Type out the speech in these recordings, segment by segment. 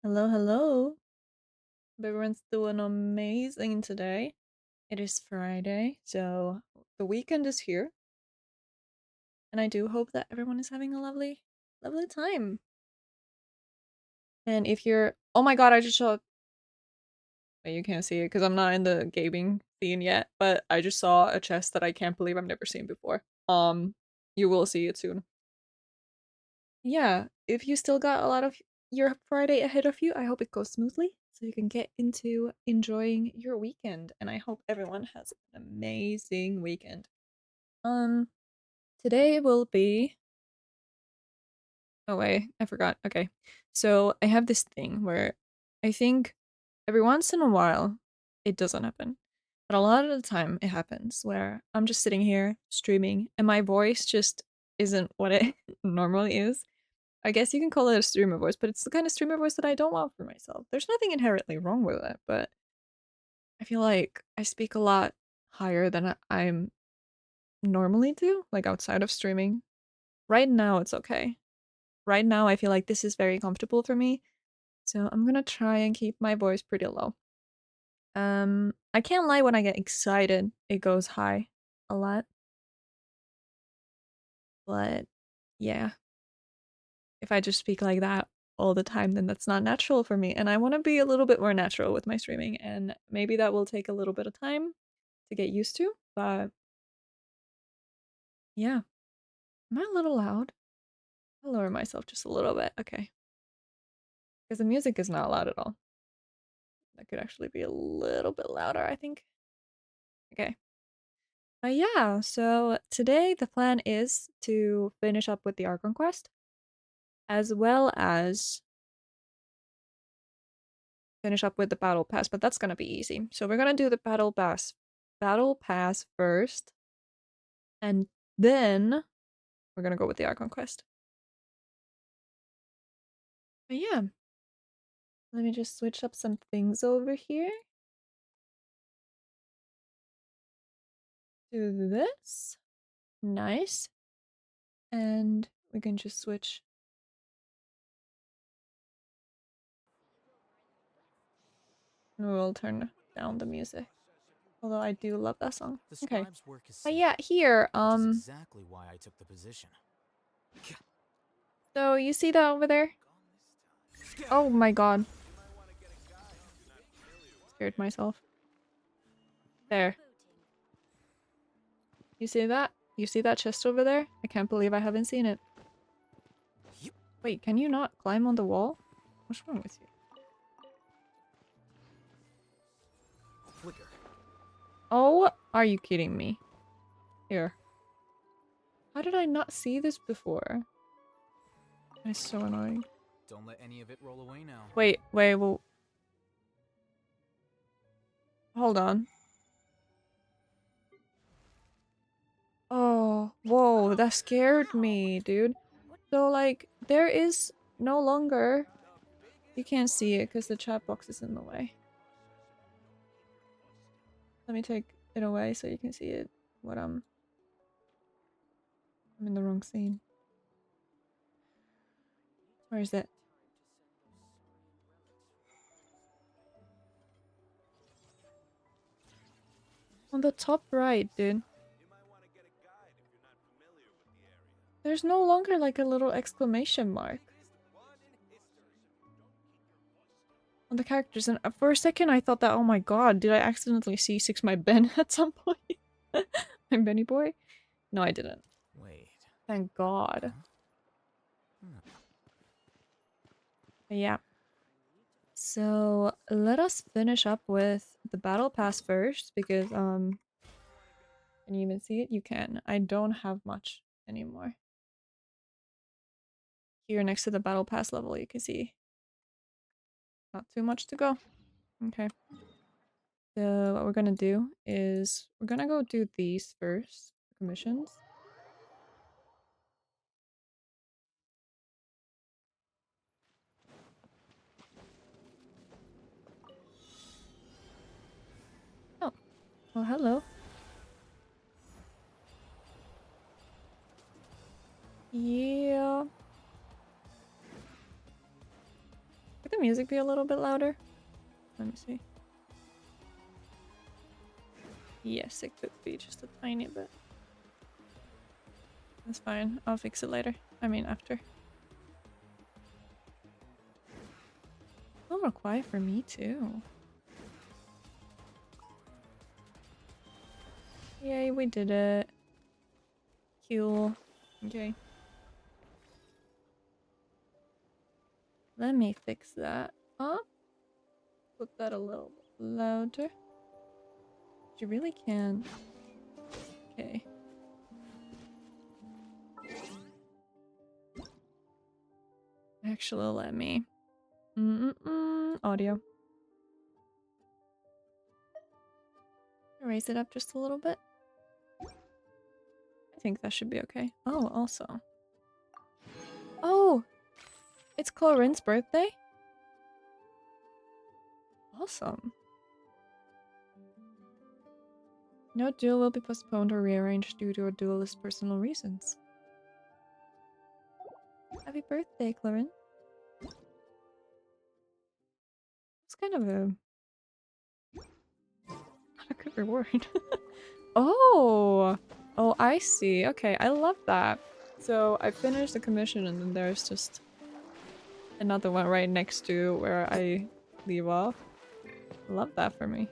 Hello, hello. Hope everyone's doing amazing today. It is Friday, so the weekend is here, and I do hope that everyone is having a lovely, lovely time. And if you're, oh my god, I just saw. Wait, you can't see it because I'm not in the gaming scene yet, but I just saw a chest that I can't believe I've never seen before. You will see it soon. Yeah, if you still got a lot of your Friday ahead of you, I hope it goes smoothly so you can get into enjoying your weekend. And I hope everyone has an amazing weekend. Um, Today will be. Oh, wait, I forgot. Okay. So I have this thing where I think every once in a while it doesn't happen. But a lot of the time it happens where I'm just sitting here streaming and my voice just isn't what it normally is. I guess you can call it a streamer voice, but it's the kind of streamer voice that I don't want for myself. There's nothing inherently wrong with it, but I feel like I speak a lot higher than I'm normally do, like outside of streaming. Right now, it's okay. Right now, I feel like this is very comfortable for me, so I'm gonna try and keep my voice pretty low. I can't lie, when I get excited, it goes high a lot, but yeah, if I just speak like that all the time, then that's not natural for me. And I want to be a little bit more natural with my streaming, and maybe that will take a little bit of time to get used to. But yeah, am I a little loud? I'll lower myself just a little bit. Okay, because the music is not loud at all. That could actually be a little bit louder, I think. Okay. But yeah, so today the plan is to finish up with the Archon quest, as well as finish up with the battle pass, but that's gonna be easy. So we're gonna do the battle pass first, and then we're gonna go with the Archon quest. But yeah, let me just switch up some things over here. Do this. Nice. And we can just switch. And we'll turn down the music. Although I do love that song. The Okay. scribe's work is But safe, yeah, here, which is exactly why I took the position. so you see that over there? Oh my god. Scared myself. There. You see that? You see that chest over there? I can't believe I haven't seen it. Wait, can you not climb on the wall? What's wrong with you? Flicker. Oh, are you kidding me? Here. How did I not see this before? That's so annoying. Don't let any of it roll away now. Wait, well... Hold on. Oh, whoa, that scared me, dude. So, like, there is no longer... You can't see it because the chat box is in the way. Let me take it away so you can see it. What I'm in the wrong scene. Where is it? On the top right, dude. There's no longer like a little exclamation mark on the characters, and for a second I thought that, oh my god, did I accidentally see Six My Ben at some point? My Benny boy? No, I didn't. Wait. Thank God. But yeah. So let us finish up with the battle pass first, because can you even see it? You can. I don't have much anymore. Here next to the battle pass level, you can see not too much to go. Okay. So what we're gonna do is we're gonna go do these first, commissions. Oh, well, hello. Yeah. Look at the music be a little bit louder? Let me see. Yes, it could be just a tiny bit. That's fine. I'll fix it later. I mean, after. A little more quiet for me, too. Yay, we did it. Cool. Okay. Let me fix that up. Put that a little bit louder. You really can. Okay. Actually, let me. Audio. Raise it up just a little bit. I think that should be okay. Oh, also. Oh! It's Corinne's birthday? Awesome. No duel will be postponed or rearranged due to a duelist's personal reasons. Happy birthday, Corinne. It's kind of a... not a good reward. Oh! Oh, I see. Okay, I love that. So I finished the commission and then there's just another one right next to where I leave off. Love that for me.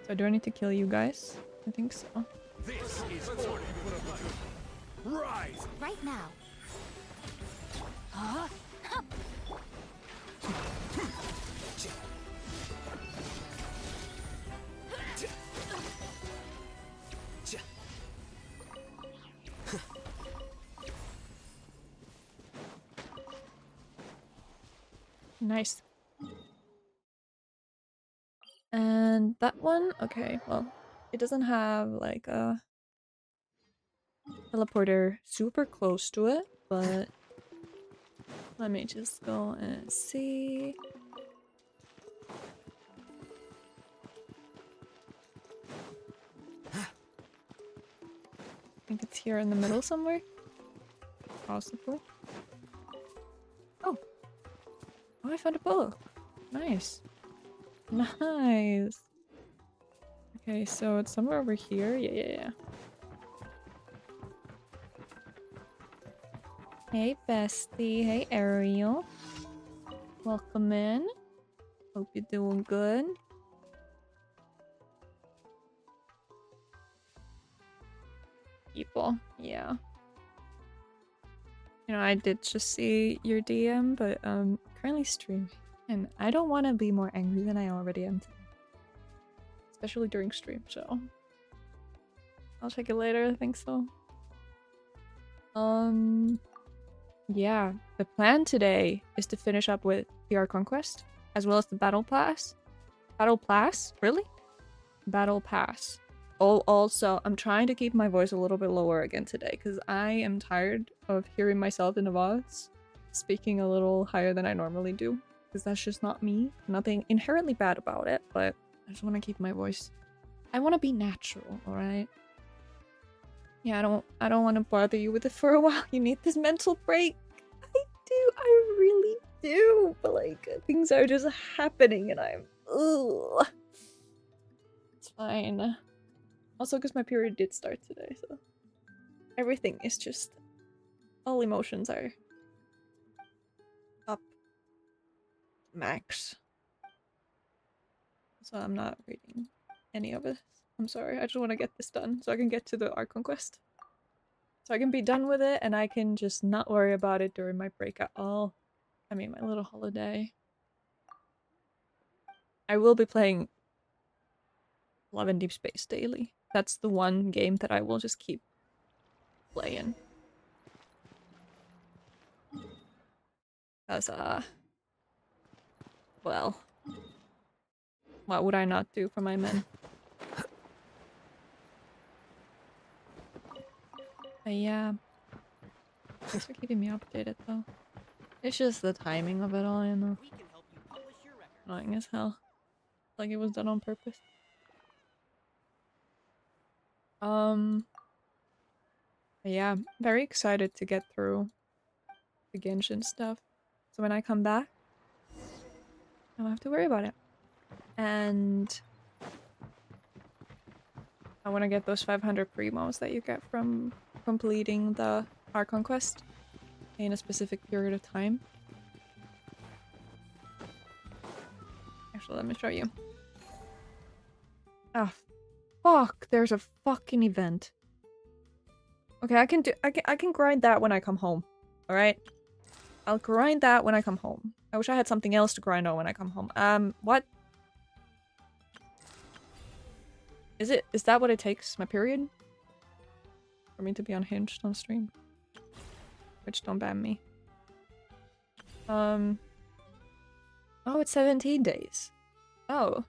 So do I need to kill you guys? I think so. This is order. Rise! Right now. Huh? Nice. And that one? Okay, well, it doesn't have like a teleporter super close to it, but let me just go and see. I think it's here in the middle somewhere. Possibly. Oh! Oh, I found a book! Nice. Nice! Okay, so it's somewhere over here. Yeah. Hey, bestie. Hey, Ariel. Welcome in. Hope you're doing good. People, yeah. You know, I did just see your DM, but currently streaming, and I don't want to be more angry than I already am today. Especially during stream, so I'll check it later. I think so. Yeah, the plan today is to finish up with the Art Conquest, as well as the Battle Pass. Battle Pass? Really? Battle Pass. Oh, also, I'm trying to keep my voice a little bit lower again today, because I am tired of hearing myself in the VODs speaking a little higher than I normally do, because that's just not me. Nothing inherently bad about it, but I just want to keep my voice. I want to be natural, alright? Yeah, I don't want to bother you with it for a while. You need this mental break. I do, I really do. But like, things are just happening and I'm... Ugh. It's fine. Also, because my period did start today, so... everything is just... all emotions are... up. Max. So I'm not reading any of it. I'm sorry, I just want to get this done so I can get to the Art Conquest. So I can be done with it and I can just not worry about it during my break at all. I mean, my little holiday. I will be playing Love and Deep Space daily. That's the one game that I will just keep playing. Because, well, what would I not do for my men? But yeah. Thanks for keeping me updated, though. It's just the timing of it all, you know. Annoying as hell. Like it was done on purpose. But yeah, very excited to get through the Genshin stuff. So when I come back, I don't have to worry about it. And I want to get those 500 primos that you get from completing the Archon quest in a specific period of time. Actually, let me show you. Ah, fuck! There's a fucking event. Okay, I can grind that when I come home. All right, I'll grind that when I come home. I wish I had something else to grind on when I come home. What? Is that what it takes? My period? For me to be unhinged on stream? Which don't ban me. Oh, it's 17 days. Oh.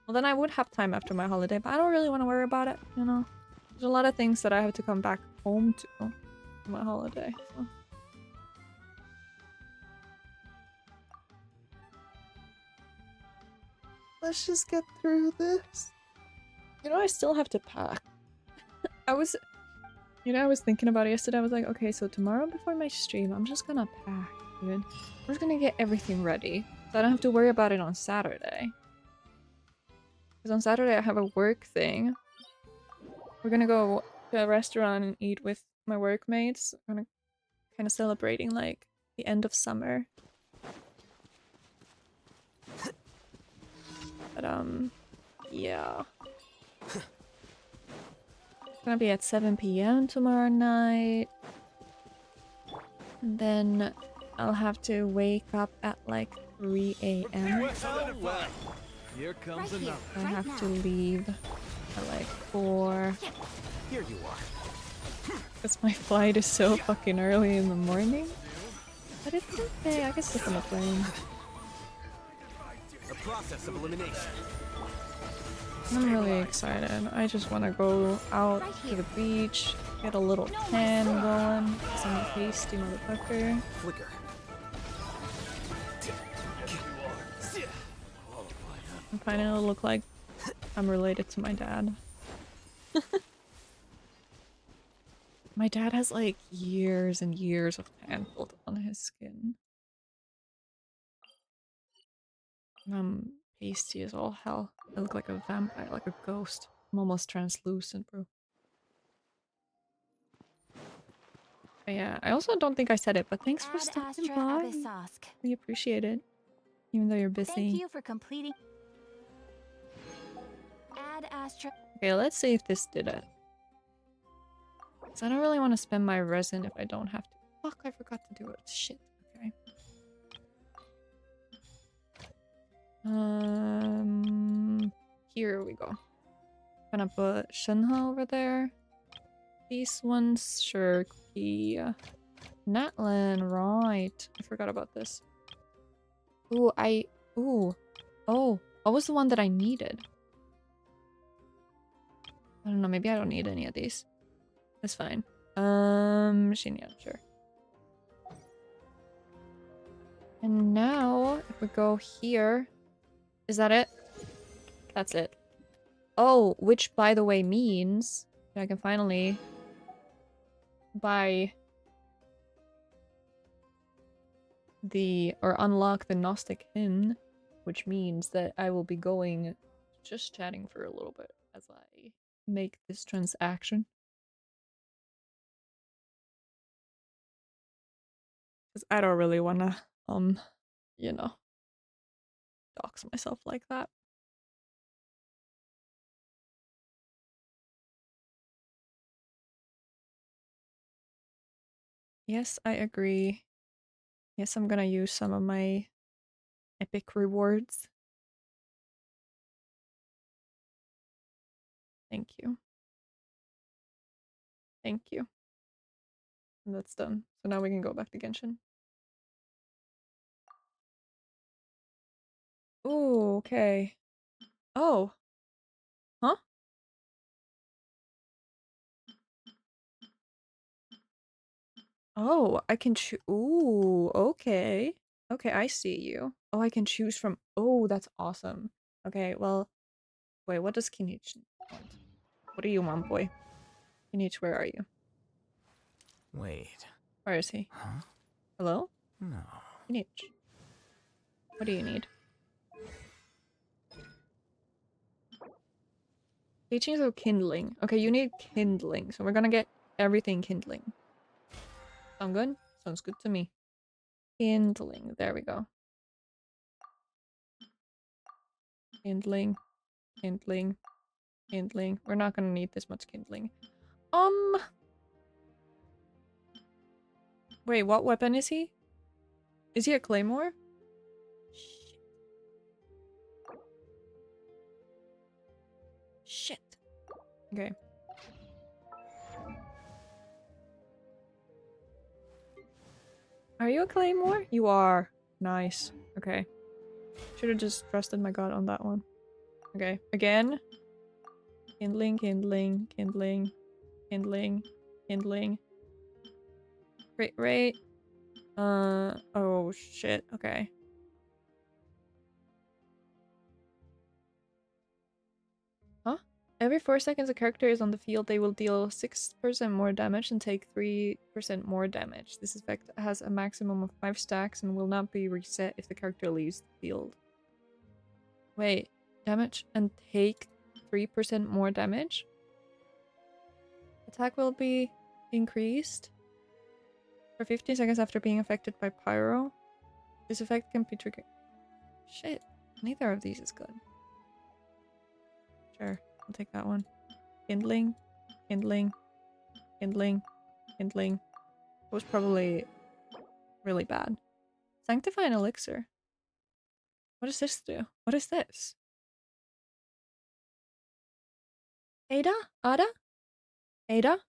Well, then I would have time after my holiday, but I don't really want to worry about it, you know? There's a lot of things that I have to come back home to for my holiday, so. Let's just get through this. You know, I still have to pack. I was thinking about it yesterday. I was like, okay, so tomorrow before my stream, I'm just gonna pack, dude. I'm just gonna get everything ready, so I don't have to worry about it on Saturday. Because on Saturday I have a work thing. We're gonna go to a restaurant and eat with my workmates. We're gonna kind of celebrating like the end of summer. But yeah. It's gonna be at 7 p.m. tomorrow night. And then I'll have to wake up at like 3 a.m. Here comes another. I have to leave at like 4. Here you are. Because my flight is so fucking early in the morning. But it's okay, I can sit on the plane. The process of elimination. I'm really excited. I just want to go out to the beach, get a little tan going, because I'm a tasty motherfucker. Flicker. I'm finally look like I'm related to my dad. My dad has like years and years of tan built on his skin. And I'm pasty as all hell. I look like a vampire, like a ghost. I'm almost translucent, bro. But yeah, I also don't think I said it, but thanks for stopping by. We appreciate it. Even though you're busy. Thank you for completing. Add Astra. Okay, let's see if this did it. Because I don't really want to spend my resin if I don't have to. Fuck, I forgot to do it. Shit. Okay. Here we go. Gonna put Shinha over there. These ones, sure. Yeah. Natlan, right. I forgot about this. Ooh, ooh. Oh, what was the one that I needed? I don't know, maybe I don't need any of these. That's fine. Shinya, sure. And now, if we go here... Is that it? That's it. Oh, which, by the way, means that I can finally buy or unlock the Gnostic Hymn, which means that I will be going just chatting for a little bit as I make this transaction. Because I don't really want to, you know, dox myself like that. Yes, I agree. Yes, I'm gonna use some of my epic rewards. Thank you. Thank you. And that's done. So now we can go back to Genshin. Ooh, okay. Oh. Huh? Oh, I can choose. Ooh, okay. Okay, I see you. Oh, I can choose from. Oh, that's awesome. Okay, well, wait, what does Kinich want? What do you want, boy? Kinich, where are you? Wait. Where is he? Huh? Hello? No. You need. What do you need? Teachings of kindling. Okay, you need kindling, so we're gonna get everything kindling. Sound good? Sounds good to me. Kindling. There we go. Kindling. Kindling. Kindling. We're not gonna need this much kindling. Wait, what weapon is he? Is he a claymore? Shit. Shit. Okay. Are you a claymore? You are. Nice. Okay. Should have just trusted my god on that one. Okay. Again. Kindling, kindling, kindling, kindling, kindling. Right. Oh shit. Okay. Huh? Every 4 seconds a character is on the field, they will deal 6% more damage and take 3% more damage. This effect has a maximum of 5 stacks and will not be reset if the character leaves the field. Wait, damage and take 3% more damage? Attack will be increased for 15 seconds after being affected by pyro. This effect can be triggered. Shit, neither of these is good. Sure, I'll take that one. Kindling, kindling, kindling, kindling. It was probably really bad. Sanctifying elixir. What does this do? What is this? Ada? Ada? Ada?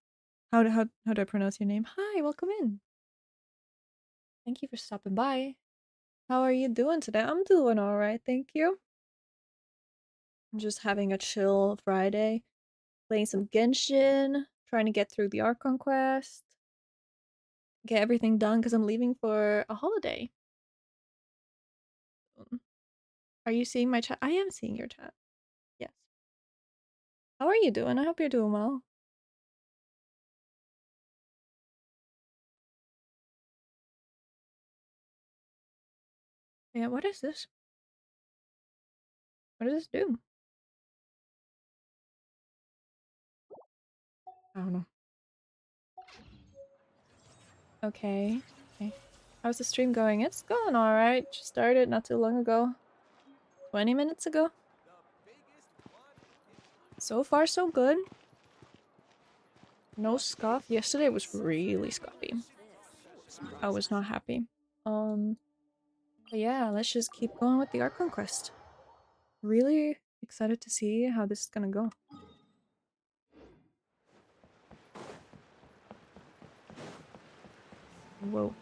How do I pronounce your name? Hi, welcome in. Thank you for stopping by. How are you doing today? I'm doing alright, thank you. I'm just having a chill Friday. Playing some Genshin. Trying to get through the Archon quest. Get everything done because I'm leaving for a holiday. Are you seeing my chat? I am seeing your chat. Yes. How are you doing? I hope you're doing well. Yeah, what is this? What does this do? I don't know. Okay. Okay. How's the stream going? It's going alright. Just started not too long ago. 20 minutes ago. So far, so good. No scuff. Yesterday was really scuffy. I was not happy. But yeah, let's just keep going with the Archon quest. Really excited to see how this is gonna go. Whoa.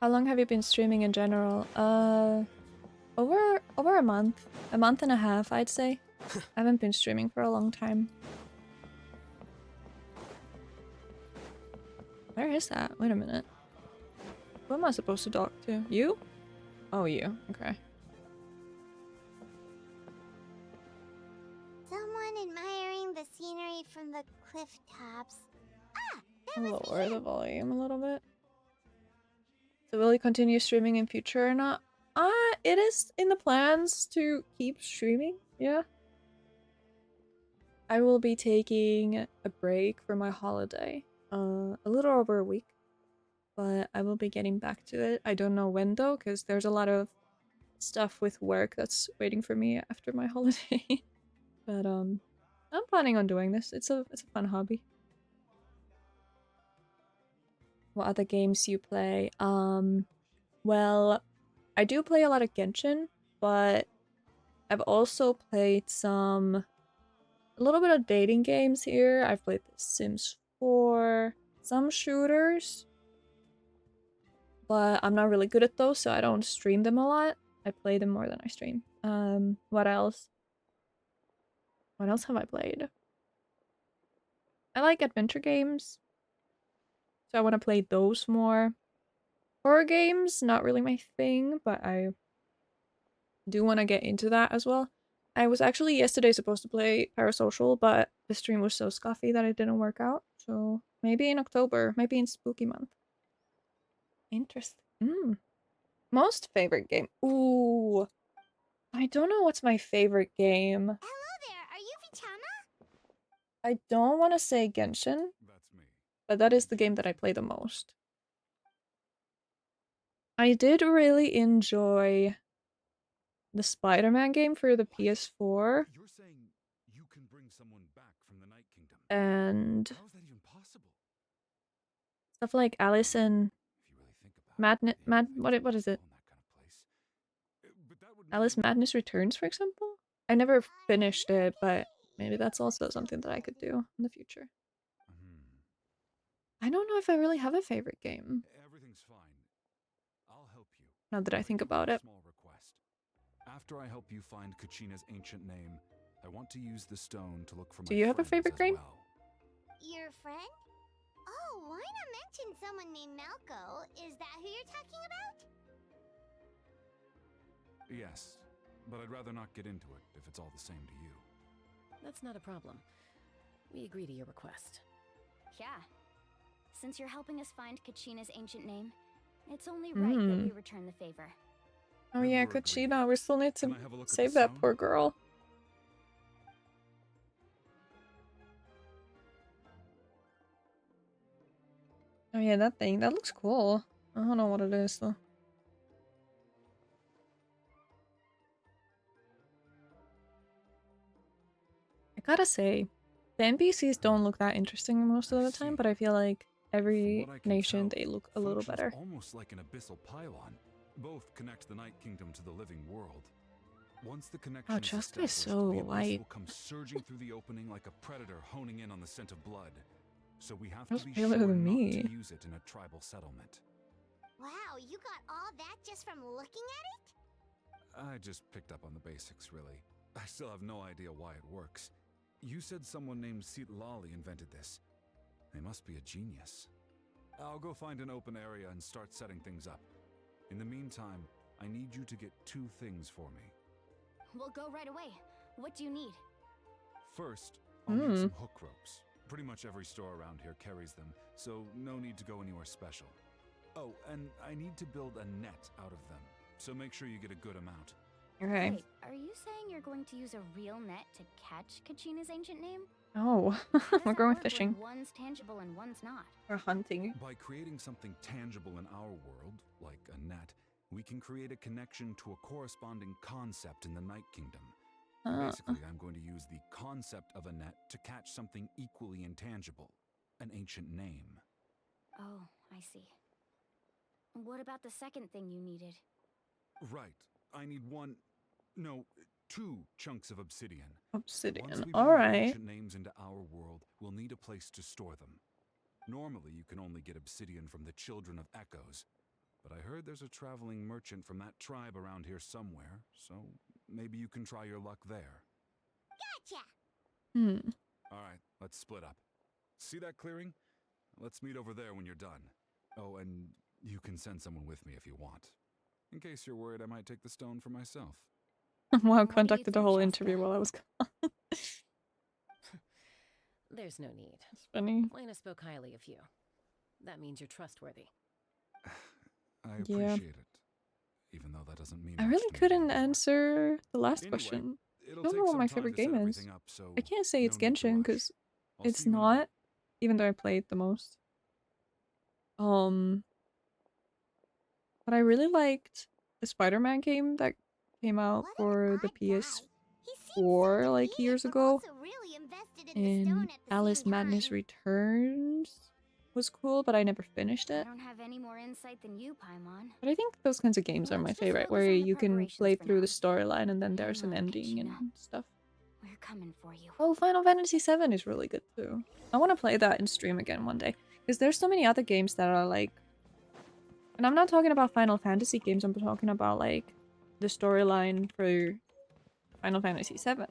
How long have you been streaming in general? Over a month. A month and a half, I'd say. I haven't been streaming for a long time. Where is that? Wait a minute. Who am I supposed to talk to? You? Oh, you. Okay. Someone admiring the scenery from the cliff tops. Ah, that I'll must be lower the him. volume a little bit. So will you continue streaming in future or not? It is in the plans to keep streaming, yeah. I will be taking a break for my holiday. A little over a week. But I will be getting back to it. I don't know when though, because there's a lot of stuff with work that's waiting for me after my holiday. But I'm planning on doing this. It's a fun hobby. What other games you play? Well, I do play a lot of Genshin, but I've also played a little bit of dating games here. I've played The Sims 4, some shooters, but I'm not really good at those, so I don't stream them a lot. I play them more than I stream. What else? What else have I played? I like adventure games, so I want to play those more. Horror games, not really my thing, but I do want to get into that as well. I was actually yesterday supposed to play Parasocial, but the stream was so scuffy that it didn't work out, so Maybe in October. Maybe in spooky month. Interesting. Most favorite game. Ooh. I don't know what's my favorite game. Hello there, are you Vichama? I don't want to say Genshin, That's me. but that is the game that I play the most. I did really enjoy the Spider-Man game for the PS4 You're saying you can bring someone back from the Night Kingdom. and How is that even possible? stuff like Alice and If you really think about it, what is it? in that kind of place. But that would Alice mean Madness Returns, for example? I never Are finished you it, okay? but maybe that's also something that I could do in the future. Hmm. I don't know if I really have a favorite game, Everything's fine. I'll help you. now that I But think you have about a it. small request. After I help you find Kachina's ancient name, I want to use the stone to look for Do my you have a friends favorite as game? well. Your friend? Oh, why not mention someone named Malco? Is that who you're talking about? Yes, but I'd rather not get into it if it's all the same to you. That's not a problem. We agree to your request. Yeah. Since you're helping us find Kachina's ancient name, it's only right that we return the favor. Oh Then yeah, we're agreed. Kachina. We still need Can to I have a look at the save that stone? poor girl. Oh yeah, that thing. That looks cool. I don't know what it is though. I gotta say, the NPCs don't look that interesting most of the time, but I feel like From every what I can nation, tell, they look a little functions better. almost like an abyssal pylon. Both connect the Night Kingdom to the living world. Once the connection is Cheska is established, so the abyss white. will come surging through the opening like a predator honing in on the scent of blood. So we have Feels to be paler sure than not me. to use it in a tribal settlement. Wow, you got all that just from looking at it? I just picked up on the basics, really. I still have no idea why it works. You said someone named Seat Lali invented this. They must be a genius. I'll go find an open area and start setting things up. In the meantime, I need you to get two things for me. We'll go right away. What do you need? First, I'll need some hook ropes. Pretty much every store around here carries them, so no need to go anywhere special. Oh, and I need to build a net out of them, so make sure you get a good amount. Okay. Wait, are you saying you're going to use a real net to catch Kachina's ancient name? Oh, How does we're that going work when fishing. one's tangible and one's not. We're hunting. By creating something tangible in our world, like a net, we can create a connection to a corresponding concept in the Night Kingdom. Basically, I'm going to use the concept of a net to catch something equally intangible, an ancient name. Oh, I see. What about the second thing you needed? Right. I need two chunks of obsidian. Once Obsidian. we bring the Alright. ancient names into our world, we'll need a place to store them. Normally, you can only get obsidian from the Children of Echoes, but I heard there's a traveling merchant from that tribe around here somewhere, so maybe you can try your luck there. Gotcha! Alright, let's split up. See that clearing? Let's meet over there when you're done. Oh, and you can send someone with me if you want. In case you're worried I might take the stone for myself. Wow, What do you conducted the think, whole Cheska? interview while I was gone. There's no need. It's funny. Lena spoke highly of you. That means you're trustworthy. I Yeah. appreciate it. Even though that doesn't mean I much really to me couldn't anymore. answer the last Anyway, question. it'll I don't take know what some my time favorite to set game is. everything up, so I can't say no it's need to Genshin rush. because I'll it's see you when you're not, even though I played the most. But I really liked the Spider-Man game that came out What for an the odd guy. He seems so PS4 like defeated, years but ago. also really invested in the And stone at the Alice same Madness time. Returns was cool, but I never finished I it. don't have any more insight than you, Paimon. But I think those kinds of games are Let's my just favorite, focus where on the you can preparations play for through now. the storyline and then there's Hang an on, ending Kachina. and stuff. We're coming for you. Oh, Final Fantasy VII is really good too. I want to play that in stream again one day. Because there's so many other games that are like... And I'm not talking about Final Fantasy games, I'm talking about like the storyline for Final Fantasy VII.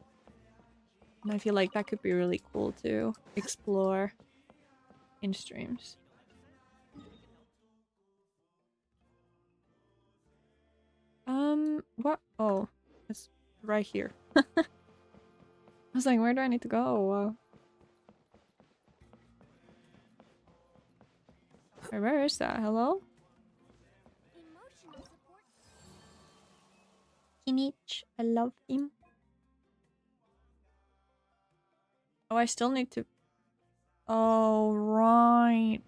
And I feel like that could be really cool to explore in streams. What? Oh, it's right here. I was like, where do I need to go? Wait, where is that? Hello? Emotional support. Kinich. I love him. Oh, I still need to... Oh, right.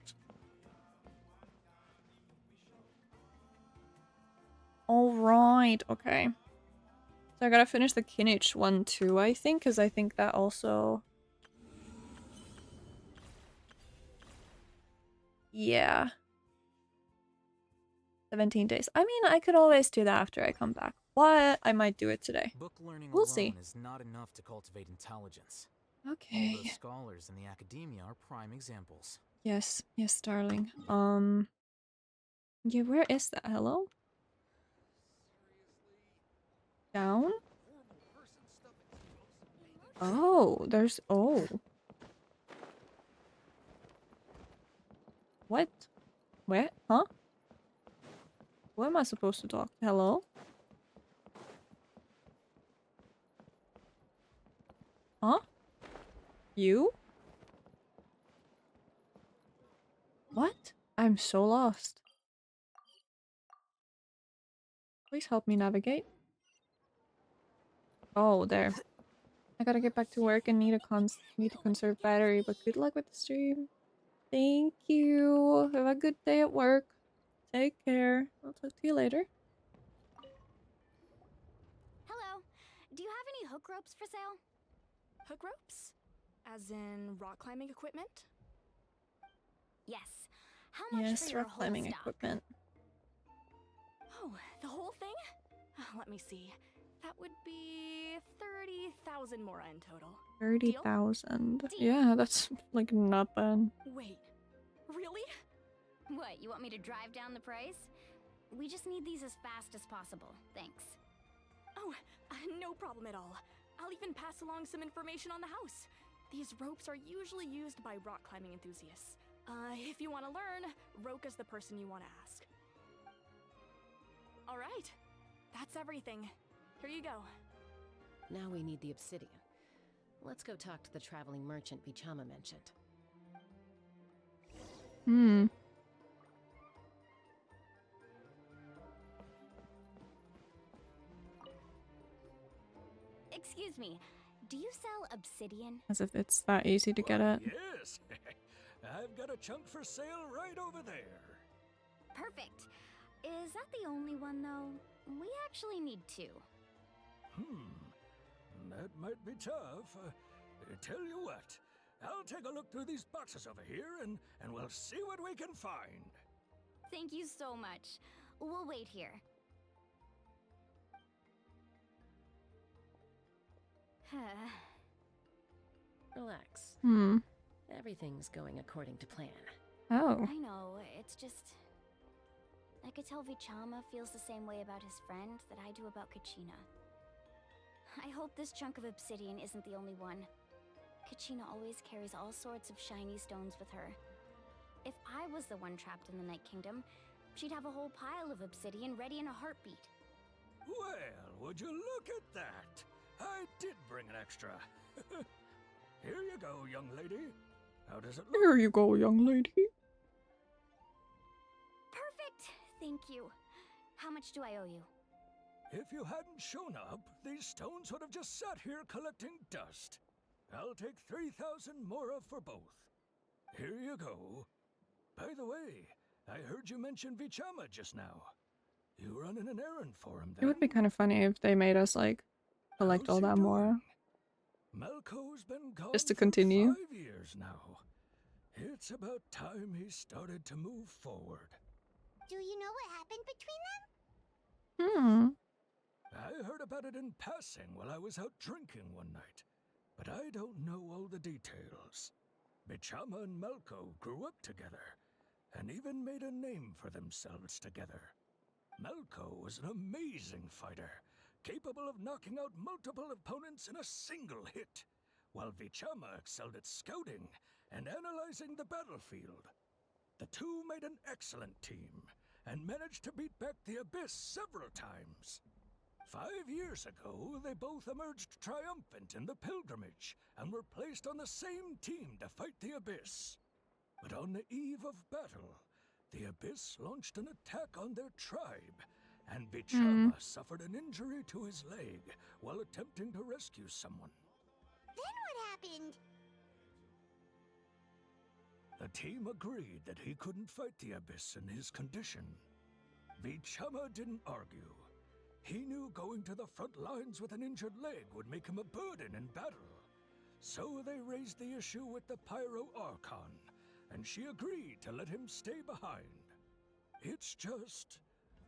All right. Okay. So I gotta finish the Kinich one too, I think, because I think that also... Yeah. 17 days. I mean, I could always do that after I come back. But I might do it today. Book learning We'll alone see. is not enough to cultivate intelligence. All Okay. the scholars in the academia are prime examples. Yes. Yes, darling. Yeah, where is that? Hello? Down? Oh, there's... Oh. What? Where? Huh? Who am I supposed to talk to? Hello? Huh? You? What? I'm so lost. Please help me navigate. Oh, there. I gotta get back to work and need to conserve battery, but good luck with the stream. Thank you. Have a good day at work. Take care. I'll talk to you later. Hello. Do you have any hook ropes for sale? Hook ropes? As in rock climbing equipment? Yes. How much Yes, for your rock whole climbing stock? equipment. Oh, the whole thing? Let me see. That would be 30,000 mora in total. 30,000. Deal. Yeah, that's like not bad. Wait, really? What, you want me to drive down the price? We just need these as fast as possible. Thanks. Oh, no problem at all. I'll even pass along some information on the house. These ropes are usually used by rock climbing enthusiasts. If you want to learn, Roka's the person you want to ask. All right, that's everything. Here you go. Now we need the obsidian. Let's go talk to the traveling merchant Bichama mentioned. Hmm. Excuse me, do you sell obsidian? As if it's that easy to get it. Yes. I've got a chunk for sale right over there. Perfect. Is that the only one, though? We actually need two. That might be tough. Tell you what, I'll take a look through these boxes over here and we'll see what we can find. Thank you so much. We'll wait here. Relax. Hmm. Everything's going according to plan. Oh. I know, it's just... I could tell Vichama feels the same way about his friend that I do about Kachina. I hope this chunk of obsidian isn't the only one. Kachina always carries all sorts of shiny stones with her. If I was the one trapped in the Night Kingdom, she'd have a whole pile of obsidian ready in a heartbeat. Well, would you look at that? I did bring an extra. Here you go, young lady. How does it look? Here you go, young lady. Perfect! Thank you. How much do I owe you? If you hadn't shown up, these stones would have just sat here collecting dust. I'll take 3,000 mora for both. Here you go. By the way, I heard you mention Vichama just now. You running an errand for him, then? It would be kind of funny if they made us like collect How's all he that doing? more. Malco's been gone Just to for continue. 5 years now. It's about time he started to move forward. Do you know what happened between them? Hmm. I heard about it in passing while I was out drinking one night, but I don't know all the details. Bichama and Malco grew up together, and even made a name for themselves together. Malco was an amazing fighter, capable of knocking out multiple opponents in a single hit, while Vichama excelled at scouting and analyzing the battlefield. The two made an excellent team, and managed to beat back the Abyss several times. 5 years ago, they both emerged triumphant in the pilgrimage, and were placed on the same team to fight the Abyss. But on the eve of battle, the Abyss launched an attack on their tribe, and Bichama suffered an injury to his leg while attempting to rescue someone. Then what happened? The team agreed that he couldn't fight the Abyss in his condition. Bichama didn't argue. He knew going to the front lines with an injured leg would make him a burden in battle. So they raised the issue with the Pyro Archon, and she agreed to let him stay behind. It's just...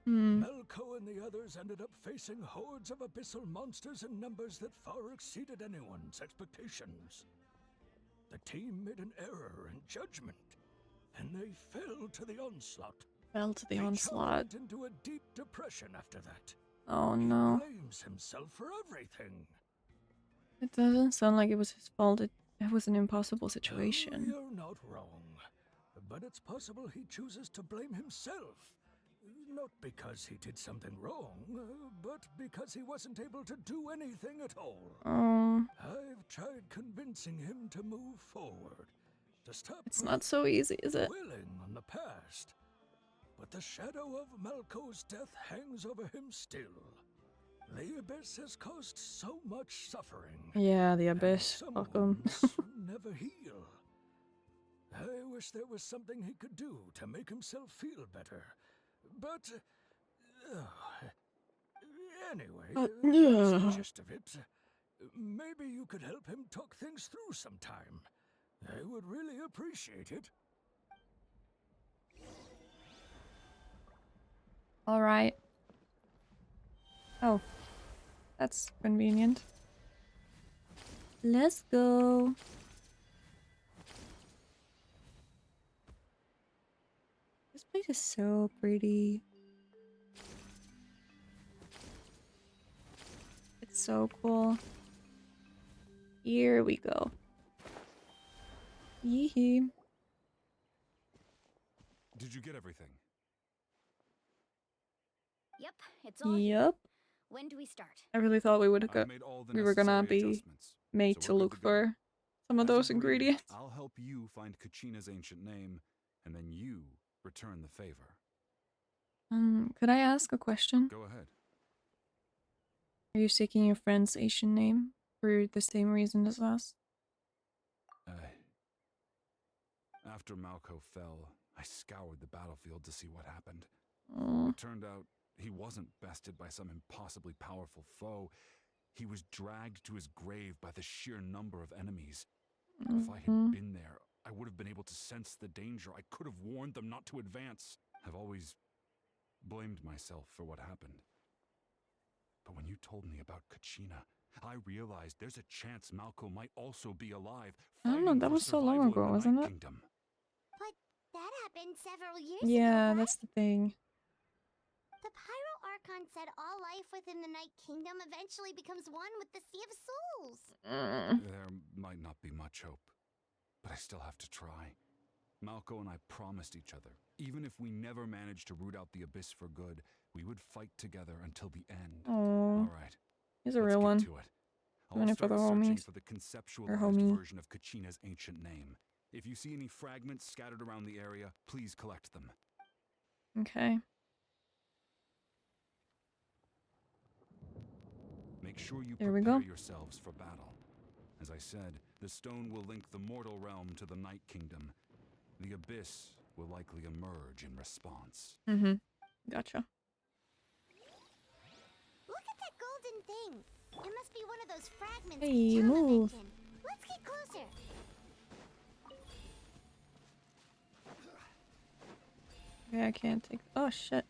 Melko and the others ended up facing hordes of abyssal monsters in numbers that far exceeded anyone's expectations. The team made an error in judgment, and they fell to the onslaught. Fell to the Bichama onslaught. went into a deep depression after that. Oh He no. blames himself for everything. It doesn't sound like it was his fault. It was an impossible situation. You're not wrong, but it's possible he chooses to blame himself. Not because he did something wrong, but because he wasn't able to do anything at all. I've tried convincing him to move forward, to stop It's not so easy, is it? dwelling on the past. But the shadow of Malko's death hangs over him still. The Abyss has caused so much suffering. Yeah, the and Abyss. some Fuck 'em. wounds never heal. I wish there was something he could do to make himself feel better. But anyway, that's yeah. the gist of it. Maybe you could help him talk things through sometime. I would really appreciate it. All right. Oh, that's convenient. Let's go. This place is so pretty. It's so cool. Here we go. Yee. Did you get everything? Yep, it's all. Yep. When do we start? I really thought we would have I've got. made all the We were gonna necessary be adjustments, made so to we're good look to go. for some of As those agreed, ingredients. I'll help you find Kachina's ancient name, and then you return the favor. Could I ask a question? Go ahead. Are you seeking your friend's Asian name for the same reason as us? After Malko fell, I scoured the battlefield to see what happened. Oh, It turned out he wasn't bested by some impossibly powerful foe. He was dragged to his grave by the sheer number of enemies. If I had been there, I would have been able to sense the danger. I could have warned them not to advance. I've always blamed myself for what happened. But when you told me about Kachina, I realized there's a chance Malko might also be alive. I don't know, fighting that for was so long survival ago, in the wasn't Night it? Kingdom. But that happened several years yeah, ago, right? that's the thing. The Pyro Archon said all life within the Night Kingdom eventually becomes one with the Sea of Souls. There might not be much hope, but I still have to try. Malko and I promised each other, even if we never managed to root out the Abyss for good, we would fight together until the end. Oh, All right, he's a let's real get one. to it. Doing I'll it for start the searching homies. for the Or conceptualized homie. version of Kachina's ancient name. If you see any fragments scattered around the area, please collect them. Okay. Make sure you There we prepare go. yourselves for battle. As I said, the stone will link the mortal realm to the Night Kingdom. The Abyss will likely emerge in response. Gotcha. Look at that golden thing. It must be one of those fragments Hey, Chama move. mentioned. Let's get closer. Okay, I can't take. Oh shit.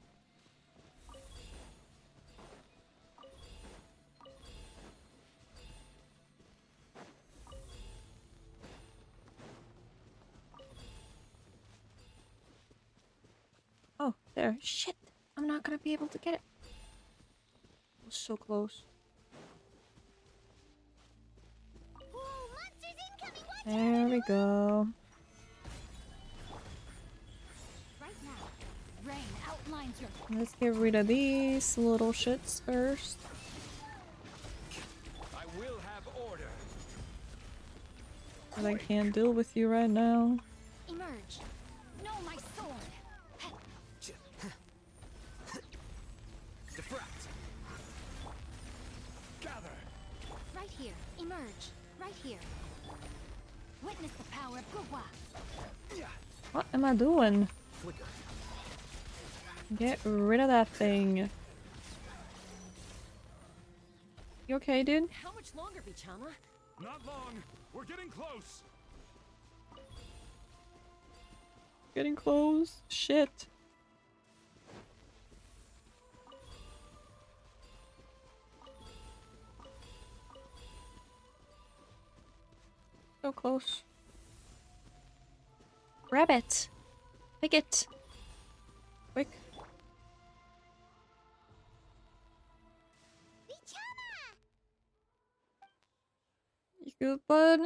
Oh, there. Shit. I'm not gonna be able to get it. I was so close. Whoa, monsters incoming! Watch There we go. Right now, Rain outlines your. Let's get rid of these little shits first. I will have order. But I can't deal with you right now. Emerge. No, my sword. emerge, right here. Witness the power of Gugwa. What am I doing? Flicker. Get rid of that thing. You okay, dude? How much longer, Bichama? Not long. We're getting close. Getting close. Shit. So close. Grab it. Pick it. Quick. Vichama! You good, bud?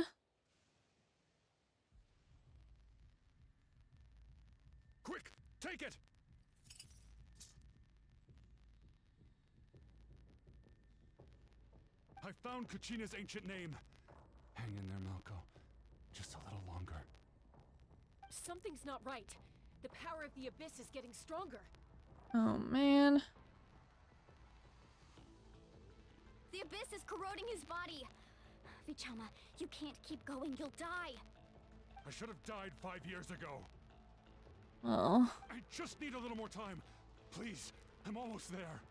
Quick, take it. I found Kachina's ancient name. Hang in there, Malco. Just a little longer. Something's not right. The power of the abyss is getting stronger. Oh man. The abyss is corroding his body. Vichama, you can't keep going. You'll die. I should have died 5 years ago. Oh. I just need a little more time. Please, I'm almost there.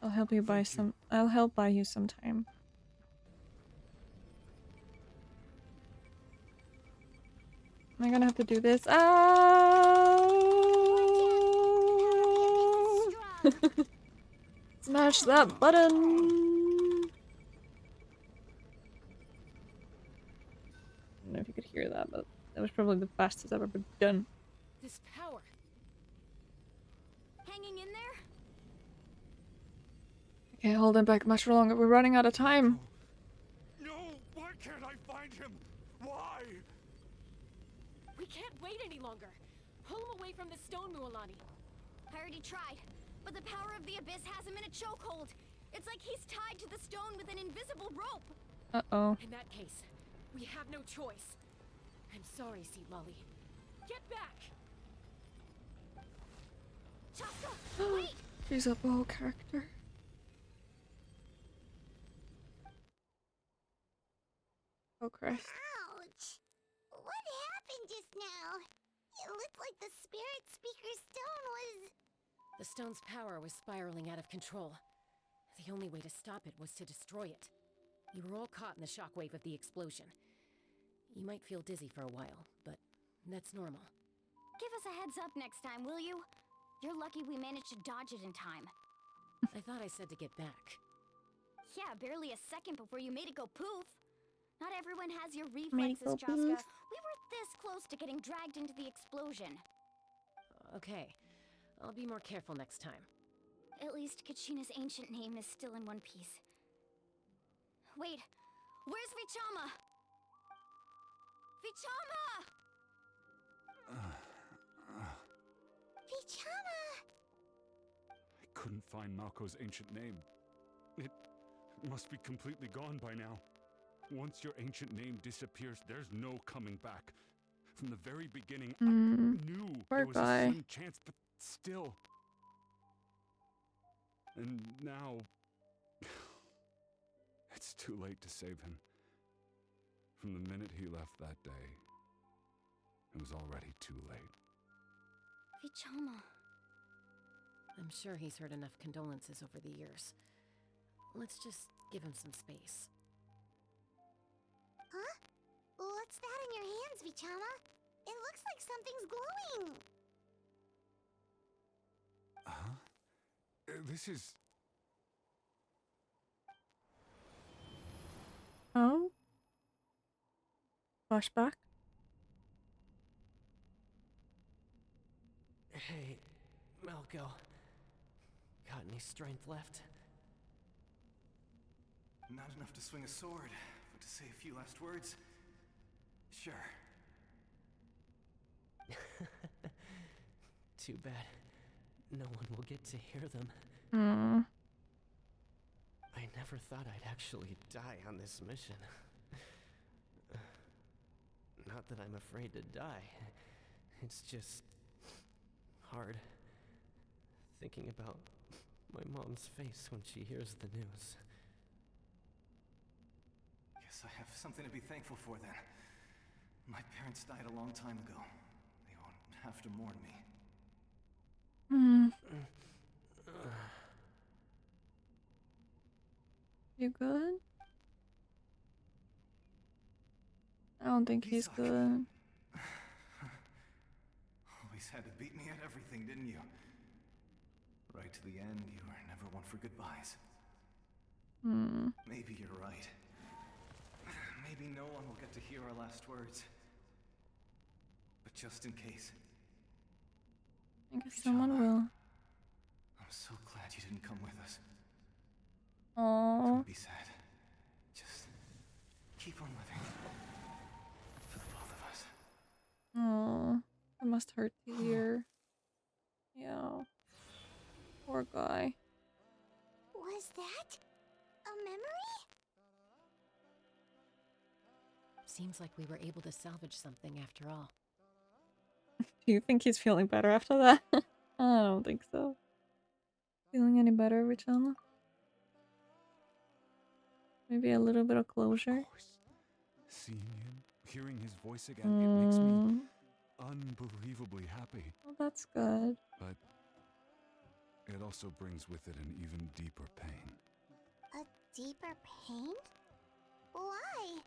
I'll help you buy Thank you. some. I'll help buy you some time. Am I gonna have to do this? Oh! Strong. Smash that button! I don't know if you could hear that, but that was probably the fastest I've ever been done. This power. Hanging in there? I can't hold him back much longer. We're running out of time. No, why can't I find him? Why? We can't wait any longer. Pull him away from the stone, Mualani. I already tried, but the power of the abyss has him in a chokehold. It's like he's tied to the stone with an invisible rope. Uh-oh. In that case, we have no choice. I'm sorry, Seat Lolly. Get back! Chaska, wait! She's a bow character. Oh, Christ. Ouch! What happened just now? It looked like the spirit speaker stone was... The stone's power was spiraling out of control. The only way to stop it was to destroy it. You were all caught in the shockwave of the explosion. You might feel dizzy for a while, but that's normal. Give us a heads up next time, will you? You're lucky we managed to dodge it in time. I thought I said to get back. Yeah, barely a second before you made it go poof. Not everyone has your Made it reflexes, go Chaska. poof. We were this close to getting dragged into the explosion. Okay, I'll be more careful next time. At least Kachina's ancient name is still in one piece. Wait, where's Vichama? Vichama! Vichama! I couldn't find Malco's ancient name. It must be completely gone by now. Once your ancient name disappears, there's no coming back. From the very beginning, I knew poor there was guy. a slim chance, but still. And now... it's too late to save him. From the minute he left that day, it was already too late. Vichama. I'm sure he's heard enough condolences over the years. Let's just give him some space. Huh? What's that in your hands, Vichama? It looks like something's glowing. Huh? This is... Oh? Flashback? Hey, Malco. Got any strength left? Not enough to swing a sword, but to say a few last words? Sure. Too bad. No one will get to hear them. Hmm. I never thought I'd actually die on this mission. Not that I'm afraid to die. It's just... hard. Thinking about my mom's face when she hears the news. guess I have something to be thankful for then. My parents died a long time ago. They won't have to mourn me. Hmm. You good? I don't think he's Isak. good. Always had to beat me at everything, didn't you? Right to the end, you were never one for goodbyes. Hmm. Maybe you're right. Maybe no one will get to hear our last words. But just in case. I guess someone will. I'm so glad you didn't come with us. Aww. Don't be sad. Just keep on living. For the both of us. Aww. It must hurt to hear. Yeah. Poor guy. Was that a memory? Seems like we were able to salvage something after all. Do you think he's feeling better after that? I don't think so. Feeling any better, Richella? Maybe a little bit of closure? Of course. Seeing him, hearing his voice again, it makes me unbelievably happy. Well, that's good. But it also brings with it an even deeper pain. A deeper pain? Why?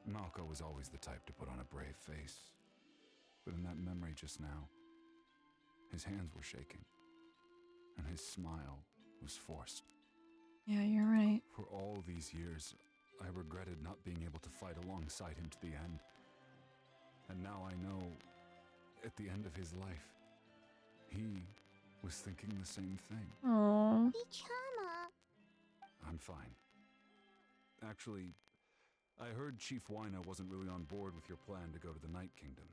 Malco was always the type to put on a brave face. But in that memory just now, his hands were shaking, and his smile was forced. Yeah, you're right. For all these years, I regretted not being able to fight alongside him to the end. And now I know, at the end of his life, he was thinking the same thing. Aww. Bichama. I'm fine. Actually, I heard Chief Wina wasn't really on board with your plan to go to the Night Kingdom.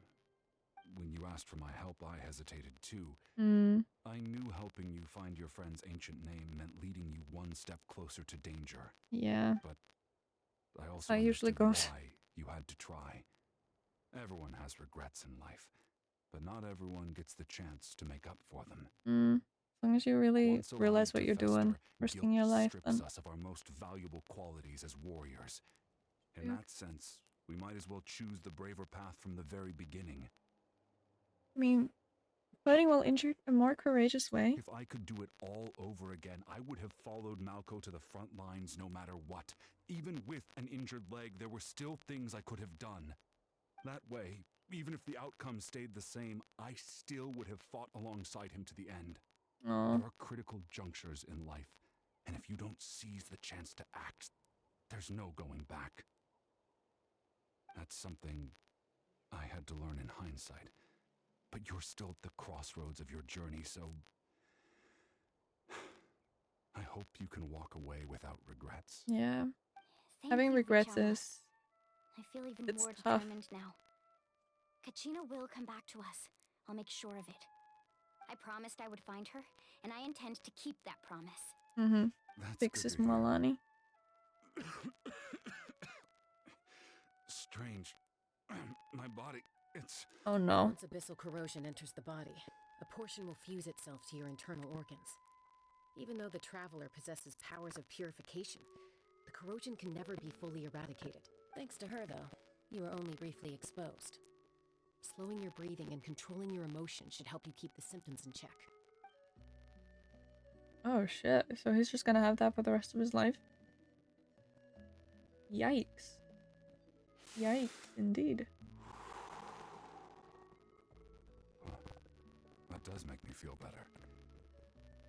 When you asked for my help, I hesitated too. I knew helping you find your friend's ancient name meant leading you one step closer to danger. Yeah. But I also That usually understood goes. why you had to try. Everyone has regrets in life, but not everyone gets the chance to make up for them. As long as you really Once realize allowed what to you're doing, fester, risking guilt your life, strips then us of our most valuable qualities as warriors. In Yeah. that sense, we might as well choose the braver path from the very beginning. I mean, fighting while injured, a more courageous way. If I could do it all over again, I would have followed Malco to the front lines no matter what. Even with an injured leg, there were still things I could have done. That way, even if the outcome stayed the same, I still would have fought alongside him to the end. Aww. There are critical junctures in life, and if you don't seize the chance to act, there's no going back. That's something I had to learn in hindsight. But you're still at the crossroads of your journey, so I hope you can walk away without regrets. Yeah. Thank Having you, regrets Bichama. is... I feel even it's more tough. determined now. Kachina will come back to us. I'll make sure of it. I promised I would find her, and I intend to keep that promise. That's Fixes good to hear. Malani. Strange. My body, it's... Oh no. Once abyssal corrosion enters the body, a portion will fuse itself to your internal organs. Even though the Traveler possesses powers of purification, the corrosion can never be fully eradicated. Thanks to her, though, you are only briefly exposed. Slowing your breathing and controlling your emotions should help you keep the symptoms in check. Oh shit. So he's just gonna have that for the rest of his life? Yikes. Yikes, indeed. That does make me feel better.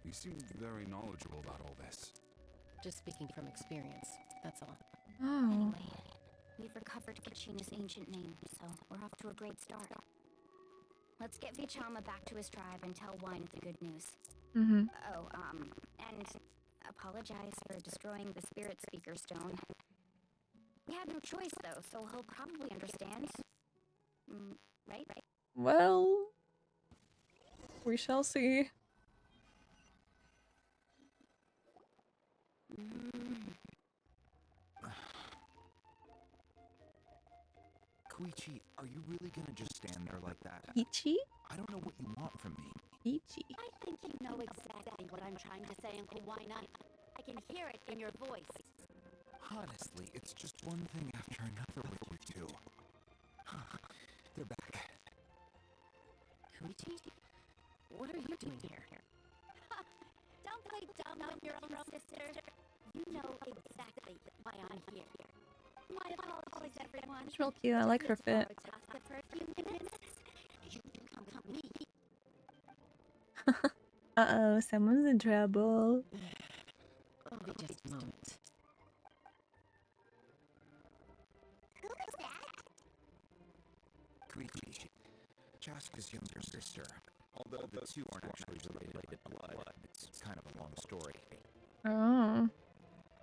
You seem very knowledgeable about all this. Just speaking from experience, that's all. Oh. Anyway, we've recovered Kachina's ancient name, so we're off to a great start. Let's get Vichama back to his tribe and tell Wine the good news. Oh, and apologize for destroying the Spirit Speaker Stone. We had no choice, though, so he'll probably understand. Right? Well, we shall see. Koichi, are you really gonna just stand there like that? Ichi? I don't know what you want from me. Ichi. I think you know exactly what I'm trying to say, Uncle Wina. I can hear it in your voice. Honestly, it's just one thing after another with you two. They're back. Koichi? What are you doing here? Don't play dumb with your own sister. You know exactly why I'm here. My apologies, everyone. She's real cute. I like her fit. For a few minutes. You can come with me. Uh-oh, someone's in trouble. I'll be just a moment. Who is that? Koichi, Chaska's younger sister. Although the two aren't actually related blood, it's kind of a long story. Oh.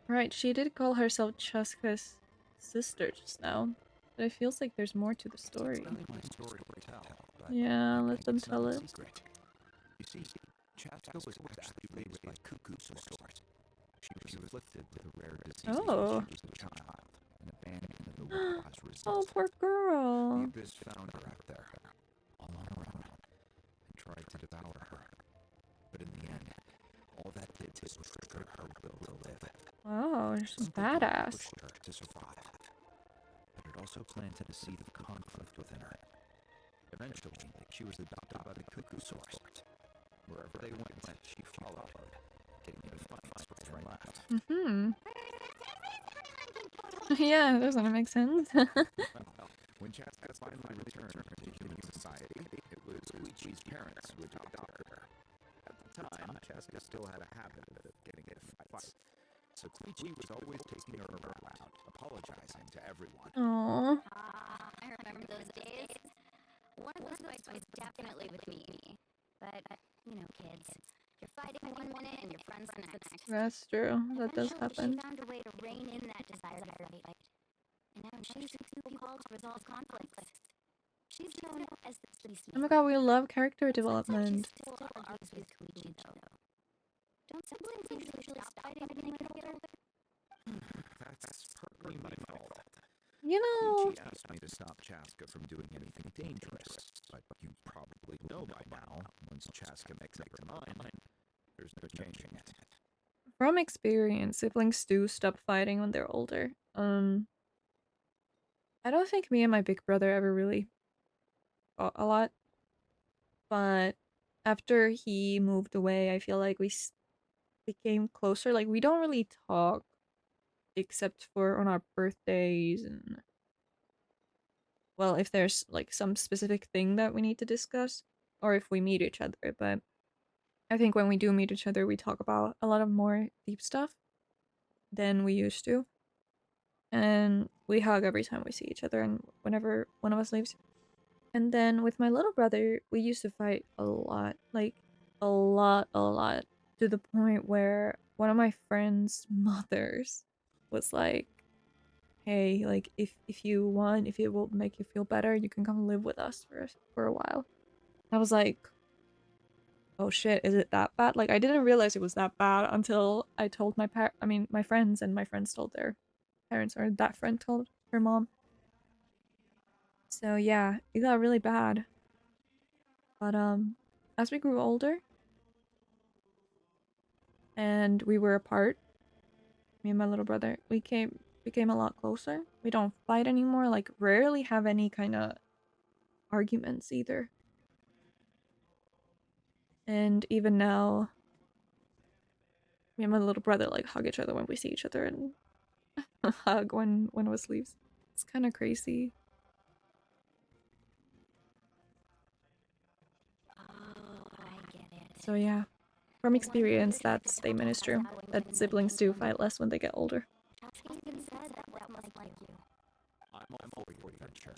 Right, she did call herself Chaska's sister just now. But it feels like there's more to the story. It's really my story to tell, but Yeah, I let think them it's not tell a it. secret. You see, Chaska was actually raised by cuckoo sorts. She was afflicted with a rare disease Oh. when she was a child and abandoned in the world as a result. Oh, poor girl. The Abyss found her out there, all on her own, and tried to devour her. But in the end, all that did was trigger her will to live. Wow, she's Something badass. pushed her to survive, but it also planted a seed of conflict within her. Eventually, she was adopted by the cuckoo source. Wherever they went, she followed, getting into fights right and left. Mm-hmm. Yeah, doesn't it make sense? When Chaska finally returned to human society, it was Koichi's parents who adopted her. At the time, Chaska still had a habit of getting into fights, so Koichi was always taking her around, apologizing to everyone. Aww. I remember those days. One of those fights was definitely with me. But, you know, kids. You're fighting one minute and your friends the next. That's true. That does Eventually, happen. she found a way to rein in that desire to fight. And now she's people called to resolve conflicts. She's known as the Oh my peacemaker. god, we love character Sounds like development. she still argues with Koichi, though. Don't siblings usually stop fighting when they get older? That's partly my fault. You know, Koichi asked me to stop Chaska from doing anything dangerous, but you probably know by now, once Chaska makes up her mind, there's no changing it. from experience, siblings do stop fighting when they're older. I don't think me and my big brother ever really fought a lot, but after he moved away, I feel like we became closer. Like, we don't really talk except for on our birthdays and, well, if there's like some specific thing that we need to discuss or if we meet each other. But I think when we do meet each other, we talk about a lot of more deep stuff than we used to. And we hug every time we see each other and whenever one of us leaves. And then with my little brother, we used to fight a lot. Like, a lot. To the point where one of my friend's mothers was like, hey, like, if you want, if it will make you feel better, you can come live with us for a while. I was like, oh shit, is it that bad? Like, I didn't realize it was that bad until I told my friends, and my friends told their parents, or that friend told her mom. So yeah, it got really bad. But as we grew older and we were apart, me and my little brother, we became a lot closer. We don't fight anymore, like rarely have any kind of arguments either. And even now, me and my little brother like hug each other when we see each other and hug when one of us leaves. It's kind of crazy. Oh, I get it. So yeah, from experience, that statement is true. That siblings do fight less when they get older. Chaska even said that must like you. I'm all for your adventure.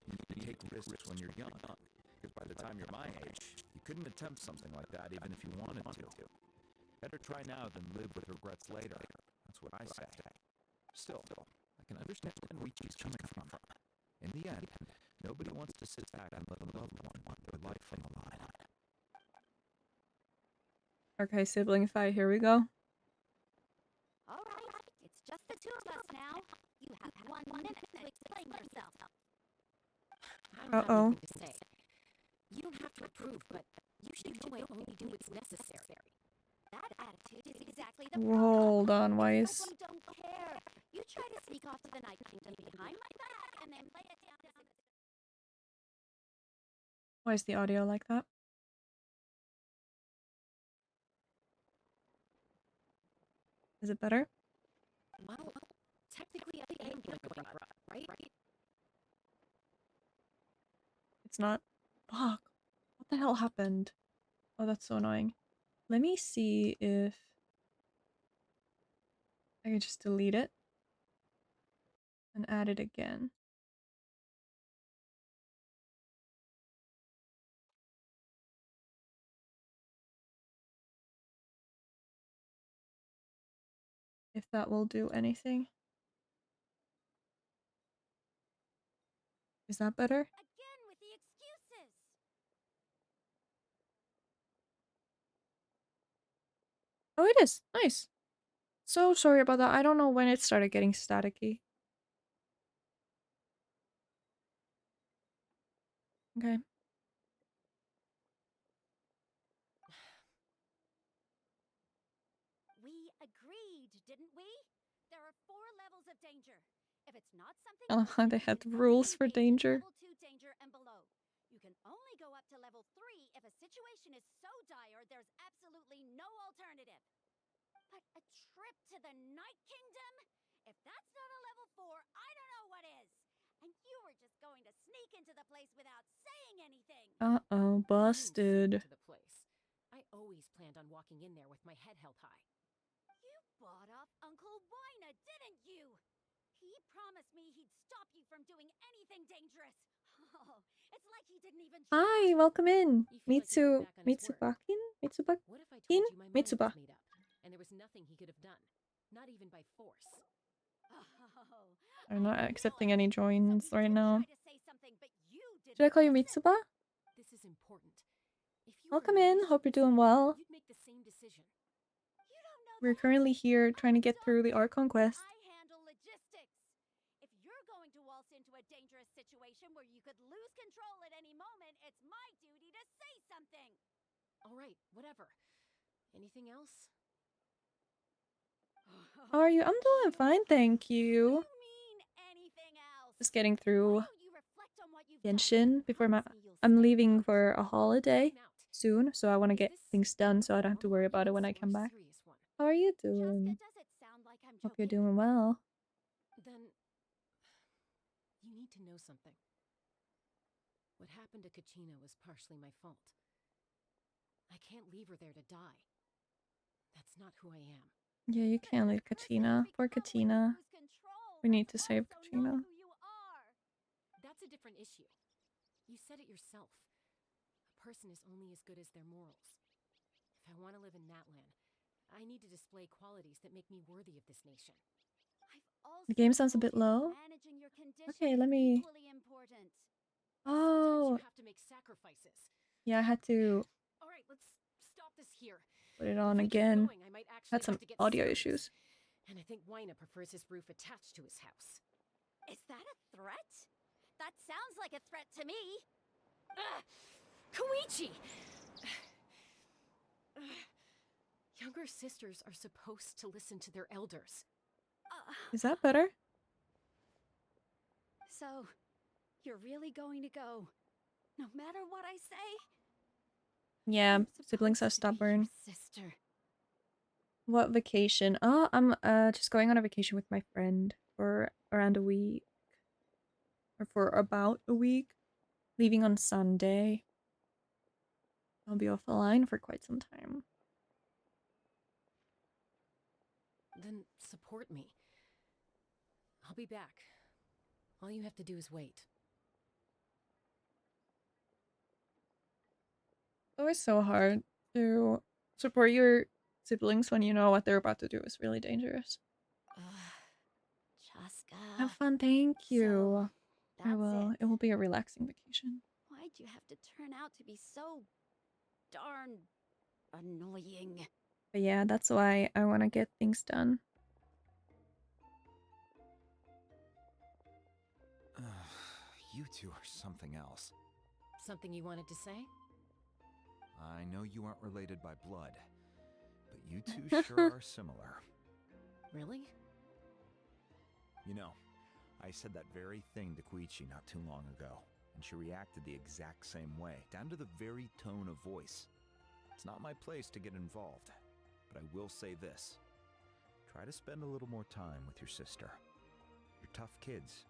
You need to take risks when you're young, because by the time you're my age, you couldn't attempt something like that even if you wanted to. Better try now than live with regrets later. That's what I say. Still, I can understand where Koichi's coming from. In the end, nobody wants to sit back and let a loved one want their life on the line. Okay, sibling fight, here we go. Alright, it's just the two of us now. You have 1 minute to explain yourself. I don't have anything to say. You don't have to approve, but you should go away and only do what's necessary. That attitude It is exactly the Hold on, why is... problem. Don't care. You try to sneak off to the Night Kingdom behind my back and then play it down. Why is the audio like that? Is it better? Well, technically I am doing right? It's not. Fuck. What the hell happened? Oh, that's so annoying. Let me see if I can just delete it and add it again. If that will do anything. Is that better? Again with the excuses. Oh, it is. Nice. So sorry about that. I don't know when it started getting staticky. Okay. We agreed, didn't we? There are 4 levels of danger. If it's not something Oh, urgent, they you had can rules only for engage in danger. level 2 danger and below. You can only go up to level 3 if a situation is so dire there's absolutely no alternative. But a trip to the Night Kingdom? If that's not a level 4, I don't know what is. And you were just going to sneak into the place without saying anything. Uh-oh, busted. To the place. I always planned on walking in there with my head held high. You bought off Uncle Wina, didn't you? He promised me he'd stop you from doing anything dangerous. Oh, it's like he didn't even try. Hi, welcome in. You feel like he went back on his word. Mitsubakin? Mitsubakin? What if I told you my mind Mitsuba. was made up, and there was nothing he could have done? Not even by force. Oh, I'm not I accepting knew it. any joins So he right did now. try to say something, but you didn't Should I call you listen. Mitsuba? This is important. If you Welcome were in. nice Hope to you're doing me, well. you'd make the same decision. You don't know We're that. currently here trying to I'm a get through the doctor. Archon quest. I handle logistics. If you're going to waltz into a dangerous situation where you could lose control at any moment, it's my duty to say something. All right, whatever. Anything else? How are you? I'm doing fine, thank you. What do you mean anything else? Just getting Why through don't you reflect on what you've done? Genshin before my... Promise me you'll I'm stay leaving put. for a holiday Time out. soon, so I want to Is get this things done so I don't have to normal worry about it when I audience or come back. serious one? How are you Chaska, doing? does it sound like I'm Hope you're joking? doing well. Then you need to know something. What happened to Kachina was partially my fault. I can't leave her there to die. That's not who I am. Yeah, you can't leave Katina. Poor Katina. We need to save Katina. That's a different issue. You said it yourself. A person is only as good as their morals. If I want to live in Natlan, I need to display qualities that make me worthy of this nation. The game sounds a bit low. Okay, let me... Sometimes Oh, you have to make sacrifices. yeah, I had to All right, let's stop this here. put it on If we keep again. going, I might actually Had some have to get audio serious. issues. And I think Wina prefers his roof attached to his house. Is that a threat? That sounds like a threat to me. Koichi! Younger sisters are supposed to listen to their elders. Is that better? So, you're really going to go, no matter what I say? Yeah, I'm siblings are supposed to be your stubborn. sister. What vacation? Oh, I'm just going on a vacation with my friend for around a week. Or for about a week. Leaving on Sunday. I'll be offline for quite some time. Then support me. I'll be back. All you have to do is wait. It's always so hard to support your siblings when you know what they're about to do is really dangerous. Chaska. Have fun, thank you. So, I will. that's It will be a relaxing vacation. Why'd you have to turn out to be so darn annoying? But yeah, that's why I want to get things done. You two are something else. Something you wanted to say? I know you aren't related by blood, but you two sure are similar. Really? You know, I said that very thing to Koichi not too long ago, and she reacted the exact same way, down to the very tone of voice. It's not my place to get involved, but I will say this. Try to spend a little more time with your sister. You're tough kids.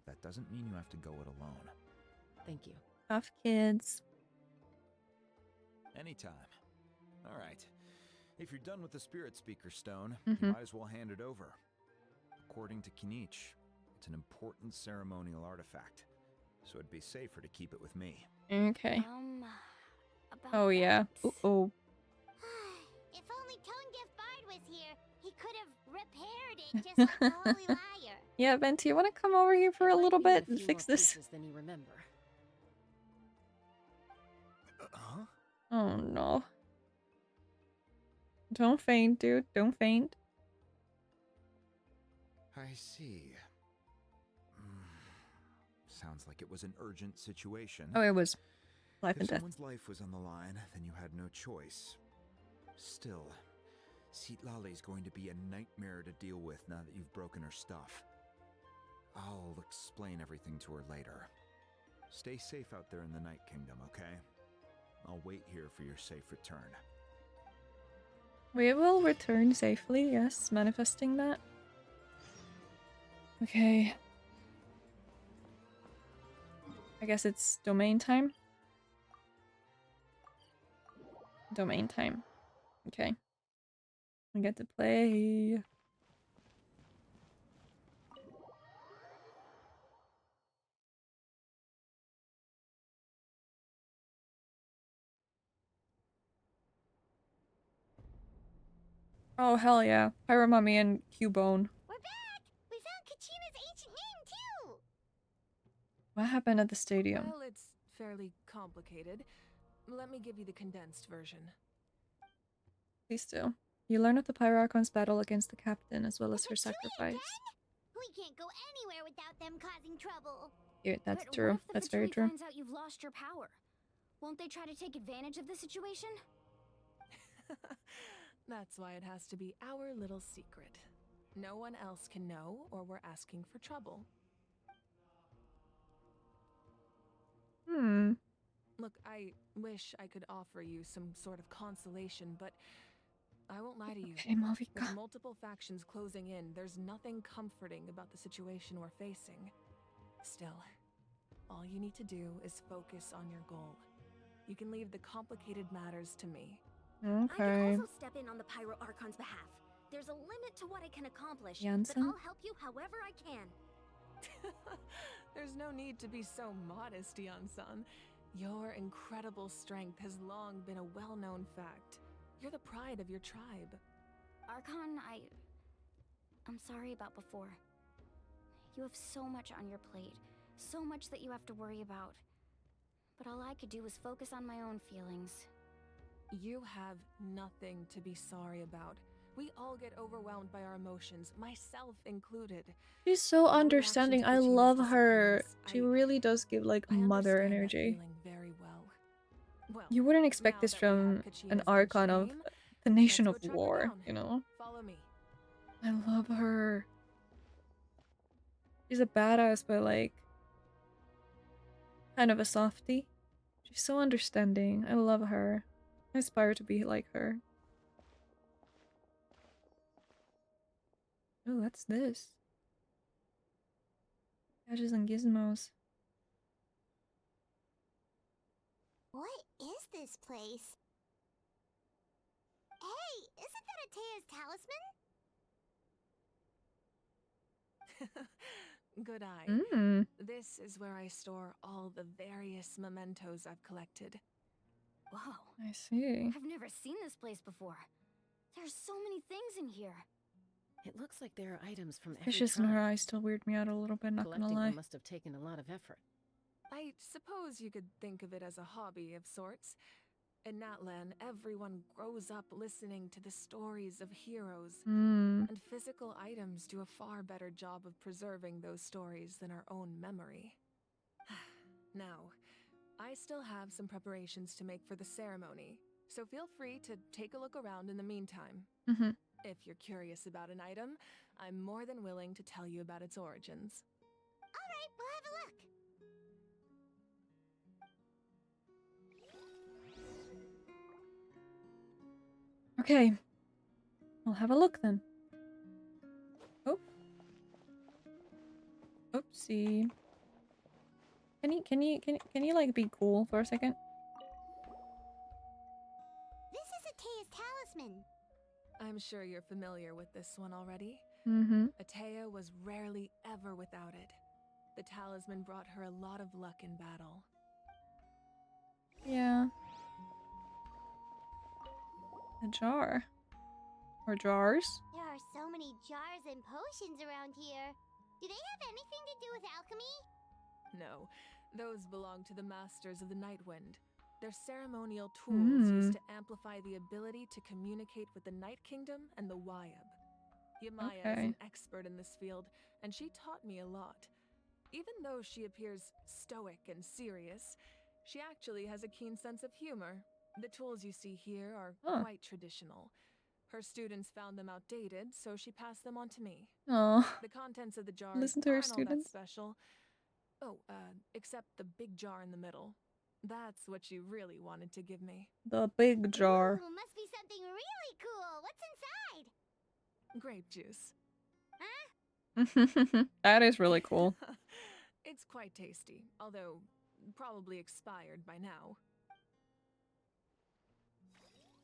That doesn't mean you have to go it alone. Thank you. Tough kids. Anytime. All right. If you're done with the Spirit Speaker Stone, Mm-hmm. you might as well hand it over. According to Kinich, it's an important ceremonial artifact, so it'd be safer to keep it with me. Okay. About Oh yeah. that. Oh. If only Tonegif Bard was here, he could have repaired it just like the Holy Liar. Yeah, Venti, you want to come over here for It a might little be in bit a and few fix more this? pieces than you remember. Huh? Oh no. Don't faint, dude. Don't faint. I see. Sounds like it was an urgent situation. Oh, it was life If and death. someone's life was on the line, then you had no choice. Still, Citlali's going to be a nightmare to deal with now that you've broken her stuff. I'll explain everything to her later. Stay safe out there in the Night Kingdom, okay? I'll wait here for your safe return. We will return safely, yes, manifesting that. Okay. I guess it's domain time. Domain time. Okay. We get to play. Oh, hell yeah. Pyromummy and Cubone. We're back! We found Kachina's ancient name, too! What happened at the stadium? Well, it's fairly complicated. Let me give you the condensed version. Please do. You learn of the Pyrocon's battle against the captain, as well as her Is it Tui sacrifice. again? We can't go anywhere without them causing trouble. Yeah, that's But true. what if the That's very Fatui true. finds out you've lost your power? Won't they try to take advantage of the situation? That's why it has to be our little secret. No one else can know, or we're asking for trouble. Hmm. Look, I wish I could offer you some sort of consolation, but I won't lie to you. Okay, Malvika. With multiple factions closing in, there's nothing comforting about the situation we're facing. Still, all you need to do is focus on your goal. You can leave the complicated matters to me. I can Okay. also step in on the Pyro Archon's behalf. There's a limit to what I can accomplish, but Jansen? I'll help you however I can. There's no need to be so modest, Yan-san. Your incredible strength has long been a well-known fact. You're the pride of your tribe. Archon, I'm sorry about before. You have so much on your plate, so much that you have to worry about. But all I could do was focus on my own feelings. You have nothing to be sorry about. We all get overwhelmed by our emotions, myself included. She's so Your understanding. reaction I to Kachina's love her. disappearance, She really does give like mother understand that energy. feeling very well. Well, You wouldn't expect now this that we have from an Kachina's Archon ancient of name, the Nation let's of go track her War, down. you know? Follow me. I love her. She's a badass, but like kind of a softie. She's so understanding. I love her. I aspire to be like her. Oh, what's this? Gadgets and gizmos. What is this place? Hey, isn't that Atea's talisman? Good eye. Mmm. This is where I store all the various mementos I've collected. Wow, I see. I've never seen this place before. There's so many things in here. It looks like there are items from every Fishes in tribe. her eyes still weird me out a little bit, not gonna Collecting lie. them must have taken a lot of effort. I suppose you could think of it as a hobby of sorts. In Natlan, everyone grows up listening to the stories of heroes, Hmm. and physical items do a far better job of preserving those stories than our own memory. Now, I still have some preparations to make for the ceremony. so feel free to take a look around in the meantime. Mm-hmm. If you're curious about an item, I'm more than willing to tell you about its origins. Alright, we'll have a look. Okay. I'll have a look then. Oh. Oopsie. Can you like be cool for a second? This is Atea's talisman. I'm sure you're familiar with this one already. Mm-hmm. Atea was rarely ever without it. The talisman brought her a lot of luck in battle. Yeah. A jar. Or jars. There are so many jars and potions around here. Do they have anything to do with alchemy? No, those belong to the Masters of the Nightwind. They're ceremonial tools used to amplify the ability to communicate with the Night Kingdom and the Wyab. Yamaya is an expert in this field, and she taught me a lot. Even though she appears stoic and serious, she actually has a keen sense of humor. The tools you see here are quite traditional. Her students found them outdated, so she passed them on to me. Oh. The contents of the jars Listen to her aren't all that students. special. Oh, except the big jar in the middle. That's what she really wanted to give me. The big jar. Ooh, must be something really cool. What's inside? Grape juice. Huh? That is really cool. It's quite tasty, although probably expired by now.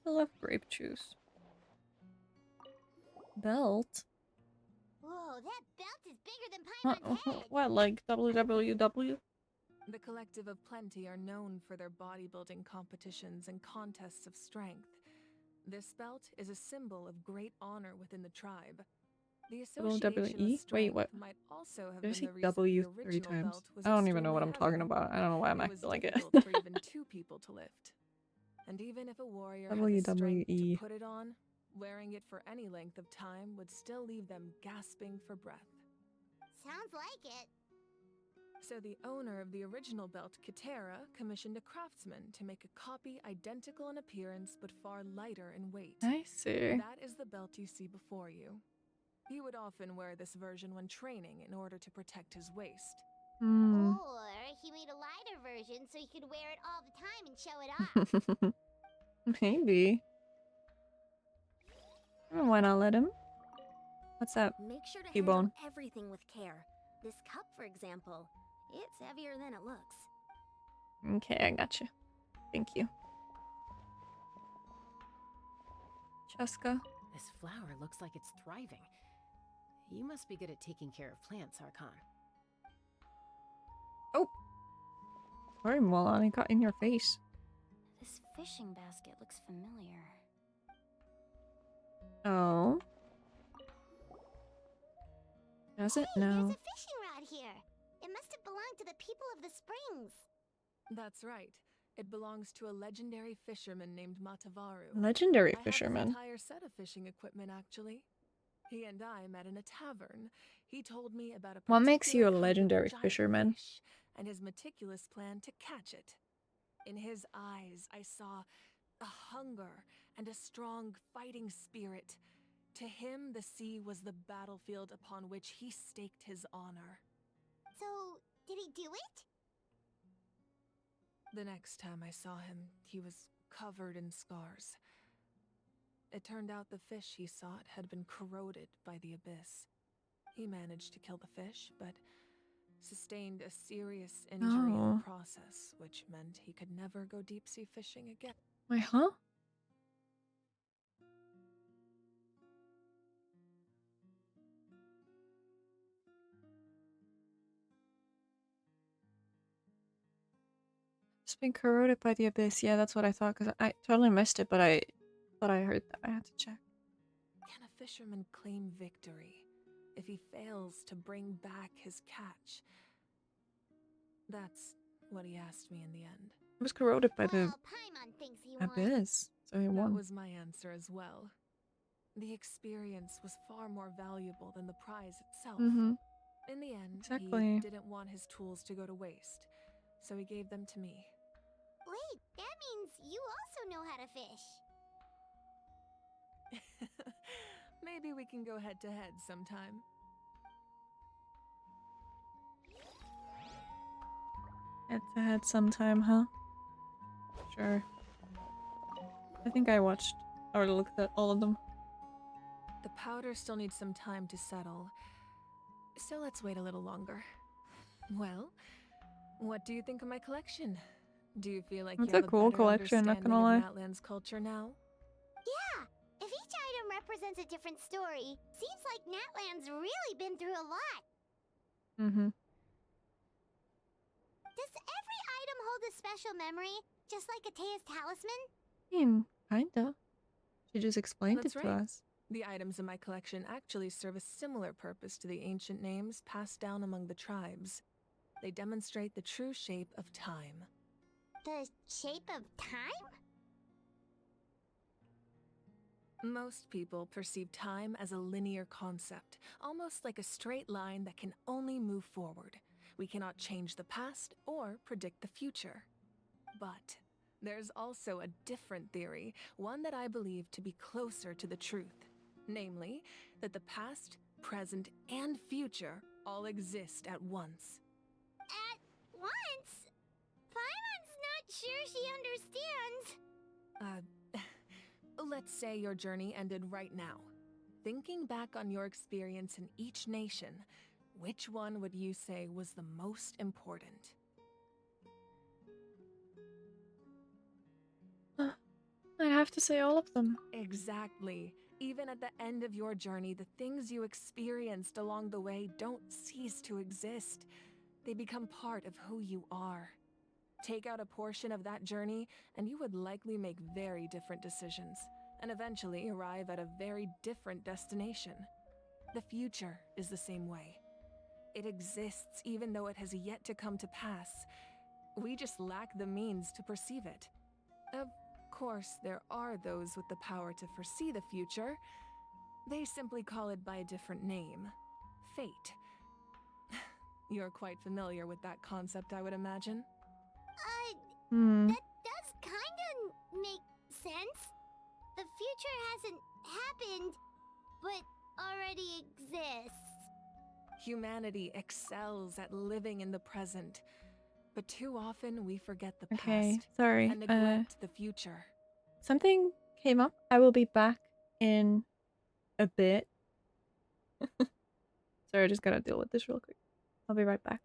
I love grape juice. Belt? Whoa, that belt is bigger than Paimon's head. What, like WWW? The Collective of Plenty are known for their bodybuilding competitions and contests of strength. This belt is a symbol of great honor within the tribe. The association WWE? of strength Wait, what? might also have Did I been say the reason W the 3 original times? belt was I don't even know what I'm extremely talking heavy. about. I don't know why I'm It acting was like it. difficult for even 2 people to lift. And even if a warrior had the strength to WWE. put it on, wearing it for any length of time would still leave them gasping for breath. Sounds like it. So the owner of the original belt, Kitera, commissioned a craftsman to make a copy identical in appearance but far lighter in weight. I see. That is the belt you see before you. He would often wear this version when training in order to protect his waist. Or he made a lighter version so he could wear it all the time and show it off. Maybe. Why not let him? What's up, Make sure to T-Bone? handle everything with care. This cup, for example, it's heavier than it looks. Okay, I got you. Thank you. Cheska. This flower looks like it's thriving. You must be good at taking care of plants, Archon. Oh! Sorry, Mulan, I got in your face. This fishing basket looks familiar. Oh. Does it? No. There's a fishing rod here. It must have belonged to the people of the springs. That's right. It belongs to a legendary fisherman named Matavaru. Legendary I fisherman. have his entire set of fishing equipment, actually. He and I met in a tavern. He told me about a What makes you a particular kind of legendary giant fisherman? fish and his meticulous plan to catch it. In his eyes, I saw a hunger and a strong fighting spirit. To him, the sea was the battlefield upon which he staked his honor. So, did he do it? The next time I saw him, he was covered in scars. It turned out the fish he sought had been corroded by the abyss. He managed to kill the fish, but sustained a serious injury in the process, which meant he could never go deep-sea fishing again. Wait, huh? It's been corroded by the abyss. Yeah, that's what I thought, because I totally missed it, but I thought I heard that. I had to check. Can a fisherman claim victory if he fails to bring back his catch? That's what he asked me in the end. It was corroded by the Paimon thinks he won. abyss, so he That won. was my answer as well. The experience was far more valuable than the prize itself. In the end, Exactly. he didn't want his tools to go to waste, so he gave them to me. Wait, that means you also know how to fish. Maybe we can go head to head sometime. Head to head sometime, huh? Sure. I think I watched or looked at all of them. The powder still needs some time to settle, so let's wait a little longer. Well, what do you think of my collection? Do you feel like It's you a have a cool better collection, not understanding gonna of lie. Natlan's culture now? Yeah, if each item represents a different story, seems like Natlan's really been through a lot. Mm-hmm. Does every item hold a special memory, just like Atea's talisman? I mean, kinda. She just explained That's it to right. us. The items in my collection actually serve a similar purpose to the ancient names passed down among the tribes. They demonstrate the true shape of time. The shape of time? Most people perceive time as a linear concept, almost like a straight line that can only move forward. We cannot change the past or predict the future. But there's also a different theory, one that I believe to be closer to the truth. Namely, that the past, present, and future all exist at once. At once? Paimon's not sure she understands. Let's say your journey ended right now. Thinking back on your experience in each nation, which one would you say was the most important? I'd have to say all of them. Exactly. Even at the end of your journey, the things you experienced along the way don't cease to exist. They become part of who you are. Take out a portion of that journey, and you would likely make very different decisions, and eventually arrive at a very different destination. The future is the same way. It exists even though it has yet to come to pass. We just lack the means to perceive it. Of course, there are those with the power to foresee the future. They simply call it by a different name. Fate. You're quite familiar with that concept, I would imagine. Hmm. That does kinda make sense. The future hasn't happened, but already exists. Humanity excels at living in the present, but too often we forget the Okay, past sorry. and neglect the future. Something came up. I will be back in a bit. Sorry, I just gotta deal with this real quick. I'll be right back.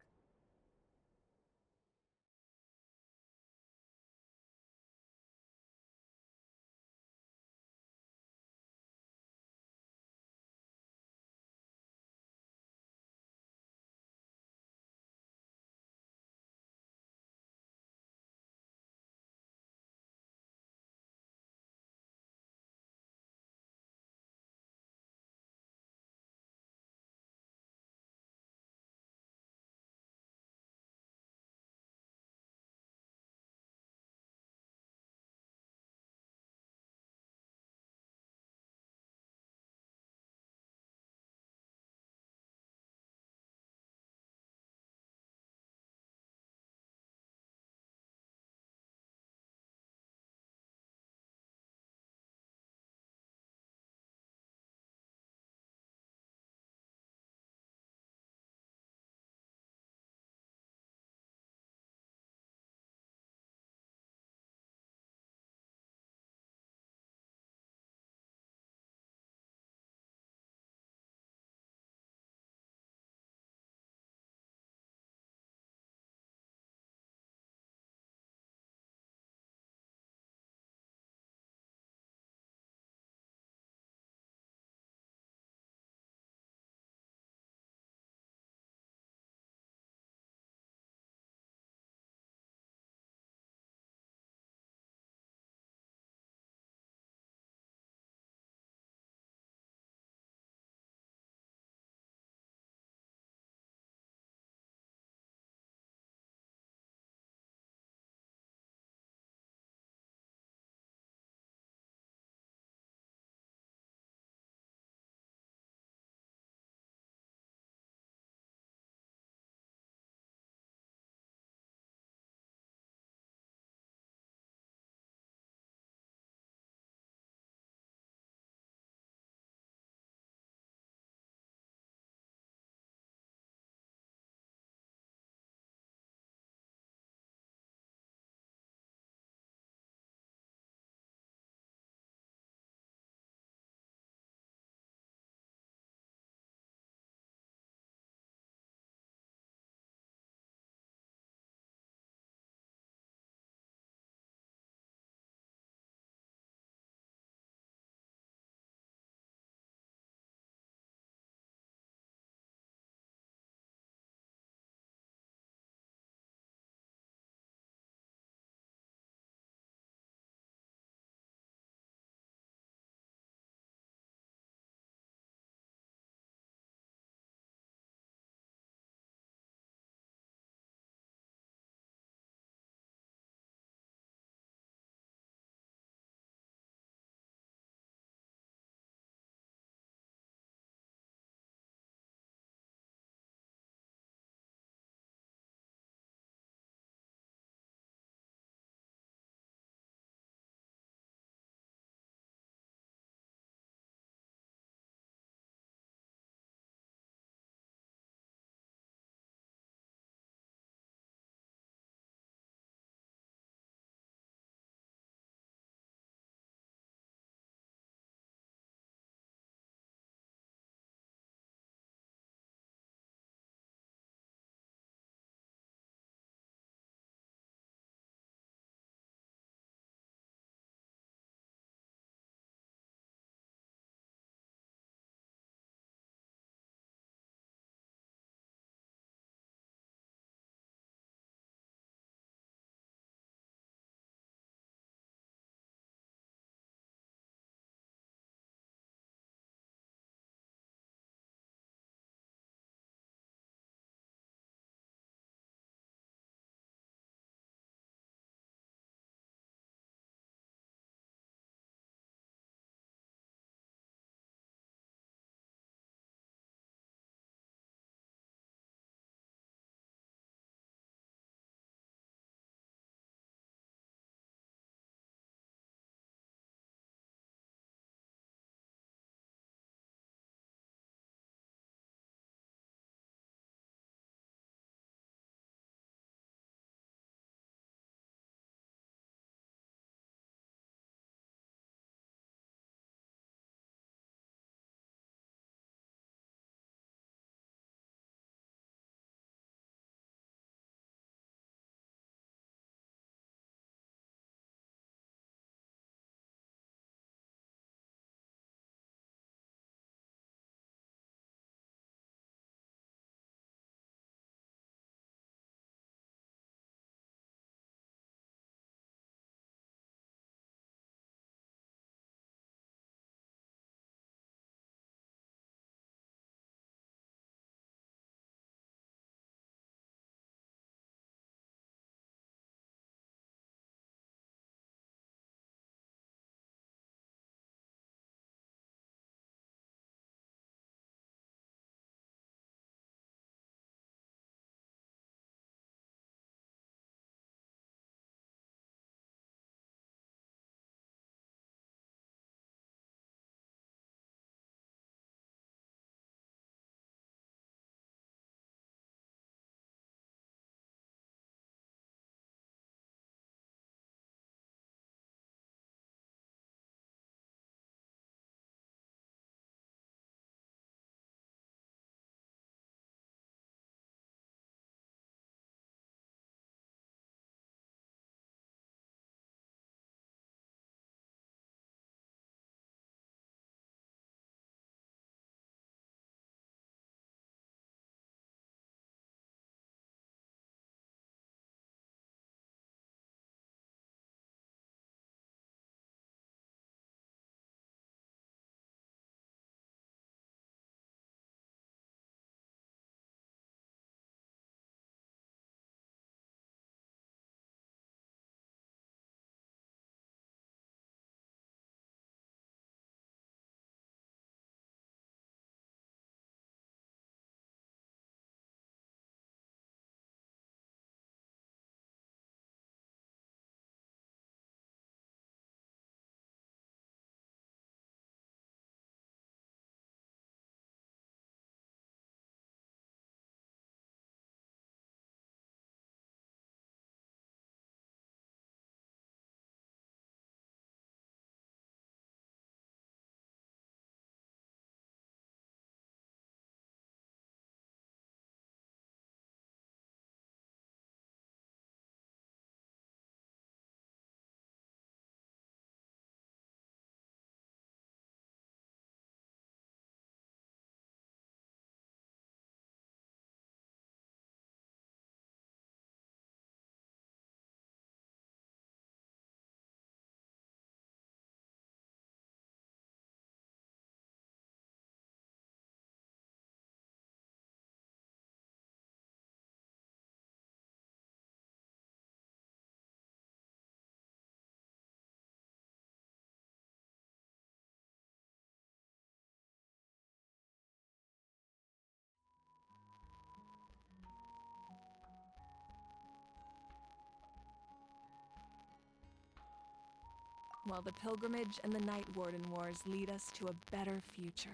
while the pilgrimage and the Night Warden Wars lead us to a better future.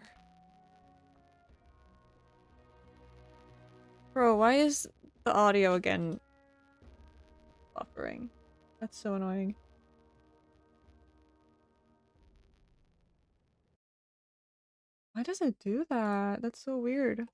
Bro, why is the audio again buffering? That's so annoying. Why does it do that? That's so weird.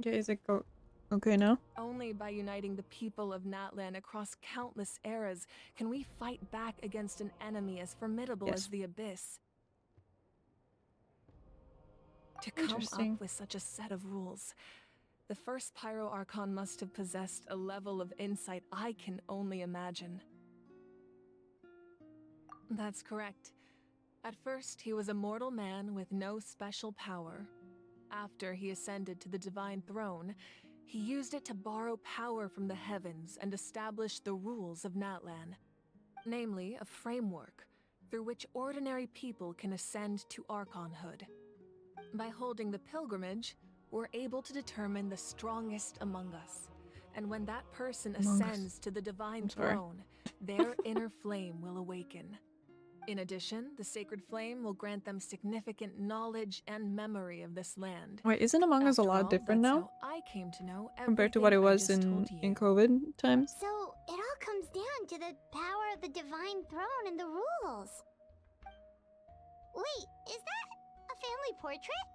Okay, is it go okay now? Only by uniting the people of Natlan across countless eras can we fight back against an enemy as formidable as Yes. the Abyss. To come Interesting. up with such a set of rules, the first Pyro Archon must have possessed a level of insight I can only imagine. That's correct. At first, he was a mortal man with no special power. After he ascended to the divine throne, he used it to borrow power from the heavens and establish the rules of Natlan. Namely, a framework through which ordinary people can ascend to Archonhood. By holding the pilgrimage, we're able to determine the strongest among us. And when that person ascends to the divine throne, their inner flame will awaken. In addition, the sacred flame will grant them significant knowledge and memory of this land. Wait, isn't Among Us a After lot all, different that's now? how I came to know Compared to what it everything I was just told you. in COVID times? So it all comes down to the power of the divine throne and the rules. Wait, is that a family portrait?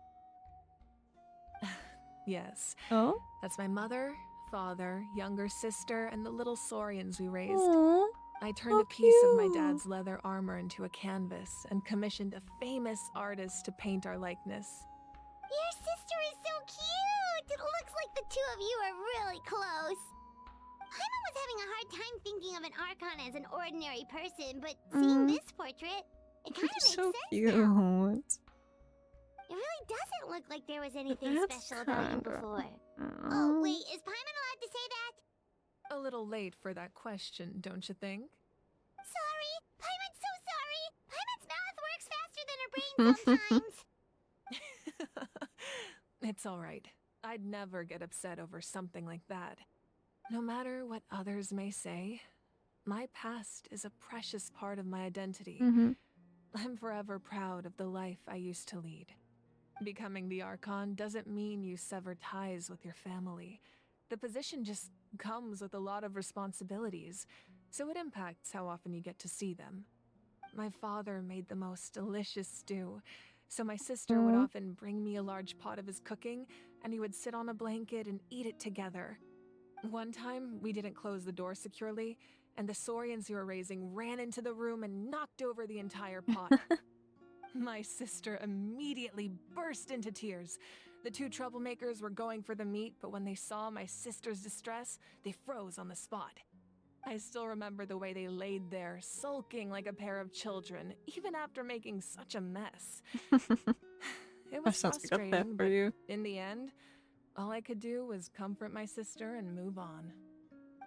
Yes. Oh? That's my mother, father, younger sister, and the little saurians we raised. Aww, I turned a piece of my dad's leather armor into a canvas and commissioned a famous artist to paint our likeness. Your sister is so cute! It looks like the two of you are really close. Paimon was having a hard time thinking of an Archon as an ordinary person, but seeing this portrait, it kind of makes so sense cute. now. It really doesn't look like there was anything special about you before. Oh, wait, is Paimon allowed to say that? A little late for that question, don't you think? Sorry! Paimon's so sorry! Paimon's mouth works faster than her brain sometimes! It's alright. I'd never get upset over something like that. No matter what others may say, my past is a precious part of my identity. I'm forever proud of the life I used to lead. Becoming the Archon doesn't mean you sever ties with your family. The position just comes with a lot of responsibilities, so it impacts how often you get to see them. My father made the most delicious stew, so my sister would often bring me a large pot of his cooking, and he would sit on a blanket and eat it together. One time, we didn't close the door securely, and the saurians you were raising ran into the room and knocked over the entire pot. My sister immediately burst into tears. The two troublemakers were going for the meat, but when they saw my sister's distress, they froze on the spot. I still remember the way they laid there, sulking like a pair of children, even after making such a mess. It was frustrating, but in the end, all I could do was comfort my sister and move on.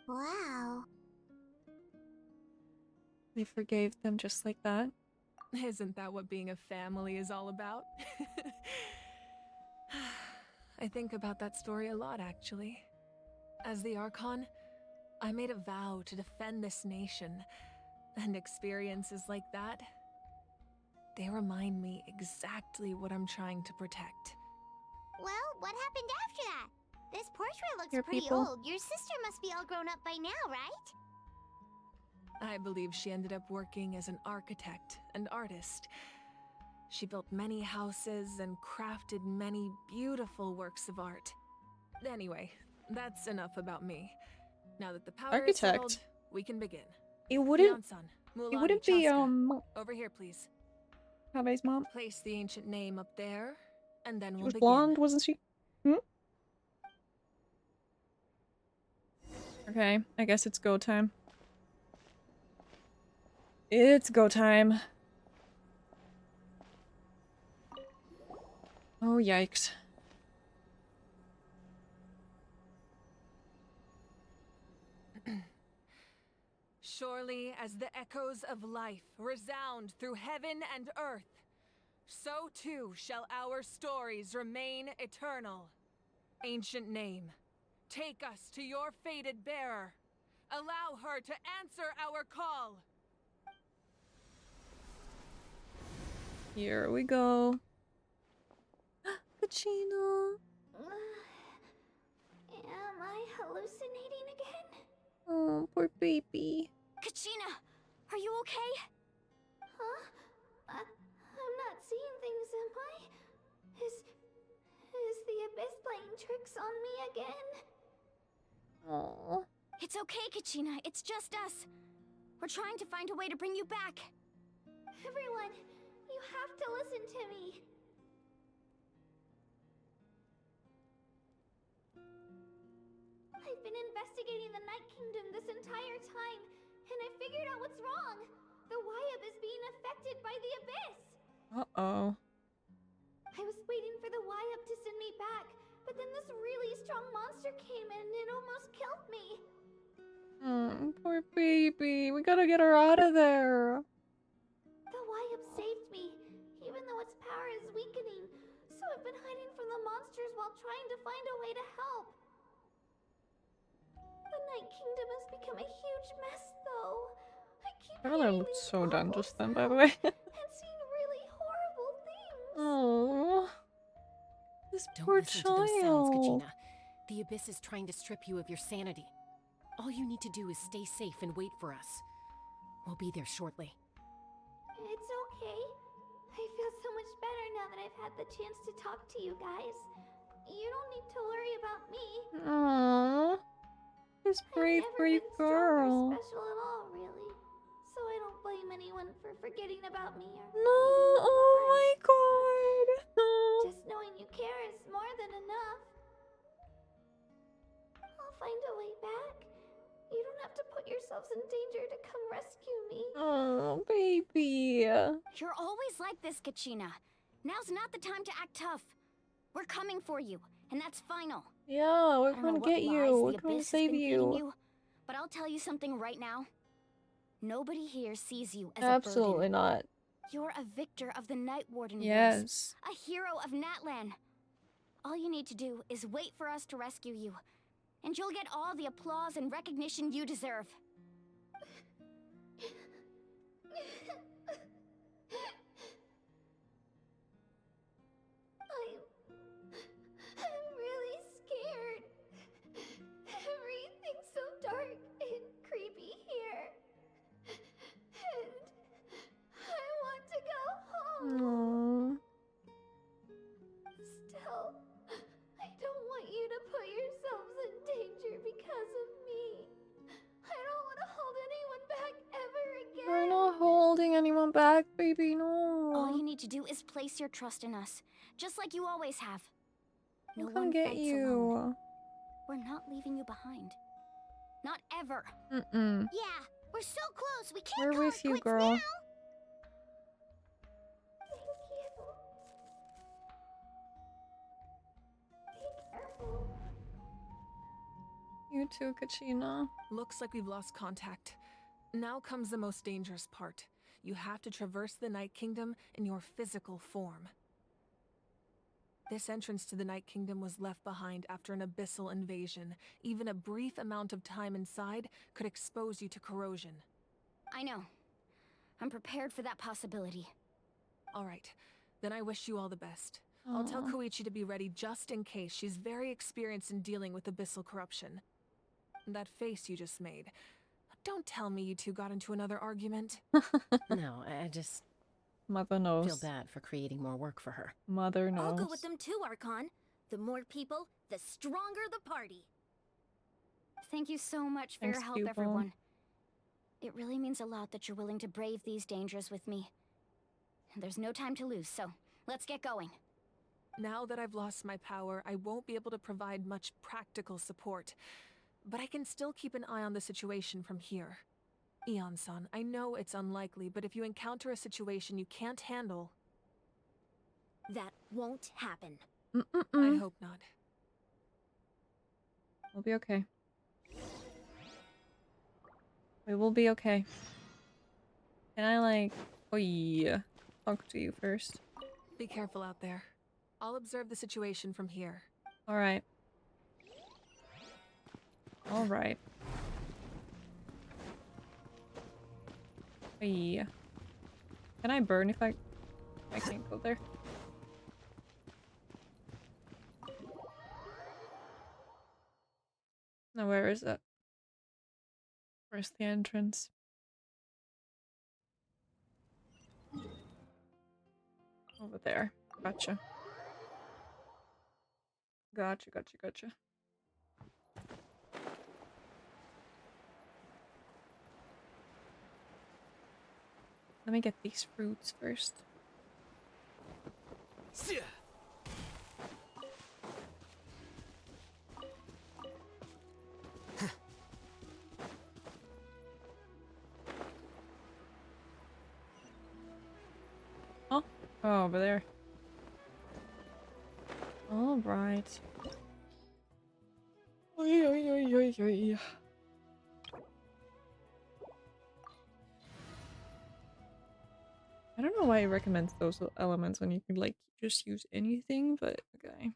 Wow. They forgave them just like that? Isn't that what being a family is all about? I think about that story a lot, actually. As the Archon, I made a vow to defend this nation, and experiences like that, they remind me exactly what I'm trying to protect. Well, what happened after that? This portrait looks Your pretty people. old. Your sister must be all grown up by now, right? I believe she ended up working as an architect and artist. She built many houses and crafted many beautiful works of art. Anyway, that's enough about me. Now that the power is settled, we can begin. It wouldn't Mulan, be over here, please. Kabe's mom. Place the ancient name up there, and then She we'll was begin. blonde, wasn't she? Okay, I guess it's go time. It's go time. Oh, yikes. Surely as the echoes of life resound through heaven and earth, so too shall our stories remain eternal. Ancient name, take us to your fated bearer. Allow her to answer our call. Here we go. Kachina. Am I hallucinating again? Oh, poor baby. Kachina, are you okay? Huh? I'm not seeing things, am I? Is the Abyss playing tricks on me again? Oh. It's okay, Kachina. It's just us. We're trying to find a way to bring you back. Everyone, you have to listen to me. I've been investigating the Night Kingdom this entire time, and I figured out what's wrong. The Wyab is being affected by the Abyss. Uh-oh. I was waiting for the Wyab to send me back, but then this really strong monster came in and it almost killed me. Poor baby. We gotta get her out of there. The Wyab saved me, even though its power is weakening. So I've been hiding from the monsters while trying to find a way to help. The Night Kingdom has become a huge mess, though. I keep Carla hearing looked these so done awful just then, by the sounds way. and seeing really horrible things. Oh, this Don't poor listen to those sounds, child. Kachina. The Abyss is trying to strip you of your sanity. All you need to do is stay safe and wait for us. We'll be there shortly. It's okay. I feel so much better now that I've had the chance to talk to you guys. You don't need to worry about me. Aww. This brave, I've never brave been strong or girl. special at all, really. So I don't blame anyone for forgetting about me or No, leaving me oh behind. my god. No. Just knowing you care is more than enough. I'll find a way back. You don't have to put yourselves in danger to come rescue me. Oh, baby. You're always like this, Kachina. Now's not the time to act tough. We're coming for you, and that's final. Yeah, we're I don't know gonna what get you. lies We're the gonna Abyss has save been feeding you. you, but I'll tell you something right now. Nobody here sees you as Absolutely a burden. not. You're a victor of the Night Warden Wars, Yes. a hero of Natlan. All you need to do is wait for us to rescue you, and you'll get all the applause and recognition you deserve. I'm really scared. Everything's so dark and creepy here. And I want to go home. Aww. Still, I don't want you to put yourselves in danger because of me. I don't want to hold anyone back ever again. We're not holding anyone back, baby. All No. you need to do is place your trust in us, just like you always have. No We'll come one get fights you. alone. We're not leaving you behind. Not ever. Mm-mm. Yeah, we're so close. We can't We're call with it you, quits girl. now. Thank you. Be careful. You too, Kachina. Looks like we've lost contact. Now comes the most dangerous part. You have to traverse the Night Kingdom in your physical form. This entrance to the Night Kingdom was left behind after an abyssal invasion. Even a brief amount of time inside could expose you to corrosion. I know. I'm prepared for that possibility. All right, then I wish you all the best. I'll tell Aw. Koichi to be ready just in case. She's very experienced in dealing with abyssal corruption. That face you just made. Don't tell me you two got into another argument. No, I just Mother feel knows. bad for creating more work for her. Mother I'll go knows. with them too, Archon. The more people, the stronger the party. Thank you so much for Thanks, your help, Cubo. everyone. It really means a lot that you're willing to brave these dangers with me. And there's no time to lose, so let's get going. Now that I've lost my power, I won't be able to provide much practical support. But I can still keep an eye on the situation from here. Eon-san, I know it's unlikely, but if you encounter a situation you can't handle... That won't happen. I hope not. We'll be okay. We will be okay. Can I, like... Oh, yeah. Talk to you first. Be careful out there. I'll observe the situation from here. Alright. Alright. Oh, yeah. Can I burn if I can't go there? Now where is it? Where's the entrance? Over there. Gotcha. Gotcha, gotcha, gotcha. Let me get these fruits first. Oh, oh, over there. All right. Oy, oy, oy, oy, oy. I don't know why it recommends those elements when you could like just use anything, but okay.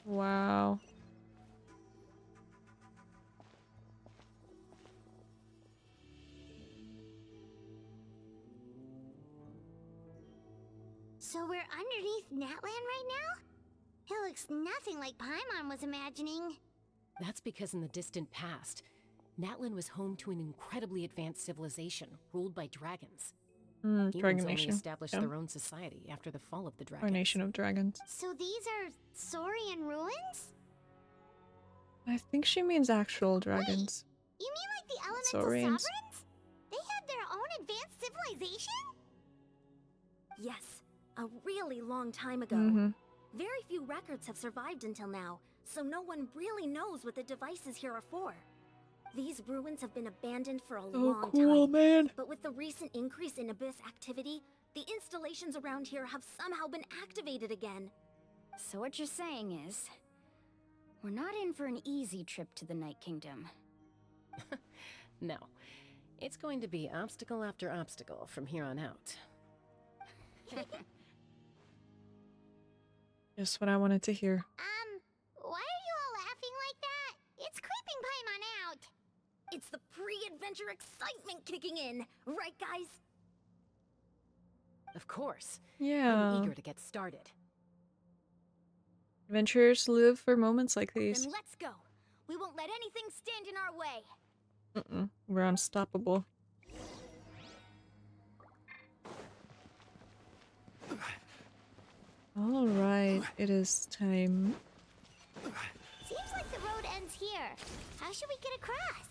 Wow. So we're underneath Natland right now? It looks nothing like Paimon was imagining. That's because in the distant past, Natlan was home to an incredibly advanced civilization ruled by dragons. Dragon Humans only Nation. established Yeah. their own society after the fall of the Or dragons. Nation of Dragons. So these are Saurian ruins? I think she means actual dragons. You mean like the elemental Saurians. sovereigns? They had their own advanced civilization? Yes, a really long time ago. Mm-hmm. Very few records have survived until now, so no one really knows what the devices here are for. These ruins have been abandoned for a long time. Man. But with the recent increase in Abyss activity, the installations around here have somehow been activated again. So what you're saying is, we're not in for an easy trip to the Night Kingdom. No. It's going to be obstacle after obstacle from here on out. Just what I wanted to hear. Why are you all laughing like that? It's creeping Paimon out. It's the pre-adventure excitement kicking in, right guys? Of course. Yeah. I'm eager to get started. Adventurers live for moments like these. Then let's go. We won't let anything stand in our way. We're unstoppable. Alright, it is time. Seems like the road ends here. How should we get across?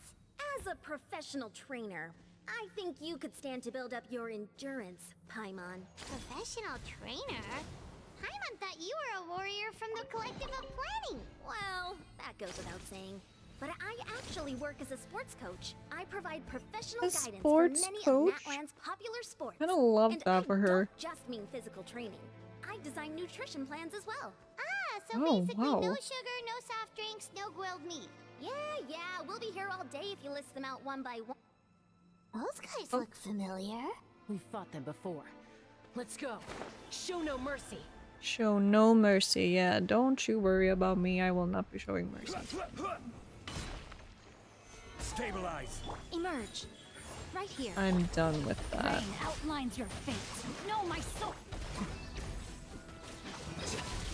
As a professional trainer, I think you could stand to build up your endurance, Paimon. Professional trainer? Paimon thought you were a warrior from the Collective of Planning. Well, that goes without saying. But I actually work as a sports coach. I provide professional guidance for many of Natland's popular sports. I don't love that for her. Don't just mean physical training. I design nutrition plans as well. Ah, so basically wow. no sugar, no soft drinks, no grilled meat. Yeah, we'll be here all day if you list them out one by one. Those guys look familiar. We've fought them before. Let's go. Show no mercy. Show no mercy. Yeah, don't you worry about me. I will not be showing mercy. Stabilize. Emerge. Right here. I'm done with that. Rain outlines your fate. No, my soul.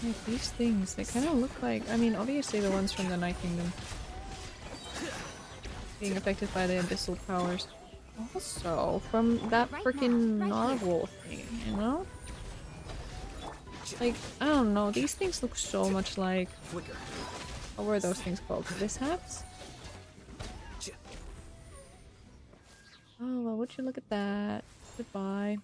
Like, these things, they kind of look like, I mean, obviously the ones from the Night Kingdom. Being affected by the abyssal powers. Also, from that freaking narwhal thing, you know? Like, I don't know, these things look so much like... What were those things called? Mishaps? Oh, well, would you look at that? Goodbye.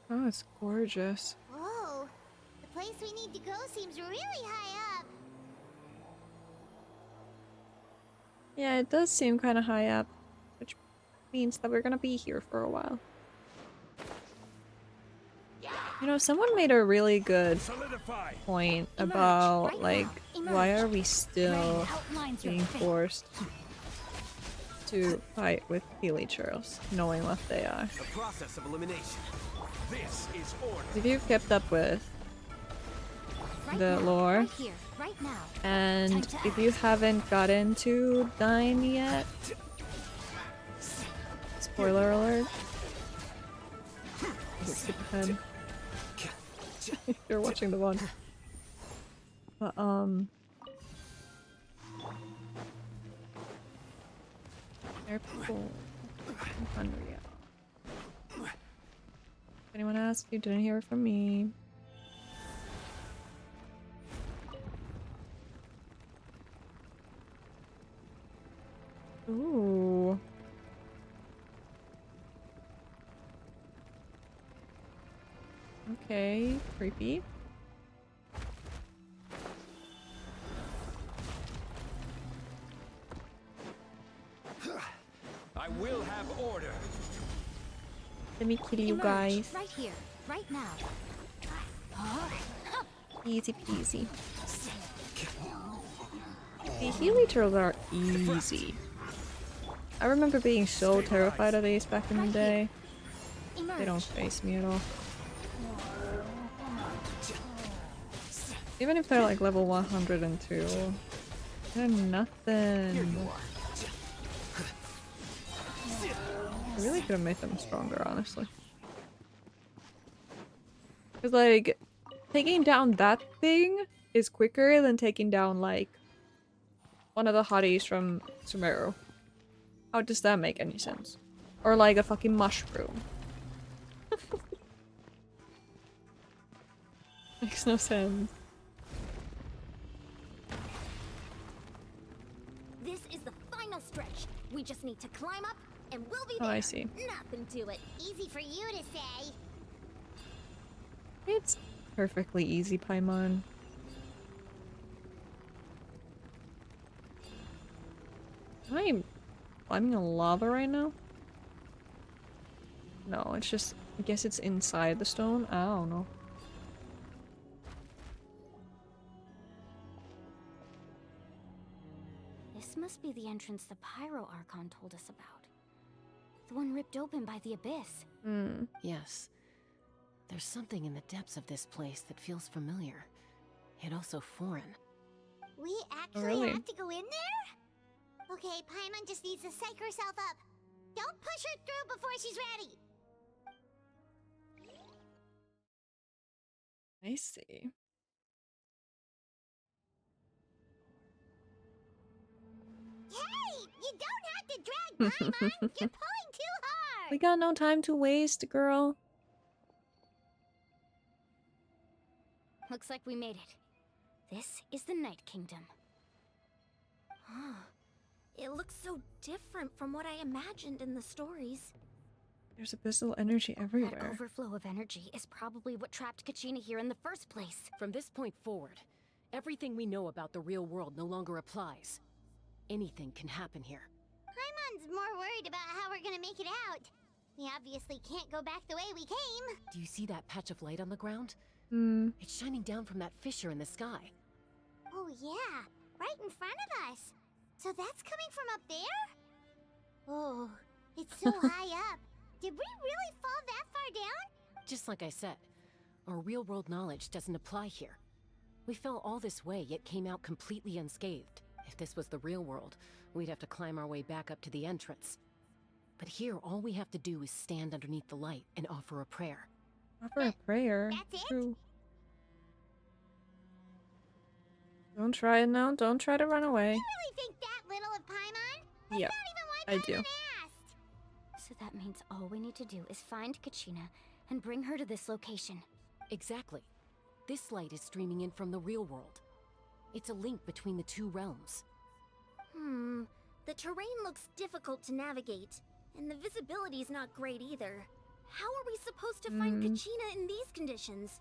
Oh, it's gorgeous. Whoa, place we need to go seems really high up. Yeah, it does seem kind of high up, which means that we're gonna be here for a while. You know, someone made a really good point about, like, why are we still being forced to fight with Healy-Churls, knowing what they are. The process of elimination. This is order. If you've kept up with the lore, and if you haven't gotten to Dine yet, spoiler alert. Skip ahead. If you're watching the one. But there are people in Unreal. If anyone asked, you didn't hear it from me. Ooh. Okay, creepy. I will have order. Let me kill you guys. Right here, right now. Easy peasy. The Healy turtles are easy. I remember being so terrified of these back in the day. They don't face me at all. Even if they're like level 102, they're nothing. I really could have made them stronger, honestly. Because, like, taking down that thing is quicker than taking down, like, one of the hotties from Sumeru. How does that make any sense? Or, like, a fucking mushroom. Makes no sense. This is the final stretch. We just need to climb up and we'll be there. Oh, I see. Nothing to it. Easy for you to say. It's perfectly easy, Paimon. Am I climbing a lava right now? No, it's just... I guess it's inside the stone? I don't know. This must be the entrance the Pyro Archon told us about. The one ripped open by the Abyss. Hmm. Yes. There's something in the depths of this place that feels familiar, yet also foreign. We actually really? have to go in there? Okay, Paimon just needs to psych herself up. Don't push her through before she's ready. I see. Hey! You don't have to drag Paimon! You're pulling too hard! We got no time to waste, girl. Looks like we made it. This is the Night Kingdom. It looks so different from what I imagined in the stories. There's abyssal energy That everywhere. overflow of energy is probably what trapped Kachina here in the first place. From this point forward, everything we know about the real world no longer applies. Anything can happen here. Paimon's more worried about how we're gonna make it out. We obviously can't go back the way we came. Do you see that patch of light on the ground? Hmm. It's shining down from that fissure in the sky. Oh yeah, right in front of us. So that's coming from up there? Oh, it's so high up. Did we really fall that far down? Just like I said, our real-world knowledge doesn't apply here. We fell all this way, yet came out completely unscathed. If this was the real world, we'd have to climb our way back up to the entrance. But here, all we have to do is stand underneath the light and offer a prayer. Offer a prayer. That's it? True. Don't try it now. Don't try to run away. You really think that little of Paimon? That's Yep, not even why I Paimon do. asked. So that means all we need to do is find Kachina and bring her to this location. Exactly. This light is streaming in from the real world. It's a link between the two realms. The terrain looks difficult to navigate, and the visibility's not great either. How are we supposed to find Kachina in these conditions?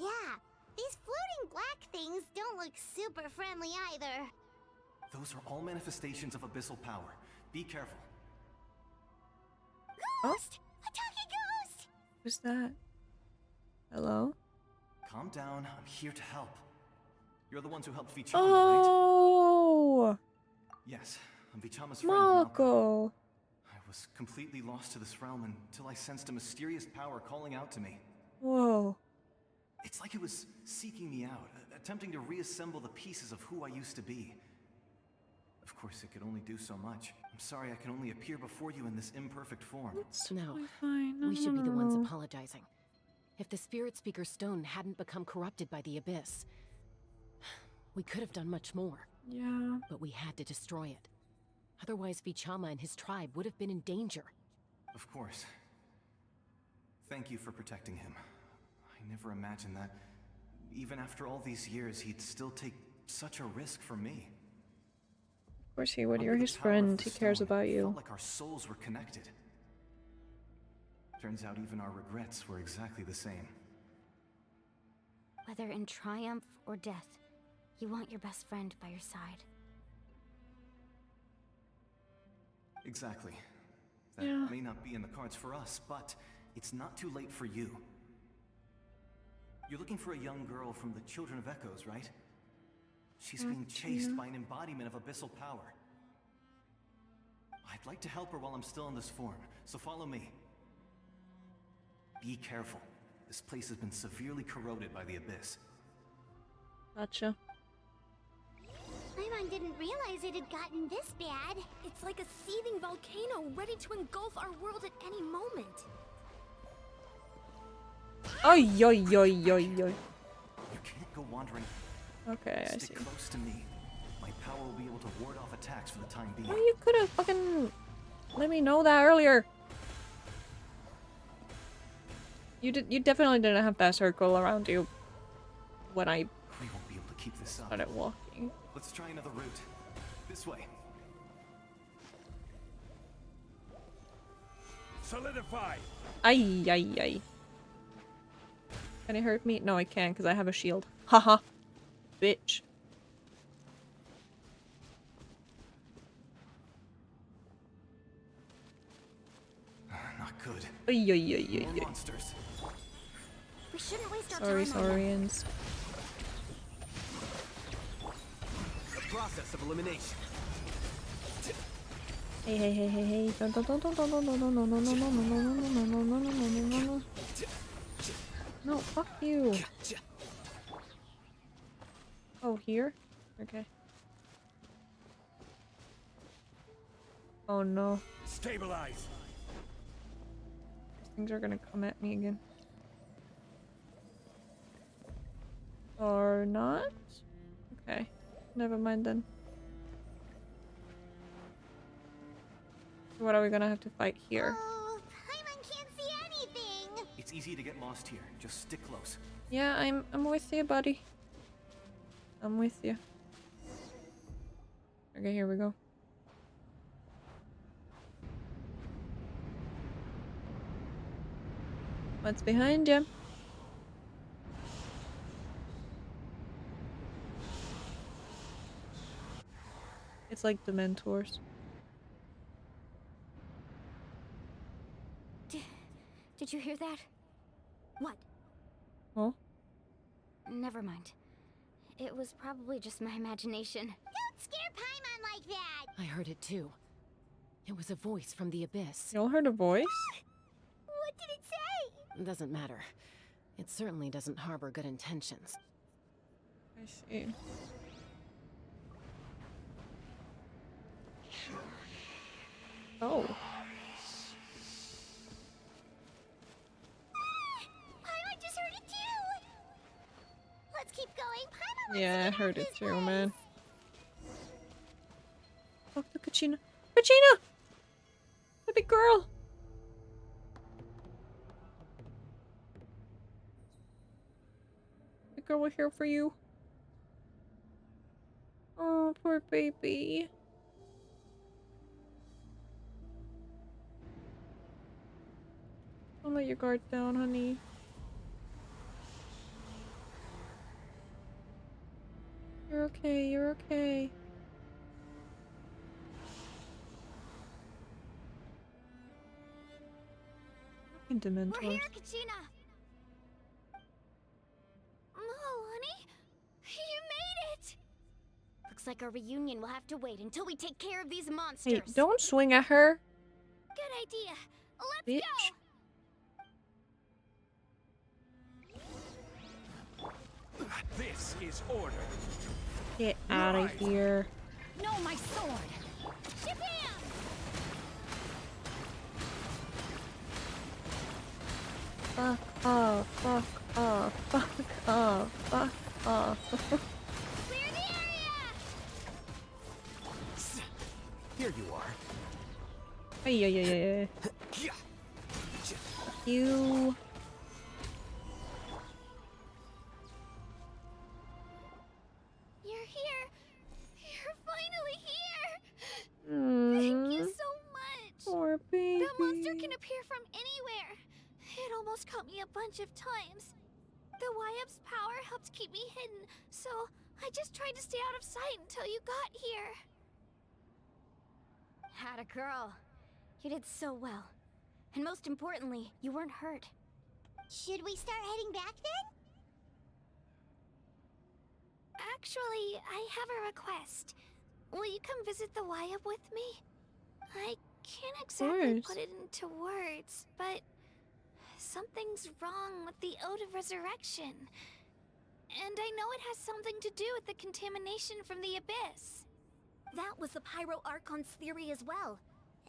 Yeah, These floating black things don't look super friendly either. Those are all manifestations of abyssal power. Be careful. Ghost! A talking ghost! Who's that? Hello? Calm down. I'm here to help. You're the ones who helped Vichama, Oh! right? Yes, I'm Vichama's friend, Marco! I was completely lost to this realm until I sensed a mysterious power calling out to me. Whoa. It's like it was seeking me out, attempting to reassemble the pieces of who I used to be. Of course, it could only do so much. I'm sorry I can only appear before you in this imperfect form. No, fine. we should be the ones apologizing. If the Spirit Speaker Stone hadn't become corrupted by the Abyss, we could have done much more. Yeah. But we had to destroy it. Otherwise, Vichama and his tribe would have been in danger. Of course. Thank you for protecting him. I never imagined that, even after all these years, he'd still take such a risk for me. Of course he would. You're his friend. He cares about you. Felt like our souls were connected. Turns out even our regrets were exactly the same. Whether in triumph or death, you want your best friend by your side. Exactly. That may not be in the cards for us, but it's not too late for you. You're looking for a young girl from the Children of Echoes, right? She's being chased by an embodiment of abyssal power. I'd like to help her while I'm still in this form, so follow me. Be careful. This place has been severely corroded by the Abyss. Gotcha. Paimon didn't realize it had gotten this bad. It's like a seething volcano ready to engulf our world at any moment. Oi, oi, oi, oi, oi. You can't go wandering. Okay, I see. Stick close to me. My power will be able to ward off attacks for the time being. Well, you could have fucking let me know that earlier. You definitely didn't have that circle around you when I We won't be able to keep this up. started walking. Let's try another route. This way. Solidify. Ay, ay, ay. Can it hurt me? No, I can't because I have a shield. Haha. Bitch. Not good. Ay, ay, ay, ay, More ay. monsters. We shouldn't waste our Sorry, time on them. Saurians. The process of elimination. Hey, hey, hey, hey, hey. Don't, don't, don't, don't, don't, don't, don't, don't, don't, don't, don't, don't, don't, don't, don't, don't, don't, don't, don't, don't. No, fuck you. Oh, here? Okay. Oh no. Stabilize. These things are gonna come at me again. Or not? Okay. Never mind then. What are we gonna have to fight here? Oh, Paimon can't see anything. It's easy to get lost here. Just stick close. Yeah, I'm with you, buddy. I'm with you. Okay, here we go. What's behind you? It's like the mentors. Did you hear that? What? Oh? Never mind. It was probably just my imagination. Don't scare Paimon like that. I heard it too. It was a voice from the Abyss. You all heard a voice? What did it say? Doesn't matter. It certainly doesn't harbor good intentions. I see. Oh. Paimon just heard it too. Let's keep going. Paimon wants Yeah, to I get heard out it this too, place. man. Oh, look at Kachina. Kachina! Baby girl! The girl, we're here for you. Oh, poor baby. Don't let your guard down, honey. okay, you're okay. Fucking Dementors. We're here, Kachina! Oh, honey? You made it! Looks like our reunion will have to wait until we take care of these monsters. Hey, don't swing at her. Good idea. Let's Bitch. go! This is order. Get out of here. No, my sword! Shabam! Fuck off, fuck off, fuck off, fuck off. Clear the area! Here you are. Ay, ay, ay, ay, ay. You. You're here. You're finally here. Mm. Thank you so much. Poor baby. That monster can appear from anywhere. It almost caught me a bunch of times. The Wyap's power helped keep me hidden, so I just tried to stay out of sight until you got here. Had a girl. You did so well. And most importantly, you weren't hurt. Should we start heading back then? Actually, I have a request. Will you come visit the Wyap with me? I can't exactly put it into words, but something's wrong with the Ode of Resurrection. And I know it has something to do with the contamination from the Abyss. That was the Pyro Archon's theory as well.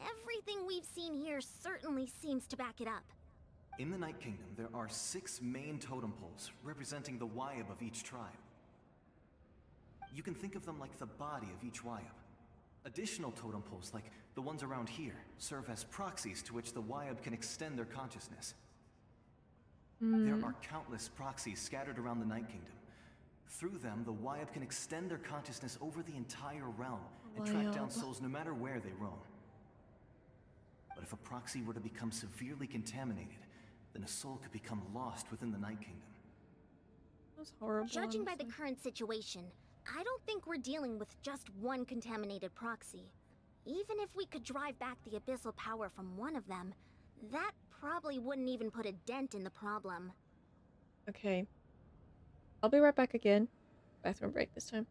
Everything we've seen here certainly seems to back it up. In the Night Kingdom, there are 6 main totem poles representing the Wyab of each tribe. You can think of them like the body of each Wyab. Additional totem poles, like the ones around here, serve as proxies to which the Wyab can extend their consciousness. There are countless proxies scattered around the Night Kingdom. Through them, the Wyab can extend their consciousness over the entire realm and track down souls no matter where they roam. But if a proxy were to become severely contaminated, then a soul could become lost within the Night Kingdom. That's horrible. Judging by the current situation, I don't think we're dealing with just one contaminated proxy. Even if we could drive back the abyssal power from one of them, that probably wouldn't even put a dent in the problem. Okay. I'll be right back again. Bathroom break this time.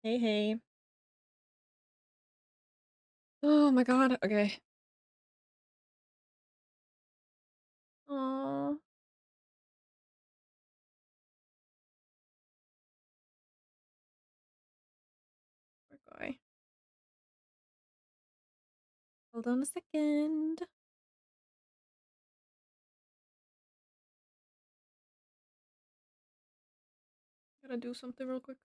Hey, hey. Oh my god, okay. Oh, poor guy. Hold on a second. Gotta do something real quick.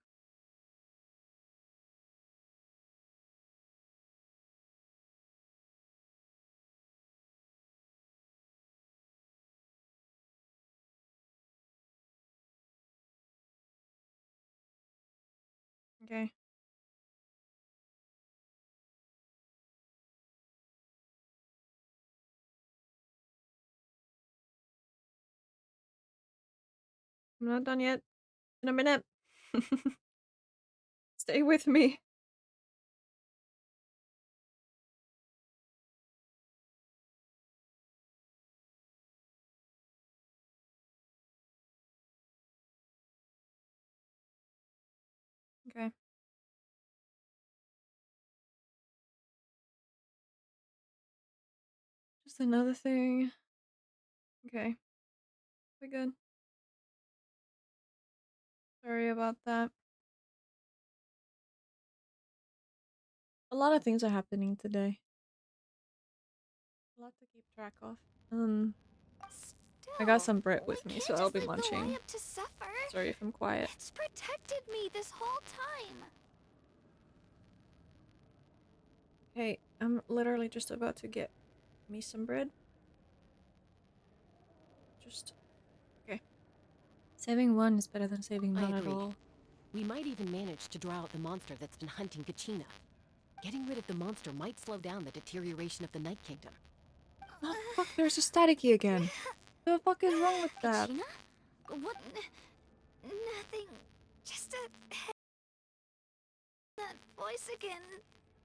Okay. I'm not done yet. In a minute. Stay with me. Okay. Just another thing. Okay. We good. Sorry about that. A lot of things are happening today. A lot to keep track of. I got some bread with me, so I'll be munching. To suffer. Sorry if I'm quiet. It's protected me this whole time. Hey, I'm literally just about to get me some bread. Just... okay. Saving one is better than saving none at all. We might even manage to draw out the monster that's been hunting Kachina. Getting rid of the monster might slow down the deterioration of the Night Kingdom. Oh fuck, there's a staticky again. What the fuck is wrong with that? Kachina? What? Nothing. Just that voice again,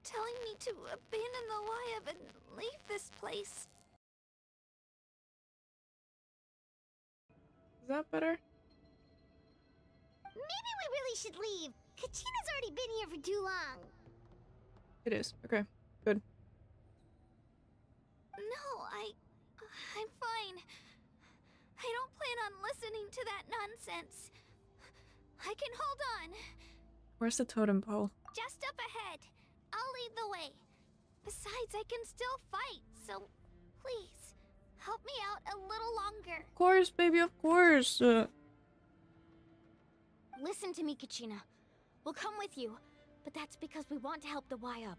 telling me to abandon the Wyab and leave this place. Is that better? Maybe we really should leave. Kachina's already been here for too long. It is. Okay. Good. No, I'm fine. I don't plan on listening to that nonsense. I can hold on. Where's the totem pole? Just up ahead. I'll lead the way. Besides, I can still fight, so please, help me out a little longer. Of course, baby, of course. Listen to me, Kachina. We'll come with you, but that's because we want to help the Wyab,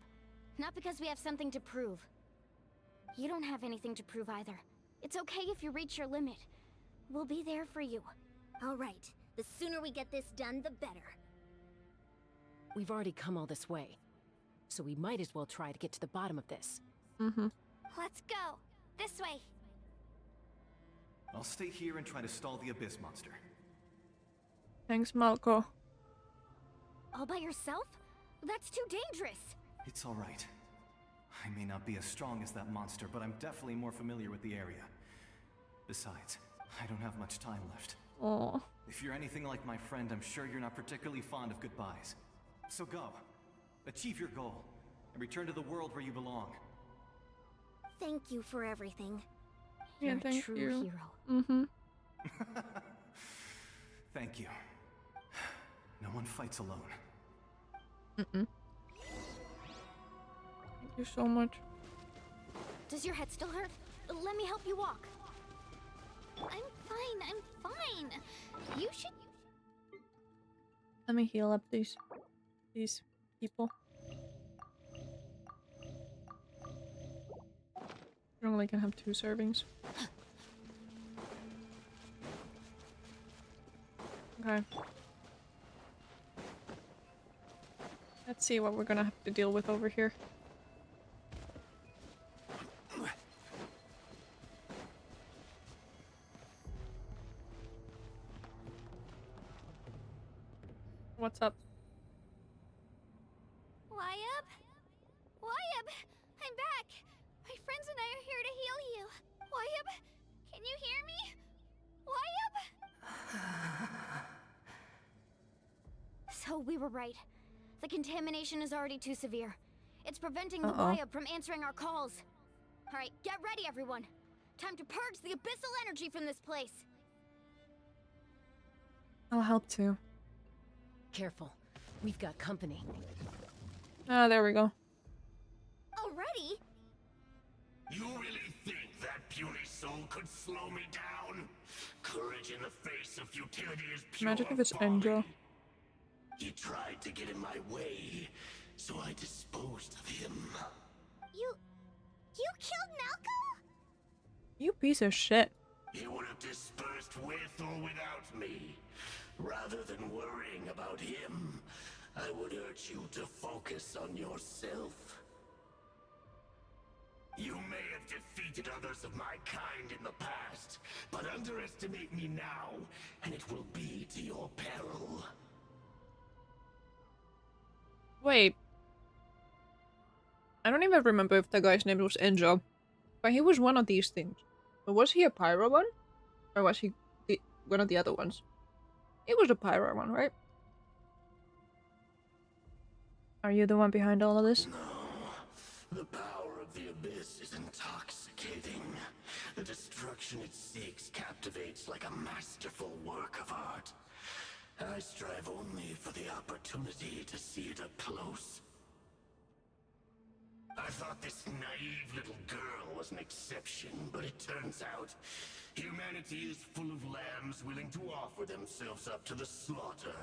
not because we have something to prove. You don't have anything to prove either. It's okay if you reach your limit. We'll be there for you. All right. The sooner we get this done, the better. We've already come all this way, so we might as well try to get to the bottom of this. Mm-hmm. Let's go. This way. I'll stay here and try to stall the Abyss Monster. Thanks, Malco. All by yourself? That's too dangerous. It's all right. I may not be as strong as that monster, but I'm definitely more familiar with the area. Besides, I don't have much time left. Oh. If you're anything like my friend, I'm sure you're not particularly fond of goodbyes. So go. Achieve your goal, and return to the world where you belong. Thank you for everything. Yeah, You're thank a true you. hero. Mm-hmm. Thank you. No one fights alone. Mm-mm. Thank you so much. Does your head still hurt? Let me help you walk. I'm fine. You should... Let me heal up these people. I only can have 2 servings. Okay. Let's see what we're gonna have to deal with over here. What's up? Wyab? Wyab! I'm back! My friends and I are here to heal you. Wyab, can you hear me? Wyab? So we were right. The contamination is already too severe. It's preventing the Wayab from answering our calls. Alright, get ready, everyone. Time to purge the abyssal energy from this place. I'll help too. Careful. We've got company. Ah, there we go. Already? You really think that puny soul could slow me down? Courage in the face of futility is pure Imagine if it's folly. Angel. He tried to get in my way, so I disposed of him. You killed Malco? You piece of shit. He would have dispersed with or without me. Rather than worrying about him, I would urge you to focus on yourself. You may have defeated others of my kind in the past, but underestimate me now, and it will be to your peril. Wait. I don't even remember if the guy's name was Enjo. But he was one of these things. But was he a pyro one? Or was he one of the other ones? He was a pyro one, right? Are you the one behind all of this? No. The power of the abyss is intoxicating. The destruction it seeks captivates like a masterful work of art. I strive only for the opportunity to see it up close. I thought this naive little girl was an exception, but it turns out humanity is full of lambs willing to offer themselves up to the slaughter.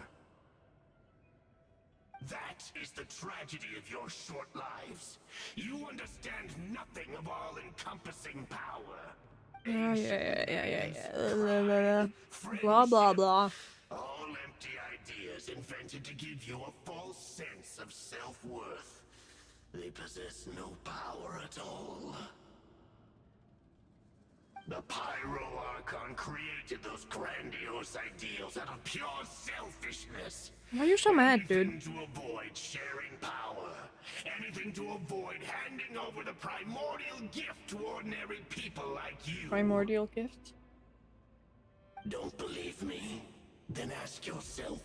That is the tragedy of your short lives. You understand nothing of all-encompassing power. Yeah. Blah, blah, blah. All empty ideas invented to give you a false sense of self-worth. They possess no power at all. The Pyro Archon created those grandiose ideals out of pure selfishness. Why are you so mad, dude? Anything to avoid sharing power. Anything to avoid handing over the primordial gift to ordinary people like you. Primordial gift? Don't believe me? Then ask yourself,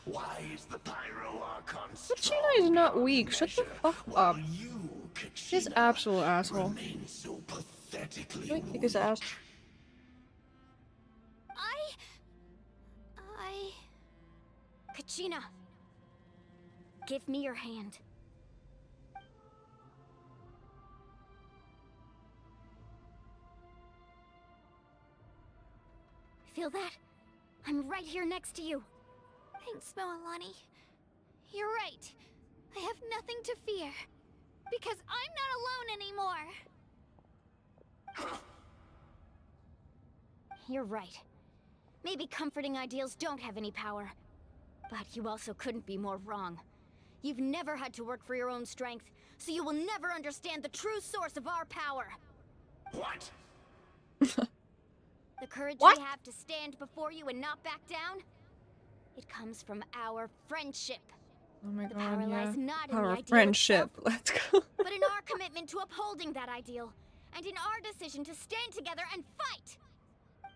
why is the Pyro Archon strong? Kachina is not weak. Shut the fuck up. You, She's absolute asshole. remain so pathetically Can I kick his ass? Kachina. Give me your hand. Feel that? I'm right here next to you. Thanks, Moalani. You're right. I have nothing to fear. Because I'm not alone anymore. You're right. Maybe comforting ideals don't have any power. But you also couldn't be more wrong. You've never had to work for your own strength, so you will never understand the true source of our power. What? The courage we have to stand before you and not back down? It comes from our friendship. Oh my The god, power yeah. lies not in Power the of ideal friendship. itself, Let's go. but in our commitment to upholding that ideal, and in our decision to stand together and fight.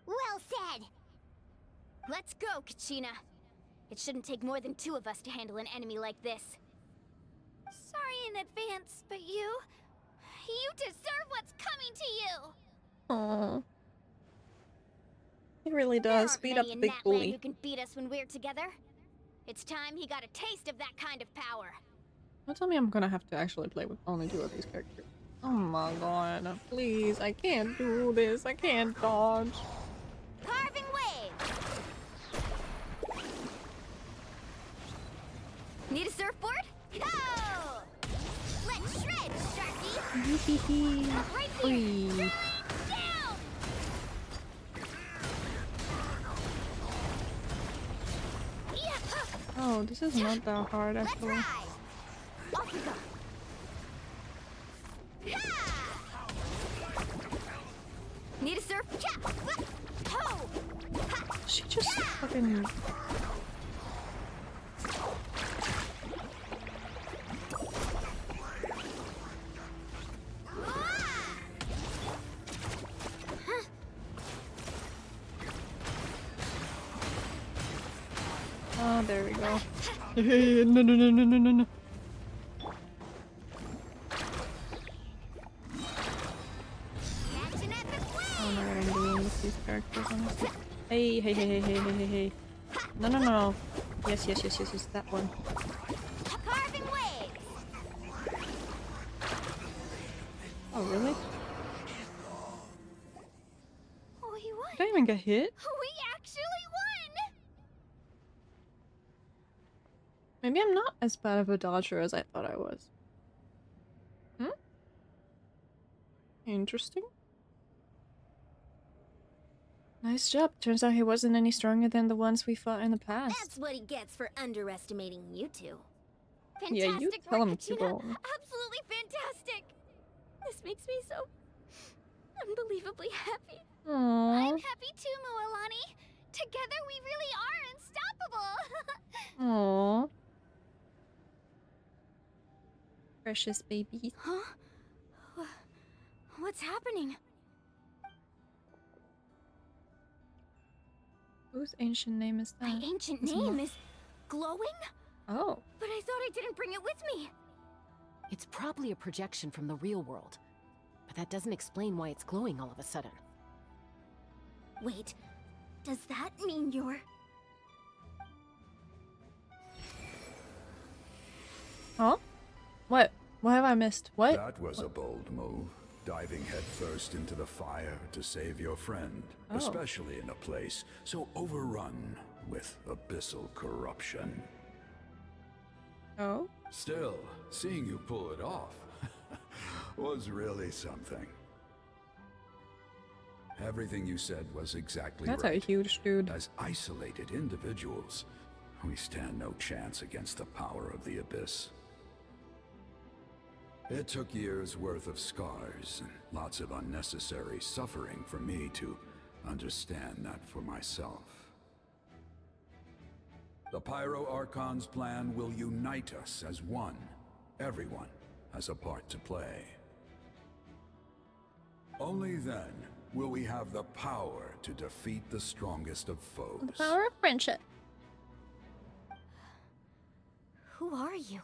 Well said. Let's go, Kachina. It shouldn't take more than 2 of us to handle an enemy like this. Sorry in advance, but you deserve what's coming to you. Aww. He really does. Beat up the big Who bully. can beat us when we're together? It's time he got a taste of that kind of power. Don't tell me I'm gonna have to actually play with only 2 of these characters. Oh my god. Please, I can't do this. I can't dodge. Carving wave! Need a surfboard? Go! Let's shred, Sharky! Right here! Down! Oh, this is not that hard actually. Off we go! Need a surf? She just fucking... Oh, there we go. No, no, no, no, no, no, no. I don't know what I'm doing with these characters, honestly. Hey, hey, hey, hey, hey, hey, hey, hey. No, no, no, no. Yes, yes, yes, yes, yes, that one. Carving waves. Oh, really? We won. Did I even get hit? We actually won. Maybe I'm not as bad of a dodger as I thought I was. Hmm? Interesting. Nice job. Turns out he wasn't any stronger than the ones we fought in the past. That's what he gets for underestimating you two. Yeah, you Fantastic tell work, him to Kachina. go. Absolutely fantastic. This makes me so unbelievably happy. I'm Aww. happy too, Mualani. Together we really are unstoppable. Aww. Precious baby. Huh? What's happening? Whose ancient name is that? My ancient It's name is glowing? Oh. But I thought I didn't bring it with me. It's probably a projection from the real world. But that doesn't explain why it's glowing all of a sudden. Wait, does that mean you're... Huh? What? What have I missed? What? That was a bold move. Diving headfirst into the fire to save your friend, Oh. especially in a place so overrun with abyssal corruption. Oh? Still, seeing you pull it off was really something. Everything you said was exactly That's right. a huge dude. As isolated individuals, we stand no chance against the power of the Abyss. It took years' worth of scars and lots of unnecessary suffering for me to understand that for myself. The Pyro Archon's plan will unite us as one. Everyone has a part to play. Only then will we have the power to defeat the strongest of foes. The power of friendship. Who are you?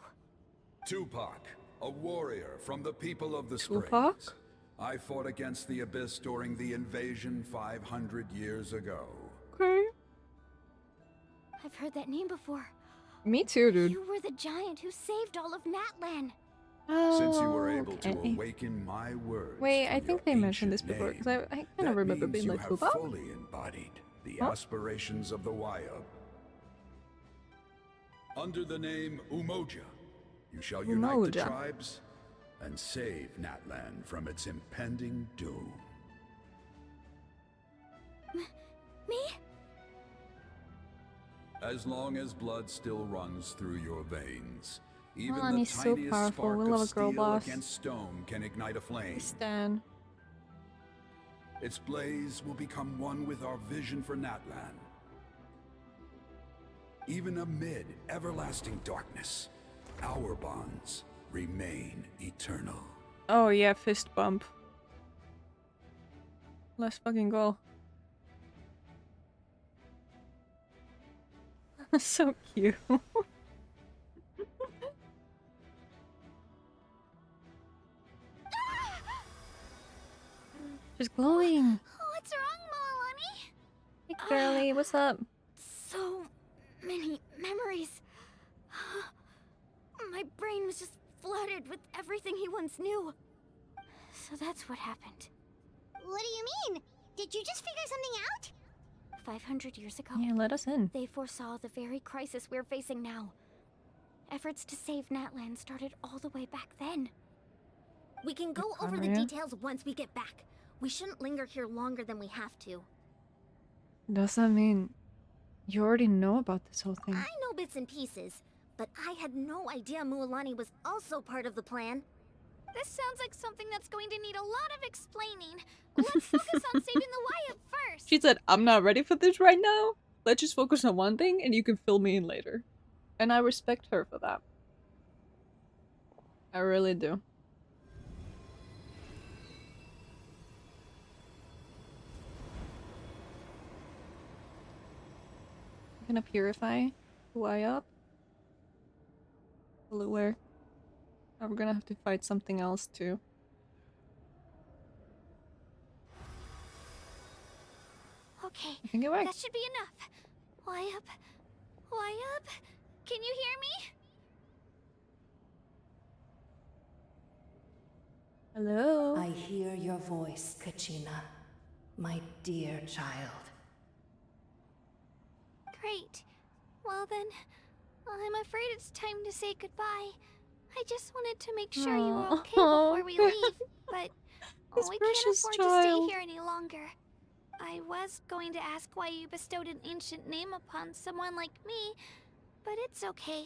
Tupac, a warrior from the people of the Tupac? Springs. I fought against the Abyss during the invasion 500 years ago. Okay. I've heard that name before. Me too, dude. You were the giant who saved all of Natlan. Oh, Since you were able to okay. awaken my words Wait, from I think your they mentioned this ancient before, name, because I kind of that remember means being you like, have Tupac? fully embodied the Huh? aspirations of the Wyab. Under the name Umoja, you shall unite the Umoja. tribes and save Natlan from its impending doom. Me? As long as blood still runs through your veins, even Mulan the is so tiniest powerful. spark We of love a girl steel boss. against stone can ignite a flame. Stan. Its blaze will become one with our vision for Natlan. Even amid everlasting darkness, our bonds remain eternal. Oh yeah, fist bump. Let's fucking go. So cute. She's glowing. What's wrong, Mualani? Hey girly, what's up? So many memories. My brain was just flooded with everything he once knew. So that's what happened. What do you mean? Did you just figure something out? 500 years ago, Yeah, let us in. they foresaw the very crisis we're facing now. Efforts to save Natlan started all the way back then. We can go over the details once we get back. We shouldn't linger here longer than we have to. Does that mean you already know about this whole thing? I know bits and pieces, but I had no idea Mualani was also part of the plan. This sounds like something that's going to need a lot of explaining. Let's focus on saving the Wyab first. She said, I'm not ready for this right now. Let's just focus on one thing and you can fill me in later. And I respect her for that. I really do. I'm gonna purify Why up? Blueware. Oh, we're gonna have to fight something else too. Okay, I think it worked. that should be enough. Why up? Why up? Can you hear me? Hello? I hear your voice, Kachina, my dear child. Great. Well then, I'm afraid it's time to say goodbye. I just wanted to make sure you were okay before we leave, but This we can't precious afford child. to stay here any longer. I was going to ask why you bestowed an ancient name upon someone like me, but it's okay.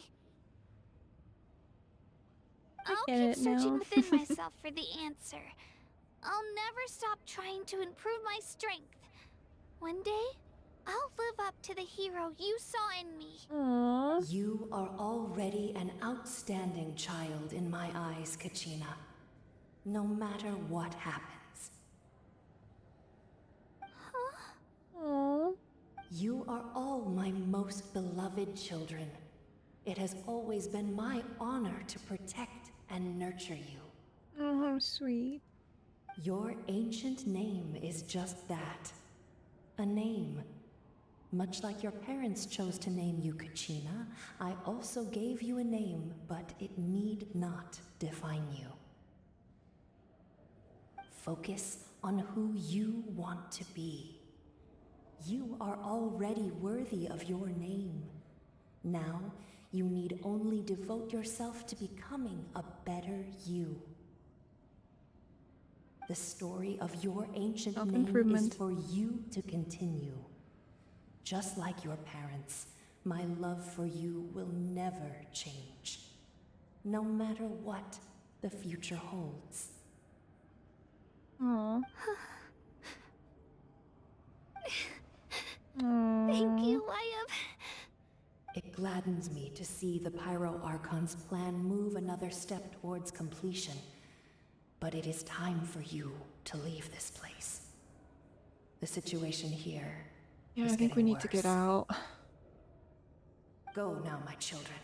I'll keep searching within myself for the answer. I'll never stop trying to improve my strength. One day, I'll live up to the hero you saw in me. Aww. You are already an outstanding child in my eyes, Kachina. No matter what happens. Aww. You are all my most beloved children. It has always been my honor to protect and nurture you. Oh, how sweet. Your ancient name is just that. A name. Much like your parents chose to name you Kachina, I also gave you a name, but it need not define you. Focus on who you want to be. You are already worthy of your name. Now, you need only devote yourself to becoming a better you. The story of your ancient name is for you to continue. Just like your parents, my love for you will never change. No matter what the future holds. Aww. Thank you, Wyatt. It gladdens me to see the Pyro Archon's plan move another step towards completion. But it is time for you to leave this place. The situation here is I think we getting need to get out. Go now, my children.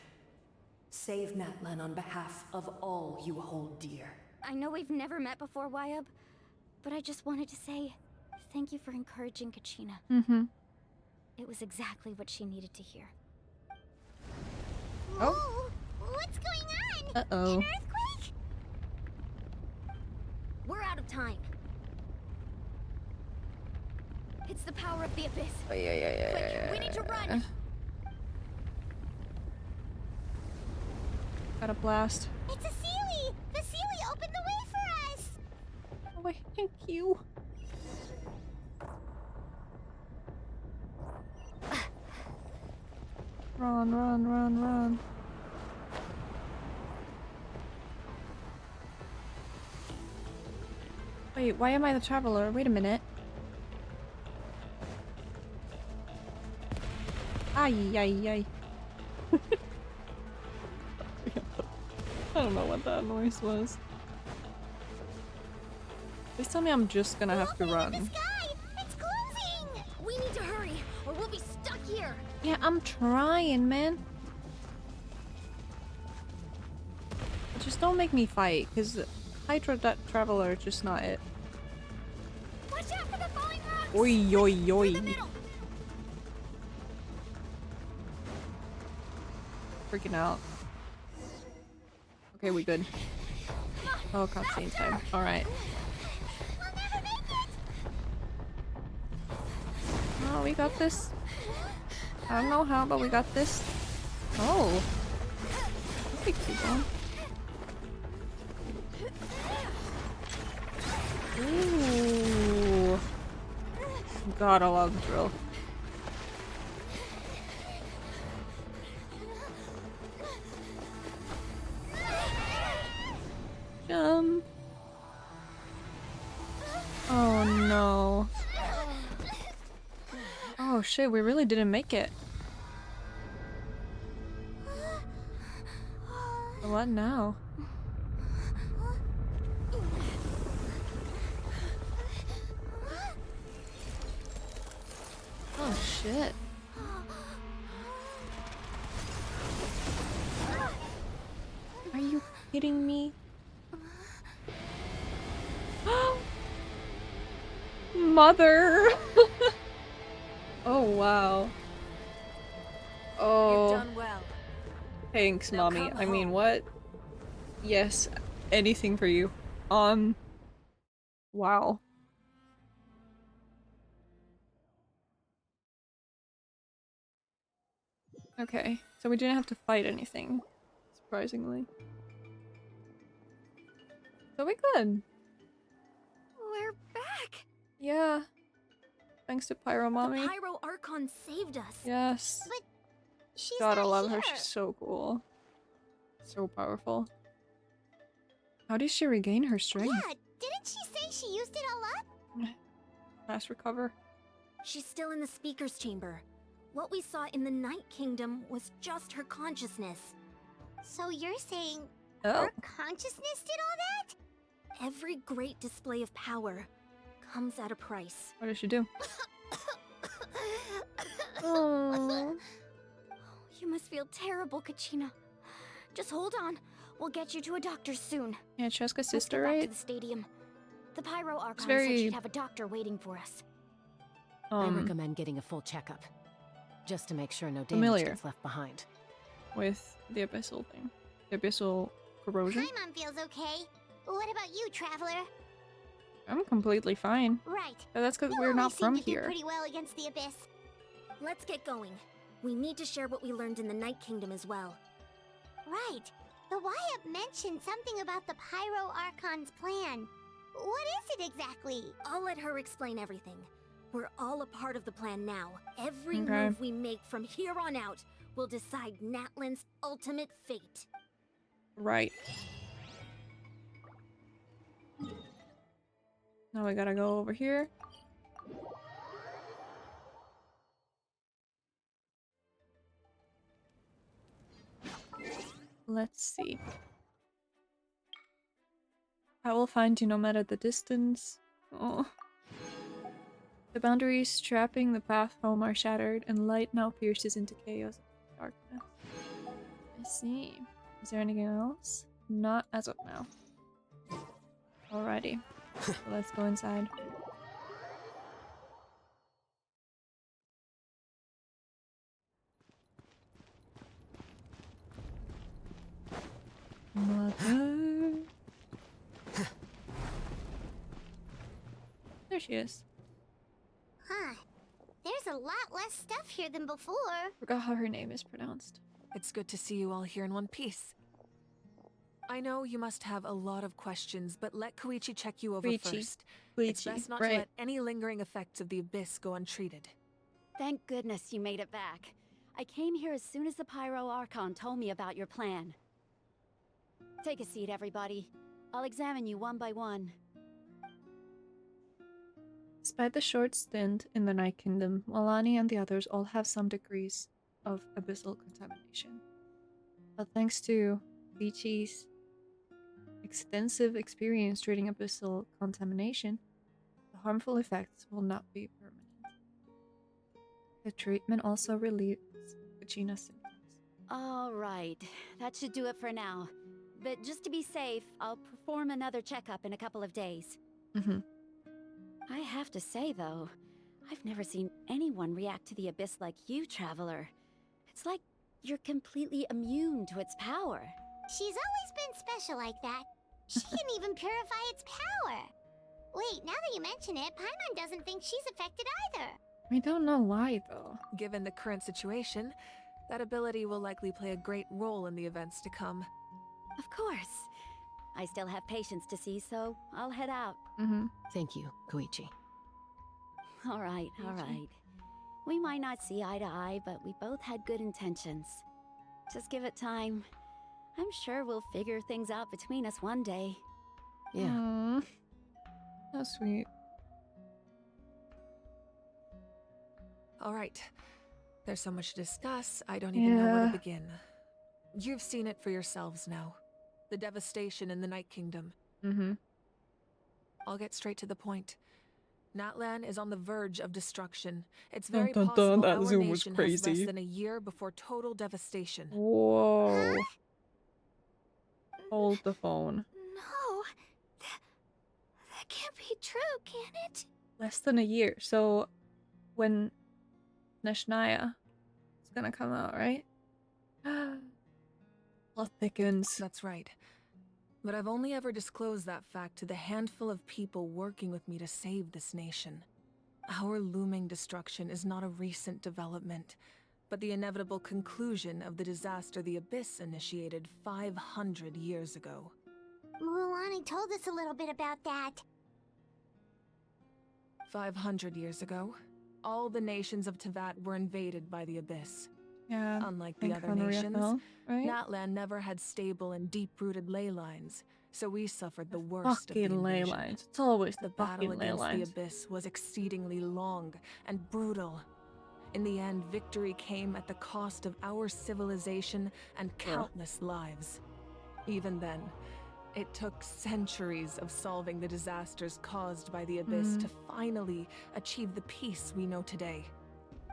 Save Natlan on behalf of all you hold dear. I know we've never met before, Wyatt, but I just wanted to say thank you for encouraging Kachina. It was exactly what she needed to hear. Oh, what's going on? Uh-oh. An earthquake? We're out of time. It's the power of the abyss. Quick, we need to run. Got a blast. It's a Sealy! The Sealy opened the way for us! Oh, wait, thank you. Run, run, run, run. Wait, why am I the traveler? Wait a minute. Ay, ay, ay. I don't know what that noise was. Please tell me I'm just gonna have to run. It's closing! We need to hurry, or we'll be stuck here. Yeah, I'm trying, man. Just don't make me fight, because Hydra Traveler is just not it. Watch out for the falling rocks! Oi, oi, oi. Freaking out. Okay, we good. Oh, cutscene time. Alright. Oh, we got this. I don't know how, but we got this. Oh. Okay, keep on. Ooh. God, I love the drill. Jump. Oh no. Oh shit, we really didn't make it. What now? Oh shit. kidding me? Mother! Oh, wow. Oh. You've done well. Thanks, Now mommy. come I mean, home. what? Yes, anything for you. Wow. Okay, so we didn't have to fight anything, surprisingly. So we good. We're back! Yeah. Thanks to Pyro Mommy. The Pyro Archon saved us. Yes. But she's Gotta not love here. her, she's so cool. So powerful. How did she regain her strength? Yeah, didn't she say she used it all up? Fast recover. She's still in the speaker's chamber. What we saw in the Night Kingdom was just her consciousness. So you're saying Oh. her consciousness did all that? Every great display of power comes at a price. What did she do? Oh. You must feel terrible, Kachina. Just hold on. We'll get you to a doctor soon. Yeah, Cheska's Let's sister, get back right? to the stadium. The Pyro Archon very- said she'd have a doctor waiting for us. I recommend getting a full checkup, just to make sure no damage familiar. gets left behind. With the abyssal thing. The abyssal corrosion? Paimon feels okay. What about you, Traveler? I'm completely fine. Right. But that's because You we're not always seem from to do here. pretty well against the abyss. Let's get going. We need to share what we learned in the Night Kingdom as well. Right. The Wyatt mentioned something about the Pyro Archon's plan. What is it exactly? I'll let her explain everything. We're all a part of the plan now. Every Okay. move we make from here on out will decide Natlan's ultimate fate. Right. Now we gotta go over here. Let's see. I will find you no matter the distance. Oh. The boundaries trapping the path home are shattered, and light now pierces into chaos and darkness. I see. Is there anything else? Not as of now. Alrighty. So let's go inside. Mother. There she is. Huh. There's a lot less stuff here than before. Forgot how her name is pronounced. It's good to see you all here in one piece. I know you must have a lot of questions, but let Koichi check you over first. It's best not to let any lingering effects of the abyss go untreated. Thank goodness you made it back. I came here as soon as the Pyro Archon told me about your plan. Take a seat, everybody. I'll examine you one by one. Despite the short stint in the Night Kingdom, Milani and the others all have some degrees of abyssal contamination. But thanks to Vichi's extensive experience treating abyssal contamination, the harmful effects will not be permanent. The treatment also relieves Kachina's symptoms. All right, that should do it for now. But just to be safe, I'll perform another checkup in a couple of days. I have to say, though, I've never seen anyone react to the abyss like you, Traveler. It's like you're completely immune to its power. She's always been special like that. She can even purify its power. Wait, now that you mention it, Paimon doesn't think she's affected either. I don't know why, though. Given the current situation, that ability will likely play a great role in the events to come. Of course. I still have patients to see, so I'll head out. Thank you, Koichi. All right, all right. We might not see eye to eye, but we both had good intentions. Just give it time. I'm sure we'll figure things out between us one day. Yeah. Aww. How sweet. All right. There's so much to discuss, I don't even know where to begin. You've seen it for yourselves now. The devastation in the Night Kingdom. I'll get straight to the point. Natlan is on the verge of destruction. It's very possible that our zoom was nation has less crazy. than a year before total devastation. Whoa. Hold the phone. No. That can't be true, can it? Less than a year. So when Neshnaya is gonna come out, right? Plot thickens. That's right. But I've only ever disclosed that fact to the handful of people working with me to save this nation. Our looming destruction is not a recent development, but the inevitable conclusion of the disaster the Abyss initiated 500 years ago. Mulan told us a little bit about that. 500 years ago, all the nations of Teyvat were invaded by the Abyss. Yeah. Unlike the other nations, right? Natlan never had stable and deep-rooted ley lines, so we suffered the worst of the Fucking ley invasion. lines. It's always The the battle fucking ley against the lines. Abyss was exceedingly long and brutal. In the end, victory came at the cost of our civilization and countless lives. Even then, it took centuries of solving the disasters caused by the Abyss to finally achieve the peace we know today.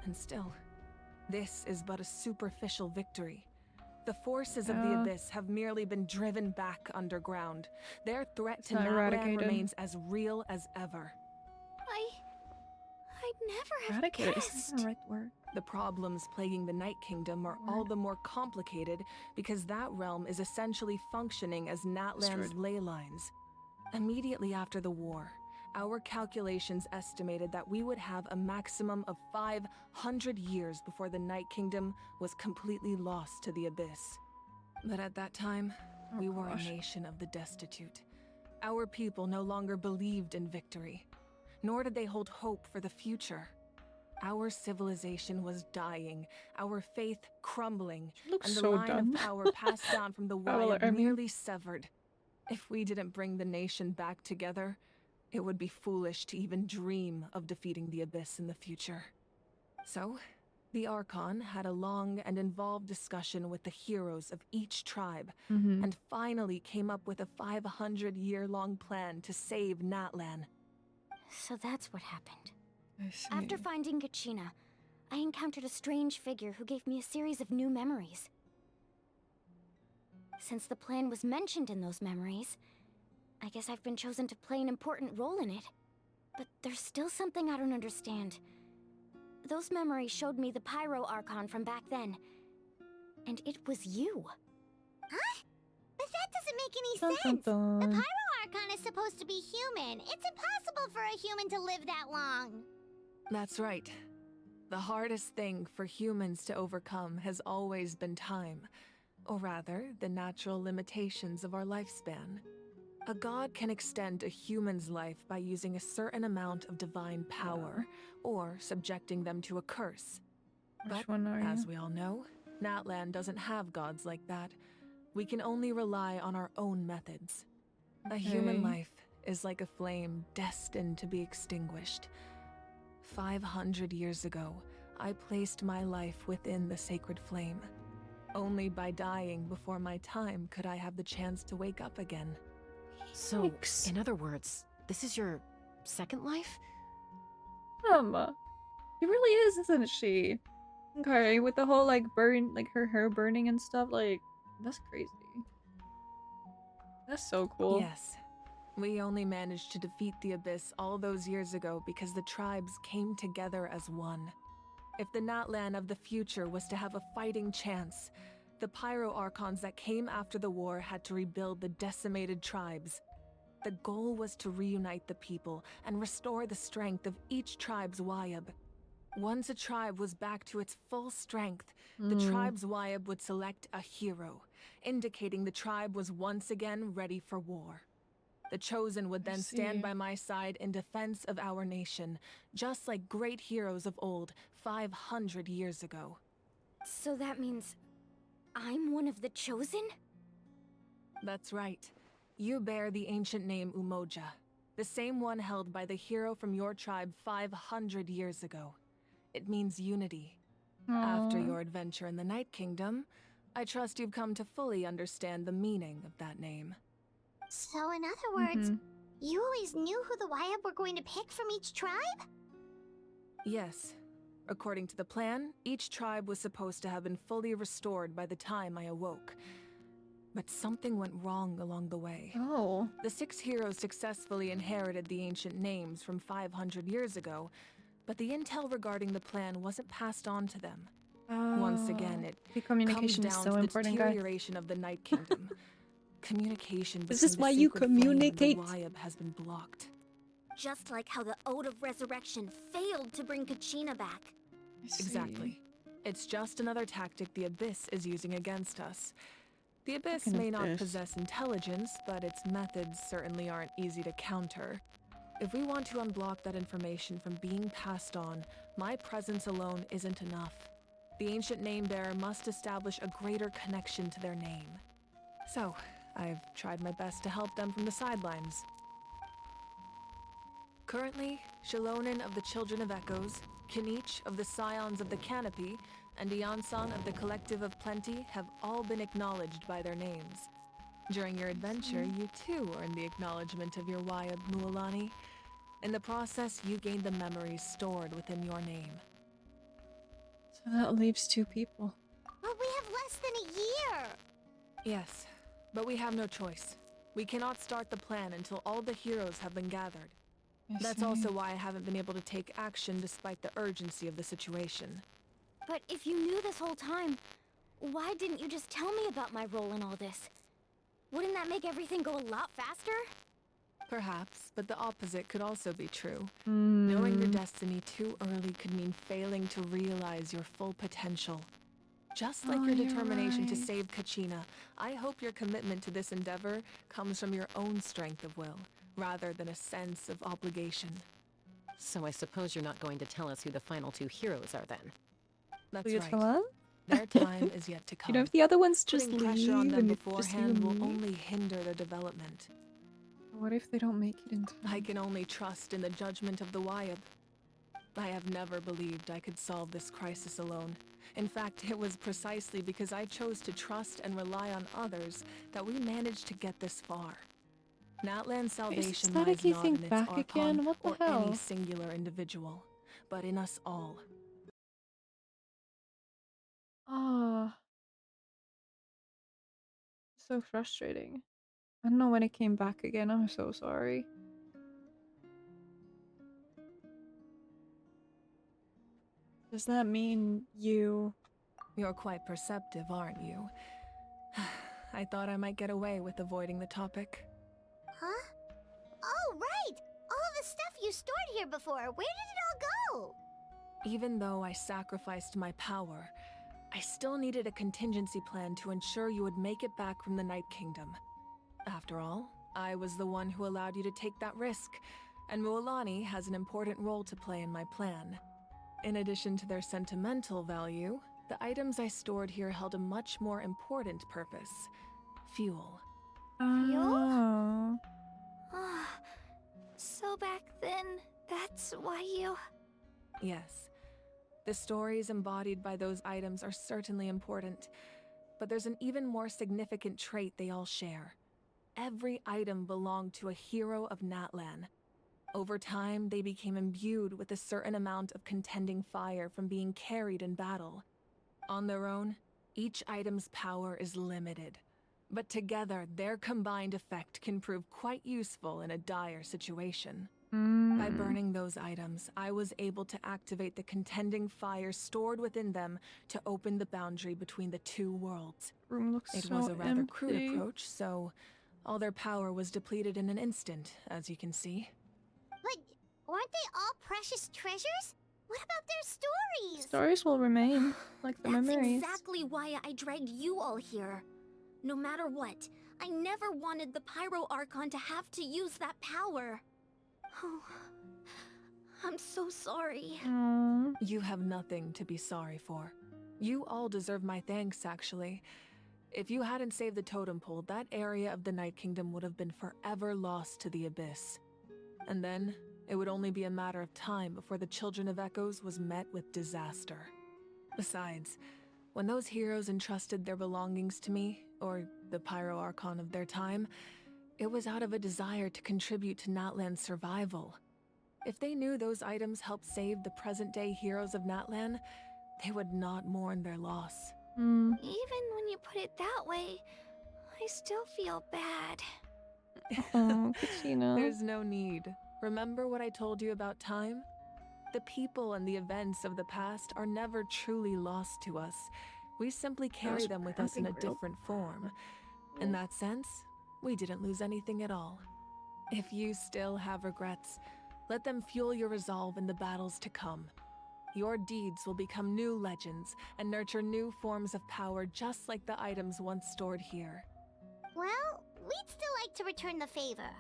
And still, this is but a superficial victory. The forces of the Abyss have merely been driven back underground. Their threat to Natlan remains as real as ever. I'd never have guessed. The right word. The problems plaguing the Night Kingdom are all the more complicated because that realm is essentially functioning as Natlan's ley lines. Immediately after the war, our calculations estimated that we would have a maximum of 500 years before the Night Kingdom was completely lost to the Abyss. But at that time, we were a nation of the destitute. Our people no longer believed in victory, nor did they hold hope for the future. Our civilization was dying, our faith crumbling, and the line of power passed down from the Wyatt nearly severed. If we didn't bring the nation back together, it would be foolish to even dream of defeating the Abyss in the future. So, the Archon had a long and involved discussion with the heroes of each tribe, and finally came up with a 500-year-long plan to save Natlan. So that's what happened. I see. After finding Kachina, I encountered a strange figure who gave me a series of new memories. Since the plan was mentioned in those memories, I guess I've been chosen to play an important role in it. But there's still something I don't understand. Those memories showed me the Pyro Archon from back then. And it was you. Huh? But that doesn't make any sense. The Pyro Archon is supposed to be human. It's impossible for a human to live that long. That's right. The hardest thing for humans to overcome has always been time. Or rather, the natural limitations of our lifespan. A god can extend a human's life by using a certain amount of divine power, or subjecting them to a curse. Which one are you? As we all know, Natlan doesn't have gods like that. We can only rely on our own methods. A human life is like a flame destined to be extinguished. 500 years ago, I placed my life within the sacred flame. Only by dying before my time could I have the chance to wake up again. So, in other words, this is your second life? She really is, isn't she? Okay, with the whole like her hair burning and stuff, like that's crazy. That's so cool. Yes. We only managed to defeat the Abyss all those years ago because the tribes came together as one. If the Natlan of the future was to have a fighting chance, the Pyro Archons that came after the war had to rebuild the decimated tribes. The goal was to reunite the people and restore the strength of each tribe's Wayab. Once a tribe was back to its full strength, the tribe's Wayab would select a hero, indicating the tribe was once again ready for war. The Chosen would then stand by my side in defense of our nation, just like great heroes of old 500 years ago. So that means I'm one of the Chosen? That's right. You bear the ancient name Umoja, the same one held by the hero from your tribe 500 years ago. It means unity. After your adventure in the Night Kingdom, I trust you've come to fully understand the meaning of that name. So in other words, you always knew who the Wyatt were going to pick from each tribe? Yes. According to the plan, each tribe was supposed to have been fully restored by the time I awoke. But something went wrong along the way. Oh. The 6 heroes successfully inherited the ancient names from 500 years ago, but the intel regarding the plan wasn't passed on to them. Once again, it comes down to the deterioration of the Night Kingdom. Communication between the Sacred Flame and the Wyab has been blocked. Just like how the Ode of Resurrection failed to bring Kachina back. Exactly. It's just another tactic the Abyss is using against us. The Abyss may not possess intelligence, but its methods certainly aren't easy to counter. If we want to unblock that information from being passed on, my presence alone isn't enough. The ancient name-bearer must establish a greater connection to their name. So, I've tried my best to help them from the sidelines. Currently, Shalonen of the Children of Echoes, Kinich of the Scions of the Canopy, and Yansan of the Collective of Plenty have all been acknowledged by their names. During your adventure, you too earned the acknowledgement of your Wyab, Mualani. In the process, you gained the memories stored within your name. So that leaves 2 people. But we have less than a year! Yes, but we have no choice. We cannot start the plan until all the heroes have been gathered. That's also why I haven't been able to take action despite the urgency of the situation. But if you knew this whole time, why didn't you just tell me about my role in all this? Wouldn't that make everything go a lot faster? Perhaps, but the opposite could also be true. Knowing your destiny too early could mean failing to realize your full potential. Just like your determination to save Kachina, I hope your commitment to this endeavor comes from your own strength of will, rather than a sense of obligation. So I suppose you're not going to tell us who the final 2 heroes are then? That's Will you right. tell us? Their time is yet to come. You know, if the other ones just Putting leave pressure on them and it's just beforehand will leave? only hinder their development. What if they don't make it in time? I can only trust in the judgment of the Wyab. I have never believed I could solve this crisis alone. In fact, it was precisely because I chose to trust and rely on others that we managed to get this far. Natlan's salvation lies not in its Archon or any singular individual, but in us all. Ah. So frustrating. I don't know when it came back again. I'm so sorry. Does that mean you... You're quite perceptive, aren't you? I thought I might get away with avoiding the topic. Huh? Oh, right! All the stuff you stored here before, where did it all go? Even though I sacrificed my power, I still needed a contingency plan to ensure you would make it back from the Night Kingdom. After all, I was the one who allowed you to take that risk, and Mualani has an important role to play in my plan. In addition to their sentimental value, the items I stored here held a much more important purpose. Fuel. Oh. So back then, that's why you... Yes. The stories embodied by those items are certainly important, but there's an even more significant trait they all share. Every item belonged to a hero of Natlan. Over time, they became imbued with a certain amount of contending fire from being carried in battle. On their own, each item's power is limited, but together, their combined effect can prove quite useful in a dire situation. By burning those items, I was able to activate the contending fire stored within them to open the boundary between the 2 worlds. Room looks It so was a rather crude empty. approach, so all their power was depleted in an instant, as you can see. But weren't they all precious treasures? What about their stories? Stories will remain, like the memories. That's exactly why I dragged you all here. No matter what, I never wanted the Pyro Archon to have to use that power. Oh, I'm so sorry. You have nothing to be sorry for. You all deserve my thanks, actually. If you hadn't saved the totem pole, that area of the Night Kingdom would have been forever lost to the Abyss. And then, it would only be a matter of time before the Children of Echoes was met with disaster. Besides, when those heroes entrusted their belongings to me, or the Pyro Archon of their time, it was out of a desire to contribute to Natlan's survival. If they knew those items helped save the present-day heroes of Natlan, they would not mourn their loss. Even when you put it that way, I still feel bad. Oh, Kachina. There's no need. Remember what I told you about time? The people and the events of the past are never truly lost to us. We simply carry them with us in a different form. In that sense, we didn't lose anything at all. If you still have regrets, let them fuel your resolve in the battles to come. Your deeds will become new legends and nurture new forms of power just like the items once stored here. Well, we'd still like to return the favor.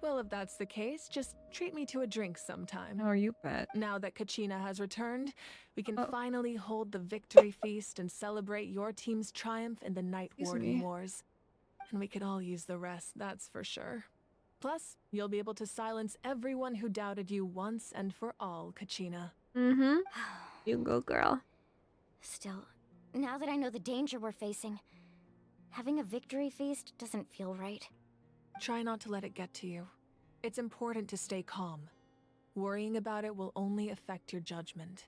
Well, if that's the case, just treat me to a drink sometime. Oh, you bet. Now that Kachina has returned, we can finally hold the victory feast and celebrate your team's triumph in the Night Warden Wars. And we could all use the rest, that's for sure. Plus, you'll be able to silence everyone who doubted you once and for all, Kachina. You go, girl. Still, now that I know the danger we're facing, having a victory feast doesn't feel right. Try not to let it get to you. It's important to stay calm. Worrying about it will only affect your judgment.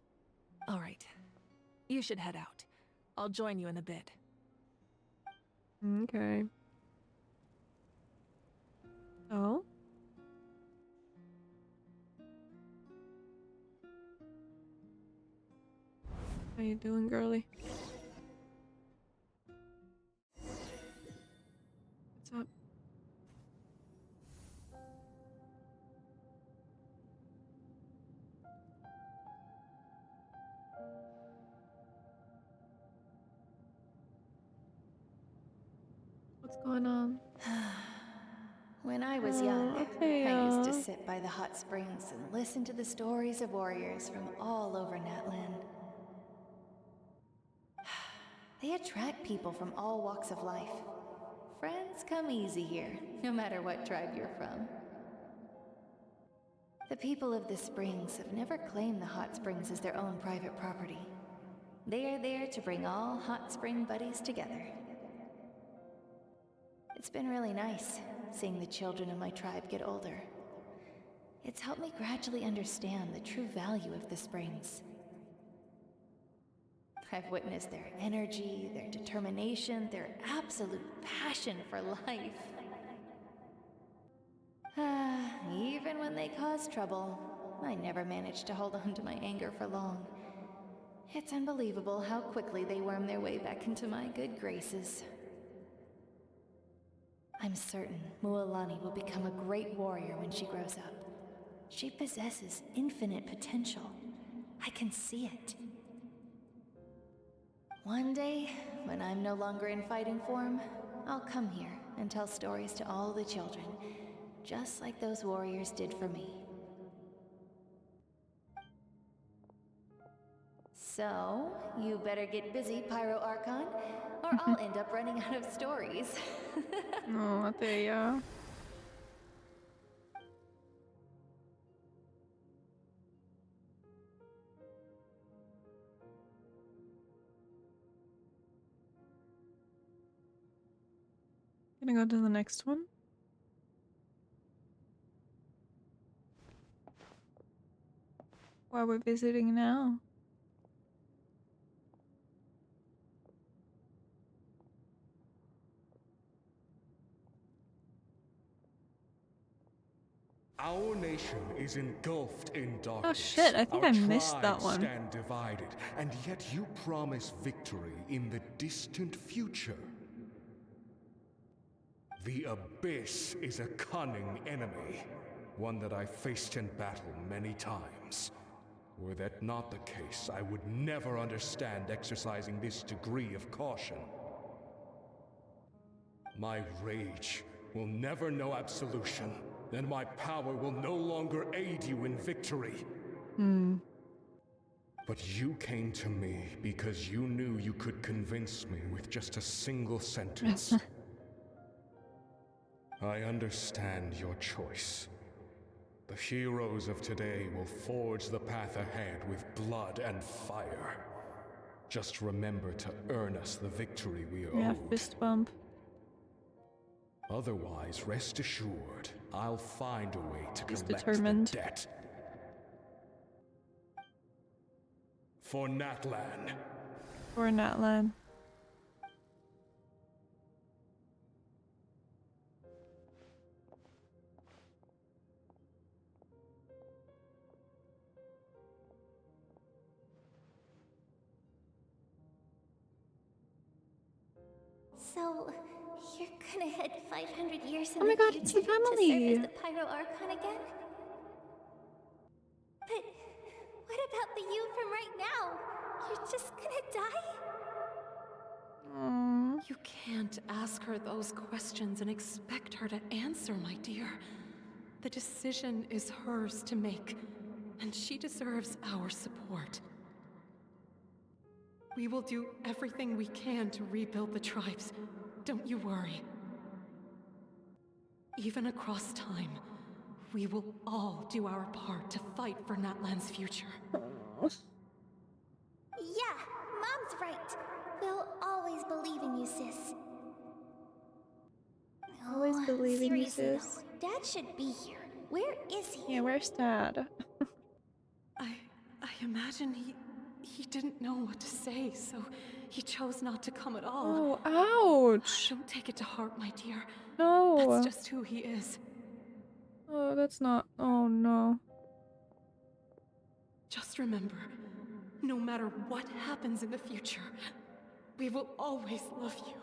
All right. You should head out. I'll join you in a bit. Okay. Oh? How you doing, girly? What's up? What's going on? When I was young, I used to sit by the hot springs and listen to the stories of warriors from all over Natlan. They attract people from all walks of life. Friends come easy here, no matter what tribe you're from. The people of the springs have never claimed the hot springs as their own private property. They are there to bring all hot spring buddies together. It's been really nice, seeing the children of my tribe get older. It's helped me gradually understand the true value of the springs. I've witnessed their energy, their determination, their absolute passion for life. Even when they cause trouble, I never managed to hold on to my anger for long. It's unbelievable how quickly they worm their way back into my good graces. I'm certain Mualani will become a great warrior when she grows up. She possesses infinite potential. I can see it. One day, when I'm no longer in fighting form, I'll come here and tell stories to all the children, just like those warriors did for me. So, you better get busy, Pyro Archon, or I'll end up running out of stories. Oh, Ateya. Gonna go to the next one. Why are we visiting now? Our nation is engulfed in darkness. Oh shit, I think I missed that one. Our tribes stand divided, and yet you promise victory in the distant future. The Abyss is a cunning enemy, one that I faced in battle many times. Were that not the case, I would never understand exercising this degree of caution. My rage will never know absolution, and my power will no longer aid you in victory. But you came to me because you knew you could convince me with just a single sentence. I understand your choice. The heroes of today will forge the path ahead with blood and fire. Just remember to earn us the victory we owe. Yeah, fist bump. Otherwise, rest assured, I'll find a way to He's collect determined. the debt. For Natlan. For Natlan. So, you're gonna head 500 years in Oh my the god, future it's the to serve family! as the Pyro Archon again? But what about the you from right now? You're just gonna die? You can't ask her those questions and expect her to answer, my dear. The decision is hers to make, and she deserves our support. We will do everything we can to rebuild the tribes. Don't you worry. Even across time, we will all do our part to fight for Natlan's future. Yeah, Mom's right. We'll always believe in you, sis. Always believe in you, Seriously sis. though, Dad should be here. Where is he? Yeah, where's Dad? I imagine he didn't know what to say, so he chose not to come at all. Oh, ouch! Don't take it to heart, my dear. No! That's just who he is. Oh, that's not... Oh, no. Just remember, no matter what happens in the future, we will always love you.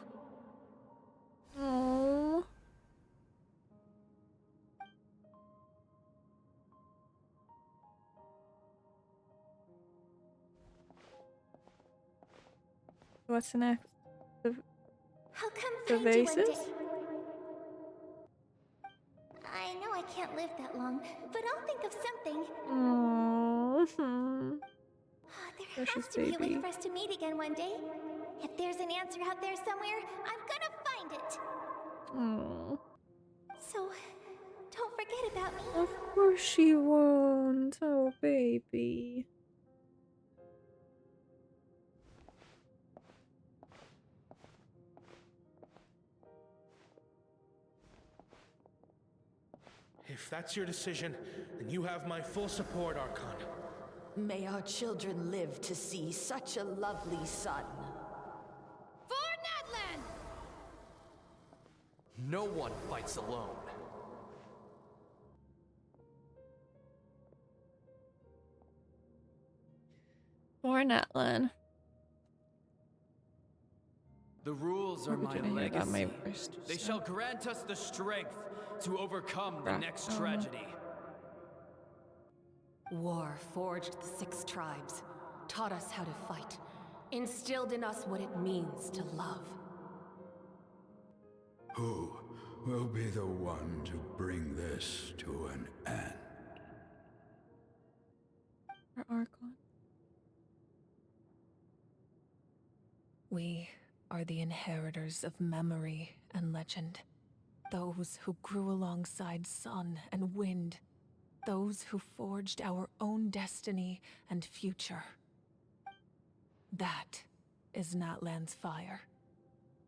Oh. What's next? I'll come The find you one vases? day. I know I can't live that long, but I'll think of something. Oh, There has precious to be a way baby. for us to meet again one day. If there's an answer out there somewhere, I'm gonna find it. Oh. So, don't forget about me. Of course she won't. Oh, baby. If that's your decision, then you have my full support, Archon. May our children live to see such a lovely son. For Natlan! No one fights alone. For Natlan. The rules are my Didn't hear that, my legacy. voice just They shall grant us the strength to overcome the next no. tragedy. War forged the 6 tribes, taught us how to fight, instilled in us what it means to love. Who will be the one to bring this to an end? For Archon. We are the inheritors of memory and legend. Those who grew alongside sun and wind. Those who forged our own destiny and future. That is Natlan's fire.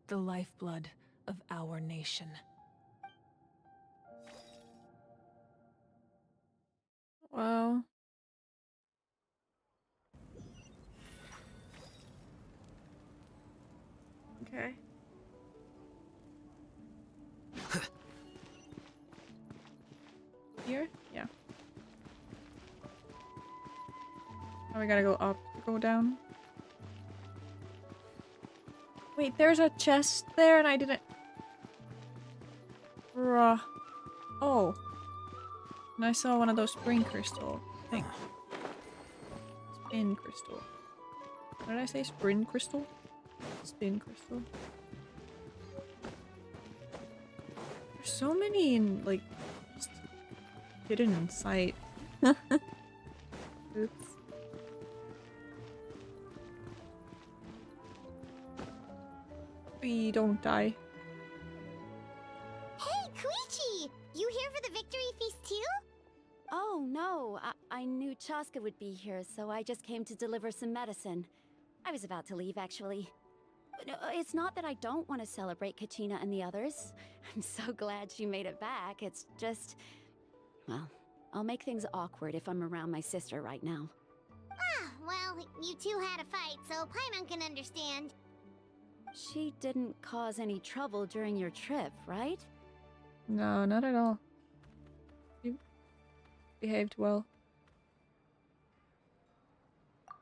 The lifeblood of our nation. Wow. Okay. Here? Yeah. Oh, we gotta go up, go down. Wait, there's a chest there and I didn't... Bruh. Oh. And I saw one of those spring crystal things. Spin crystal. What did I say? Spring crystal? Spin crystal. There's so many in, like, just hidden in sight. Oops. We don't die. Hey, Koichi! You here for the victory feast too? Oh, no. I knew Chaska would be here, so I just came to deliver some medicine. I was about to leave, actually. But it's not that I don't want to celebrate Kachina and the others. I'm so glad she made it back. It's just... Well, I'll make things awkward if I'm around my sister right now. Ah, well, you two had a fight, so Paimon can understand. She didn't cause any trouble during your trip, right? No, not at all. You behaved well.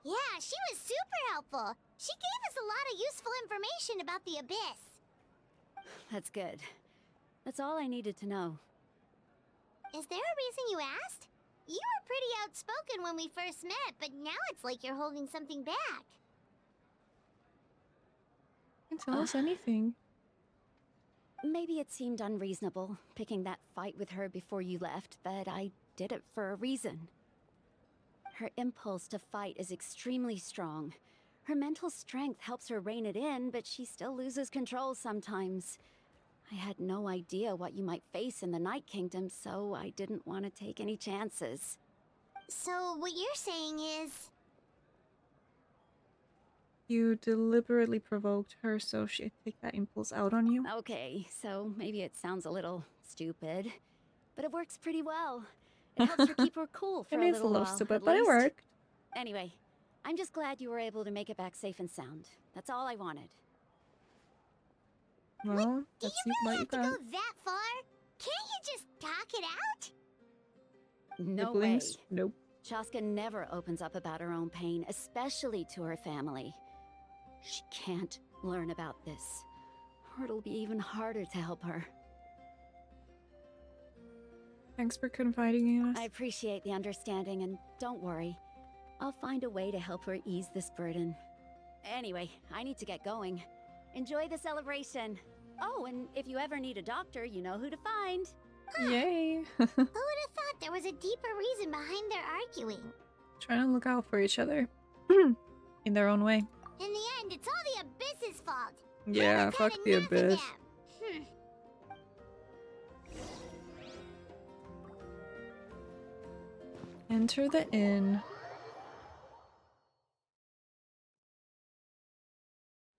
Yeah, she was super helpful. She gave us a lot of useful information about the Abyss. That's good. That's all I needed to know. Is there a reason you asked? You were pretty outspoken when we first met, but now it's like you're holding something back. You can tell us anything. Maybe it seemed unreasonable, picking that fight with her before you left, but I did it for a reason. Her impulse to fight is extremely strong. Her mental strength helps her rein it in, but she still loses control sometimes. I had no idea what you might face in the Night Kingdom, so I didn't want to take any chances. So what you're saying is... You deliberately provoked her so she'd take that impulse out on you? Okay, so maybe it sounds a little stupid, but it works pretty well. It helps her keep her cool for a little while, stupid, at but it least. worked. Anyway, I'm just glad you were able to make it back safe and sound. That's all I wanted. Well, let's see what you To got. go that far? Can't you just talk it out? No Siblings? way. Nope. Chaska never opens up about her own pain, especially to her family. She can't learn about this, or it'll be even harder to help her. Thanks for confiding in us. I appreciate the understanding, and don't worry. I'll find a way to help her ease this burden. Anyway, I need to get going. Enjoy the celebration. Oh, and if you ever need a doctor, you know who to find. Yay! Who would have thought there was a deeper reason behind their arguing? Trying to look out for each other. In their own way. In the end, it's all the Abyss's fault. Yeah, fuck the Abyss. Enter the inn.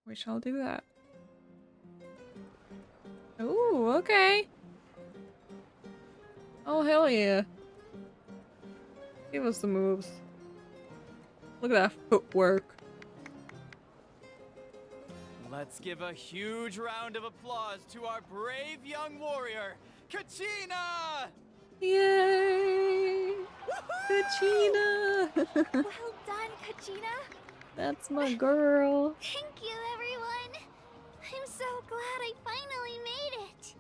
We shall do that. Oh, okay. Oh, hell yeah. Give us the moves. Look at that footwork. Let's give a huge round of applause to our brave young warrior, Kachina! Yay! Kachina! Well done, Kachina! That's my girl. Thank you, everyone! I'm so glad I finally made it!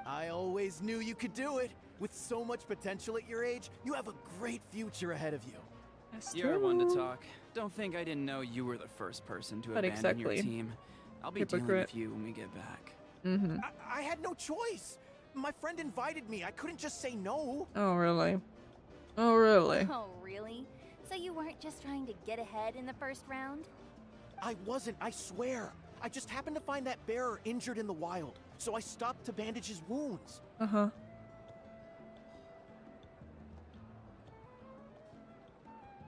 I always knew you could do it. With so much potential at your age, you have a great future ahead of you. You're one to talk. Don't think I didn't know you were the first person to But abandon your exactly. team. I'll be Hypocrite. dealing with you when we get back. Mm-hmm. I had no choice. My friend invited me. I couldn't just say no. Oh, really? Oh, really? Oh, really? So you weren't just trying to get ahead in the first round? I wasn't, I swear. I just happened to find that bearer injured in the wild, so I stopped to bandage his wounds. Uh-huh.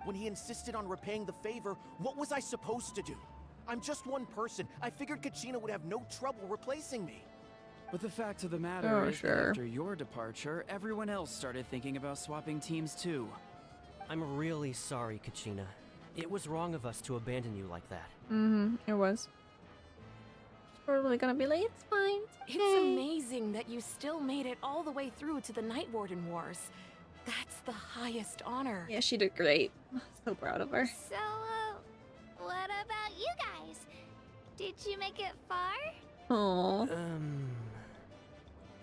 When he insisted on repaying the favor, what was I supposed to do? I'm just one person. I figured Kachina would have no trouble replacing me. But the fact of the matter is that sure. after your departure, everyone else started thinking about swapping teams too. I'm really sorry, Kachina. It was wrong of us to abandon you like that. Mm-hmm. It was. It's probably gonna be like, it's fine. It's amazing that you still made it all the way through to the Night Warden Wars. That's the highest honor. Yeah, she did great. So proud of her. So, what about you guys? Did you make it far? Aww.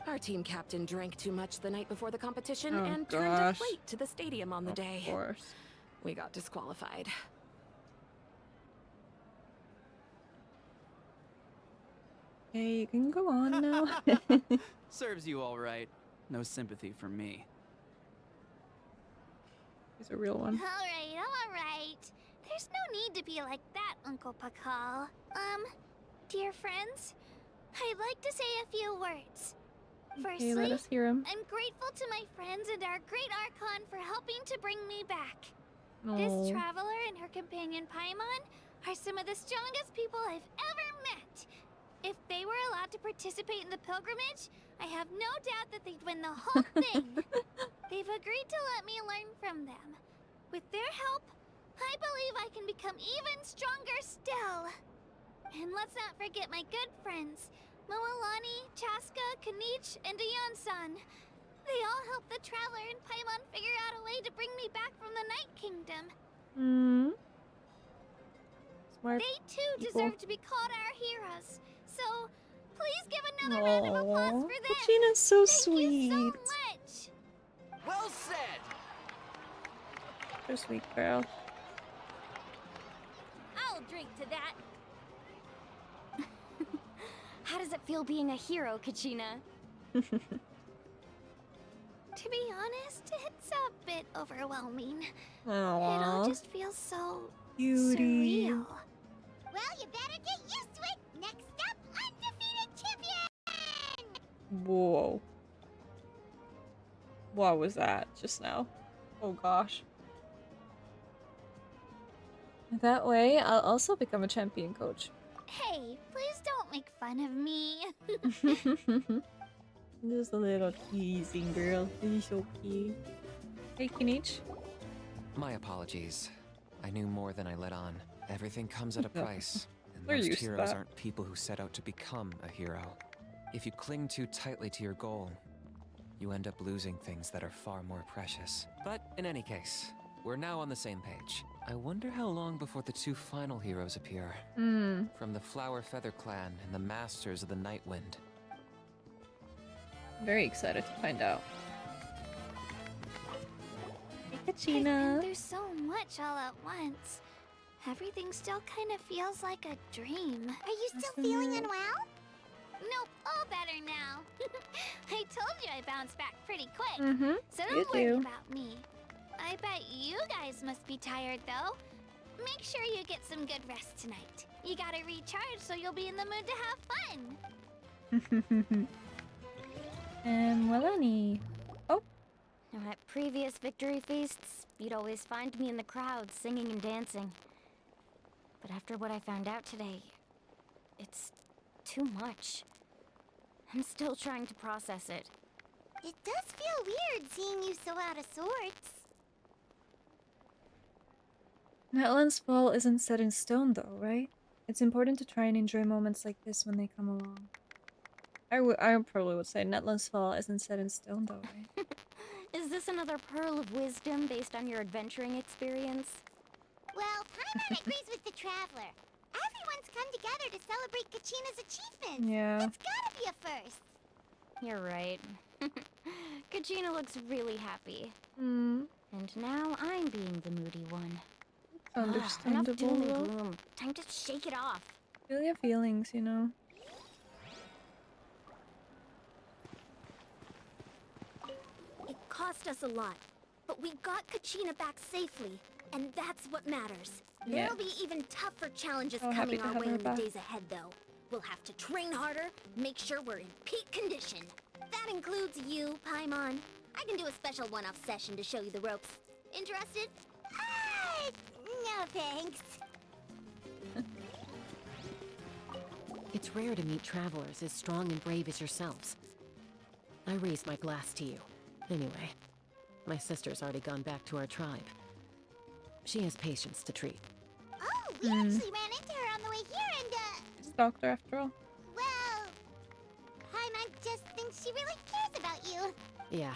Our team captain drank too much the night before the competition Oh, and turned gosh. up late to the stadium on the day. Of course. We got disqualified. Okay, you can go on now. Serves you all right. No sympathy from me. He's a real one. Alright. There's no need to be like that, Uncle Pakal. Dear friends, I'd like to say a few words. Okay, Firstly, let us hear him. I'm grateful to my friends and our great Archon for helping to bring me back. Aw. This traveler and her companion Paimon are some of the strongest people I've ever met. If they were allowed to participate in the pilgrimage, I have no doubt that they'd win the whole thing. They've agreed to let me learn from them. With their help, I believe I can become even stronger still. And let's not forget my good friends, Moalani, Chaska, Kanich, and Ayan-san. They all helped the Traveler and Paimon figure out a way to bring me back from the Night Kingdom. Hmm. Smart They too people. deserve to be called our heroes. So, Please give another round of applause for them. Kachina's so Thank sweet. you so much. Well said. So sweet, girl. I'll drink to that. How does it feel being a hero, Kachina? To be honest, it's a bit overwhelming. Aww. It all just feels so Cutie. surreal. Well, you better get used to it. Next up, undefeated champion. Whoa. What was that just now? Oh gosh. That way, I'll also become a champion coach. Hey, please don't make fun of me. Just a little teasing, girl. He's so cute. Hey, Kinich. My apologies. I knew more than I let on. Everything comes at a price, and We're most used to heroes that. aren't people who set out to become a hero. If you cling too tightly to your goal, you end up losing things that are far more precious. But in any case, we're now on the same page. I wonder how long before the two final heroes appear. From the Flower Feather Clan and the Masters of the Night Wind. Very excited to find out. Hey, I've Kachina. been through so much all at once. Everything still kind of feels like a dream. Are you still feeling unwell? Nope, all better now. I told you I bounced back pretty quick. So don't worry about me. I bet you guys must be tired though. Make sure you get some good rest tonight. You gotta recharge so you'll be in the mood to have fun. Melanie. Oh. Now, at previous victory feasts, you'd always find me in the crowd singing and dancing. But after what I found out today, it's too much. I'm still trying to process it. It does feel weird seeing you so out of sorts. Netland's fall isn't set in stone though, right? It's important to try and enjoy moments like this when they come along. I probably would say Netland's fall isn't set in stone though, right? Is this another pearl of wisdom based on your adventuring experience? Well, Paimon agrees with the Traveler. Everyone's come together to celebrate Kachina's achievements. Yeah. That's gotta be a first. You're right. Kachina looks really happy. And now I'm being the moody one. Understandable. Enough doom and gloom. Time to shake it off. Feel your feelings, you know. It cost us a lot, but we got Kachina back safely, and that's what matters. Yeah. There'll be even tougher challenges So happy coming to our have way her in the back. days ahead, though. We'll have to train harder, make sure we're in peak condition. That includes you, Paimon. I can do a special one-off session to show you the ropes. Interested? No thanks. It's rare to meet travelers as strong and brave as yourselves. I raise my glass to you. Anyway, my sister's already gone back to our tribe. She has patients to treat. Oh, we actually ran into her on the way here and, She's a doctor after all. well, Paimon just thinks she really cares about you. Yeah,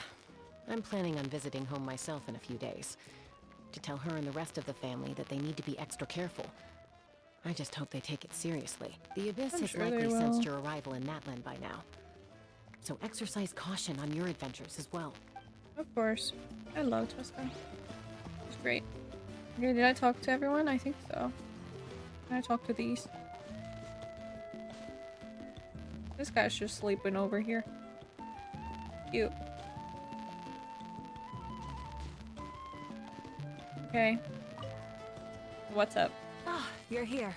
I'm planning on visiting home myself in a few days. To tell her and the rest of the family that they need to be extra careful. I just hope they take it seriously. The Abyss I'm has sure they likely will. sensed your arrival in Natlan by now. So exercise caution on your adventures as well. Of course. I love Tuska. She's great. Okay, did I talk to everyone? I think so. Can I talk to these? This guy's just sleeping over here. Cute. Okay. What's up? Ah, you're here.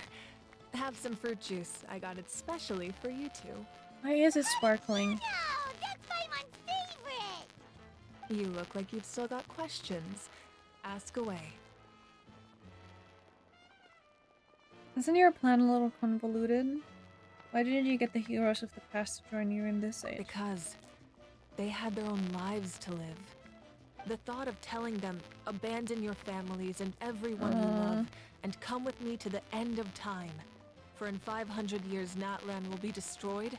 Have some fruit juice. I got it specially for you two. Why is it sparkling? No, that's Paimon's favorite. You look like you've still got questions. Ask away. Isn't your plan a little convoluted? Why didn't you get the heroes of the past to join you in this age? Because they had their own lives to live. The thought of telling them, abandon your families and everyone you love, and come with me to the end of time, for in 500 years Natlan will be destroyed,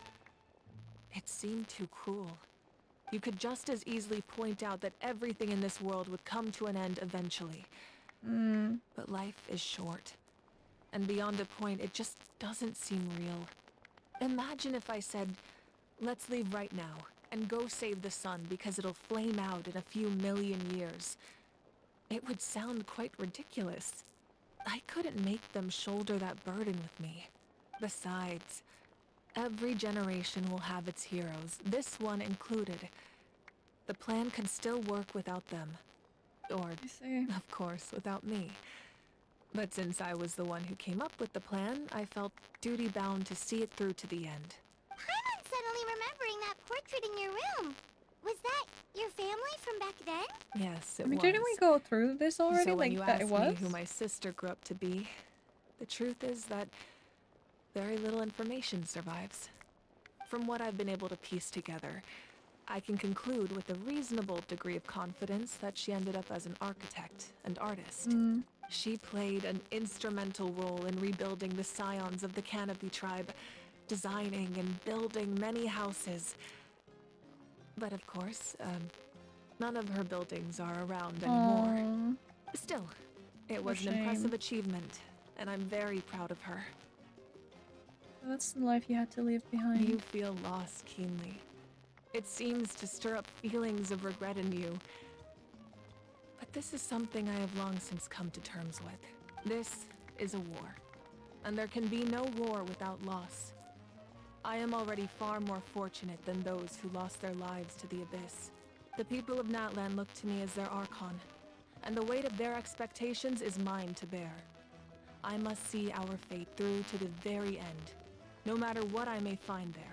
it seemed too cruel. You could just as easily point out that everything in this world would come to an end eventually. But life is short. And beyond a point, it just doesn't seem real. Imagine if I said, let's leave right now and go save the sun because it'll flame out in a few million years. It would sound quite ridiculous. I couldn't make them shoulder that burden with me. Besides, every generation will have its heroes, this one included. The plan could still work without them. Or, of course, without me. But since I was the one who came up with the plan, I felt duty-bound to see it through to the end. I'm suddenly remembering that portrait in your room. Was that your family from back then? Yes, it I mean, was. didn't we go through this already? So when Like, you that it asked was? me who my sister grew up to be, the truth is that very little information survives. From what I've been able to piece together, I can conclude with a reasonable degree of confidence that she ended up as an architect and artist. She played an instrumental role in rebuilding the scions of the Canopy tribe, designing and building many houses. But of course, none of her buildings are around anymore. Still, it was an impressive achievement, and I'm very proud of her. That's the life you had to leave behind. You feel loss keenly. It seems to stir up feelings of regret in you. But this is something I have long since come to terms with. This is a war, and there can be no war without loss. I am already far more fortunate than those who lost their lives to the Abyss. The people of Natlan look to me as their Archon, and the weight of their expectations is mine to bear. I must see our fate through to the very end, no matter what I may find there.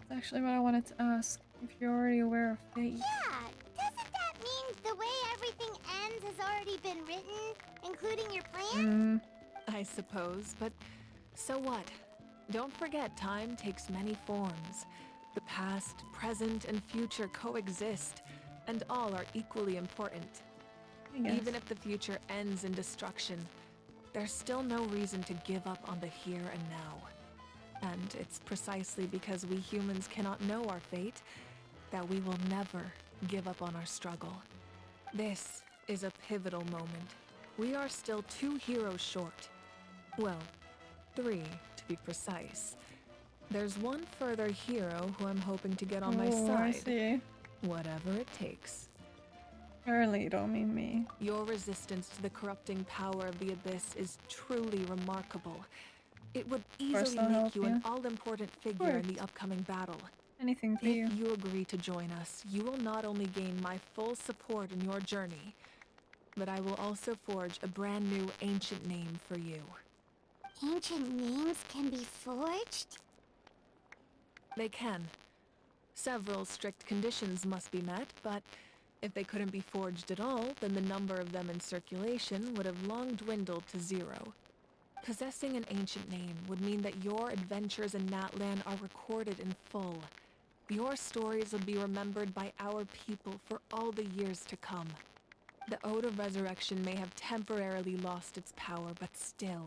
That's actually what I wanted to ask, if you're already aware of fate. Yeah, doesn't that mean the way everything ends has already been written, including your plan? I suppose, but so what? Don't forget, time takes many forms. The past, present, and future coexist, and all are equally important. Even if the future ends in destruction, there's still no reason to give up on the here and now. And it's precisely because we humans cannot know our fate that we will never give up on our struggle. This is a pivotal moment. We are still 2 heroes short. Well, 3 to be precise. There's one further hero who I'm hoping to get on my side. I see. Whatever it takes. Apparently you don't mean me. Your resistance to the corrupting power of the Abyss is truly remarkable. It would easily make you an all-important figure in the upcoming battle. Anything for you. If you agree to join us, you will not only gain my full support in your journey, but I will also forge a brand new ancient name for you. Ancient names can be forged? They can. Several strict conditions must be met, but if they couldn't be forged at all, then the number of them in circulation would have long dwindled to 0. Possessing an ancient name would mean that your adventures in Natlan are recorded in full. Your stories would be remembered by our people for all the years to come. The Ode of Resurrection may have temporarily lost its power, but still,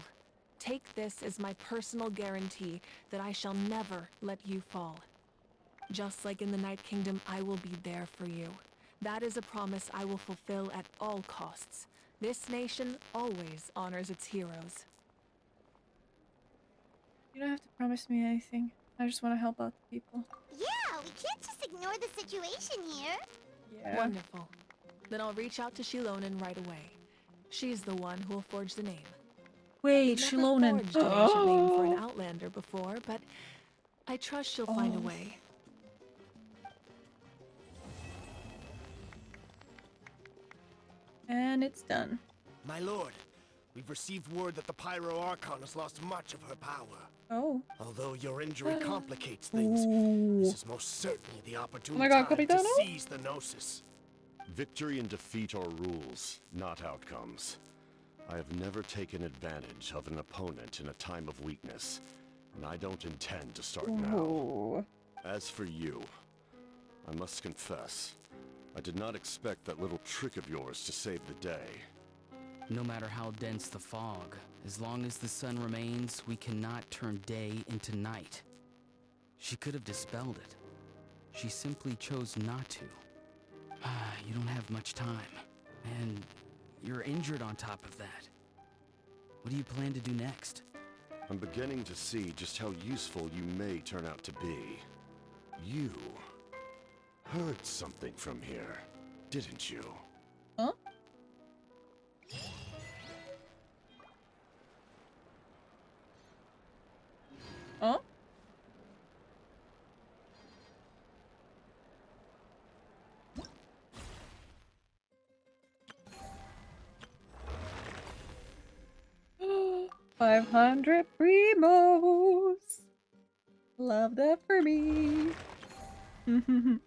take this as my personal guarantee that I shall never let you fall. Just like in the Night Kingdom, I will be there for you. That is a promise I will fulfill at all costs. This nation always honors its heroes. You don't have to promise me anything. I just want to help out the people. Yeah, we can't just ignore the situation here. Yeah. Wonderful. Then I'll reach out to Shilonen right away. She's the one who will forge the name. Wait, Never Shilonen. forged an ancient name for an Outlander before, but I trust she'll find a way. And it's done. My lord, we've received word that the Pyro Archon has lost much of her power. Oh. Although your injury complicates things, this is most certainly the opportune God, time to Capitano? seize the Gnosis. Victory and defeat are rules, not outcomes. I have never taken advantage of an opponent in a time of weakness, and I don't intend to start now. As for you, I must confess, I did not expect that little trick of yours to save the day. No matter how dense the fog, as long as the sun remains, we cannot turn day into night. She could have dispelled it. She simply chose not to. You don't have much time, and you're injured on top of that. What do you plan to do next? I'm beginning to see just how useful you may turn out to be. You heard something from here, didn't you? Huh? Huh? $500 primos. Love that for me. The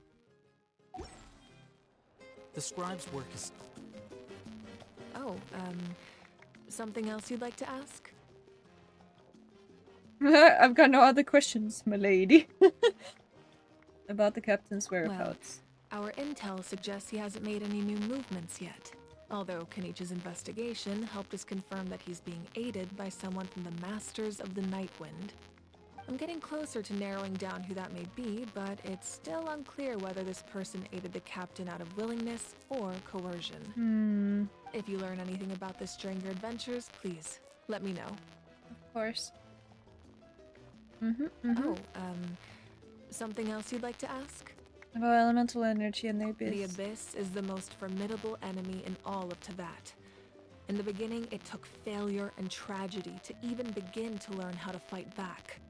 scribe's work is... Oh, something else you'd like to ask? I've got no other questions, my lady. About the captain's whereabouts. Well, our intel suggests he hasn't made any new movements yet. Although Kenichi's investigation helped us confirm that he's being aided by someone from the Masters of the Nightwind. I'm getting closer to narrowing down who that may be, but it's still unclear whether this person aided the captain out of willingness or coercion. If you learn anything about this during your adventures, please let me know. Of course. Oh, something else you'd like to ask? About elemental energy and the Abyss. The Abyss is the most formidable enemy in all of Teyvat. In the beginning, it took failure and tragedy to even begin to learn how to fight back.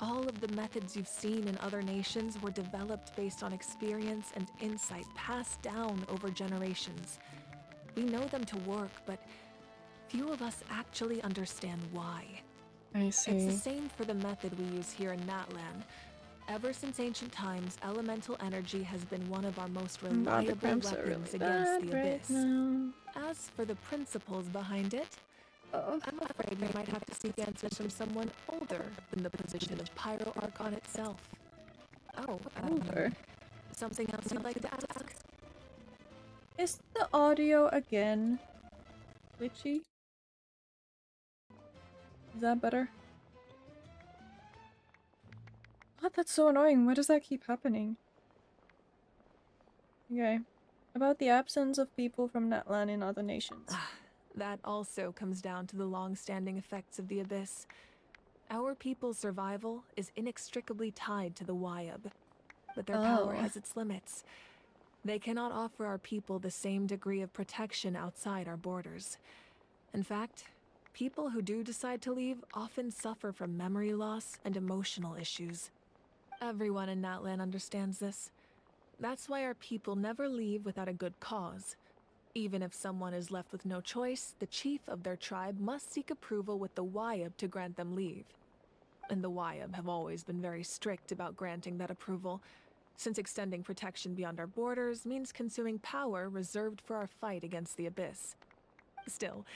All of the methods you've seen in other nations were developed based on experience and insight passed down over generations. We know them to work, but few of us actually understand why. I see. It's the same for the method we use here in Natlan. Ever since ancient times, elemental energy has been one of our most reliable weapons against the Abyss. As for the principles behind it, I'm afraid we might have to seek answers from someone older than the position of Pyro Archon itself. Oh, older? Something else you'd like to ask? Is the audio again glitchy? Is that better? What? That's so annoying. Why does that keep happening? Okay. About the absence of people from Natlan in other nations. That also comes down to the long-standing effects of the Abyss. Our people's survival is inextricably tied to the Wyab, but their power has its limits. They cannot offer our people the same degree of protection outside our borders. In fact, people who do decide to leave often suffer from memory loss and emotional issues. Everyone in Natlan understands this. That's why our people never leave without a good cause. Even if someone is left with no choice, the chief of their tribe must seek approval with the Wyab to grant them leave. And the Wyab have always been very strict about granting that approval, since extending protection beyond our borders means consuming power reserved for our fight against the Abyss. Still,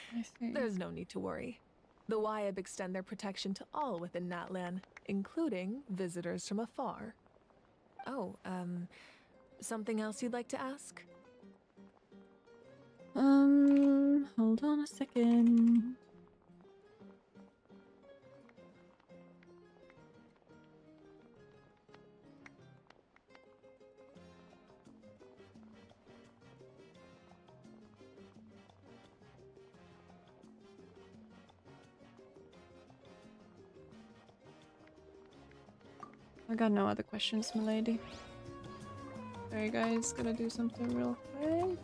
there's no need to worry. The Wyab extend their protection to all within Natlan, including visitors from afar. Oh, something else you'd like to ask? Hold on a second. I got no other questions, milady. Sorry guys, gonna do something real quick.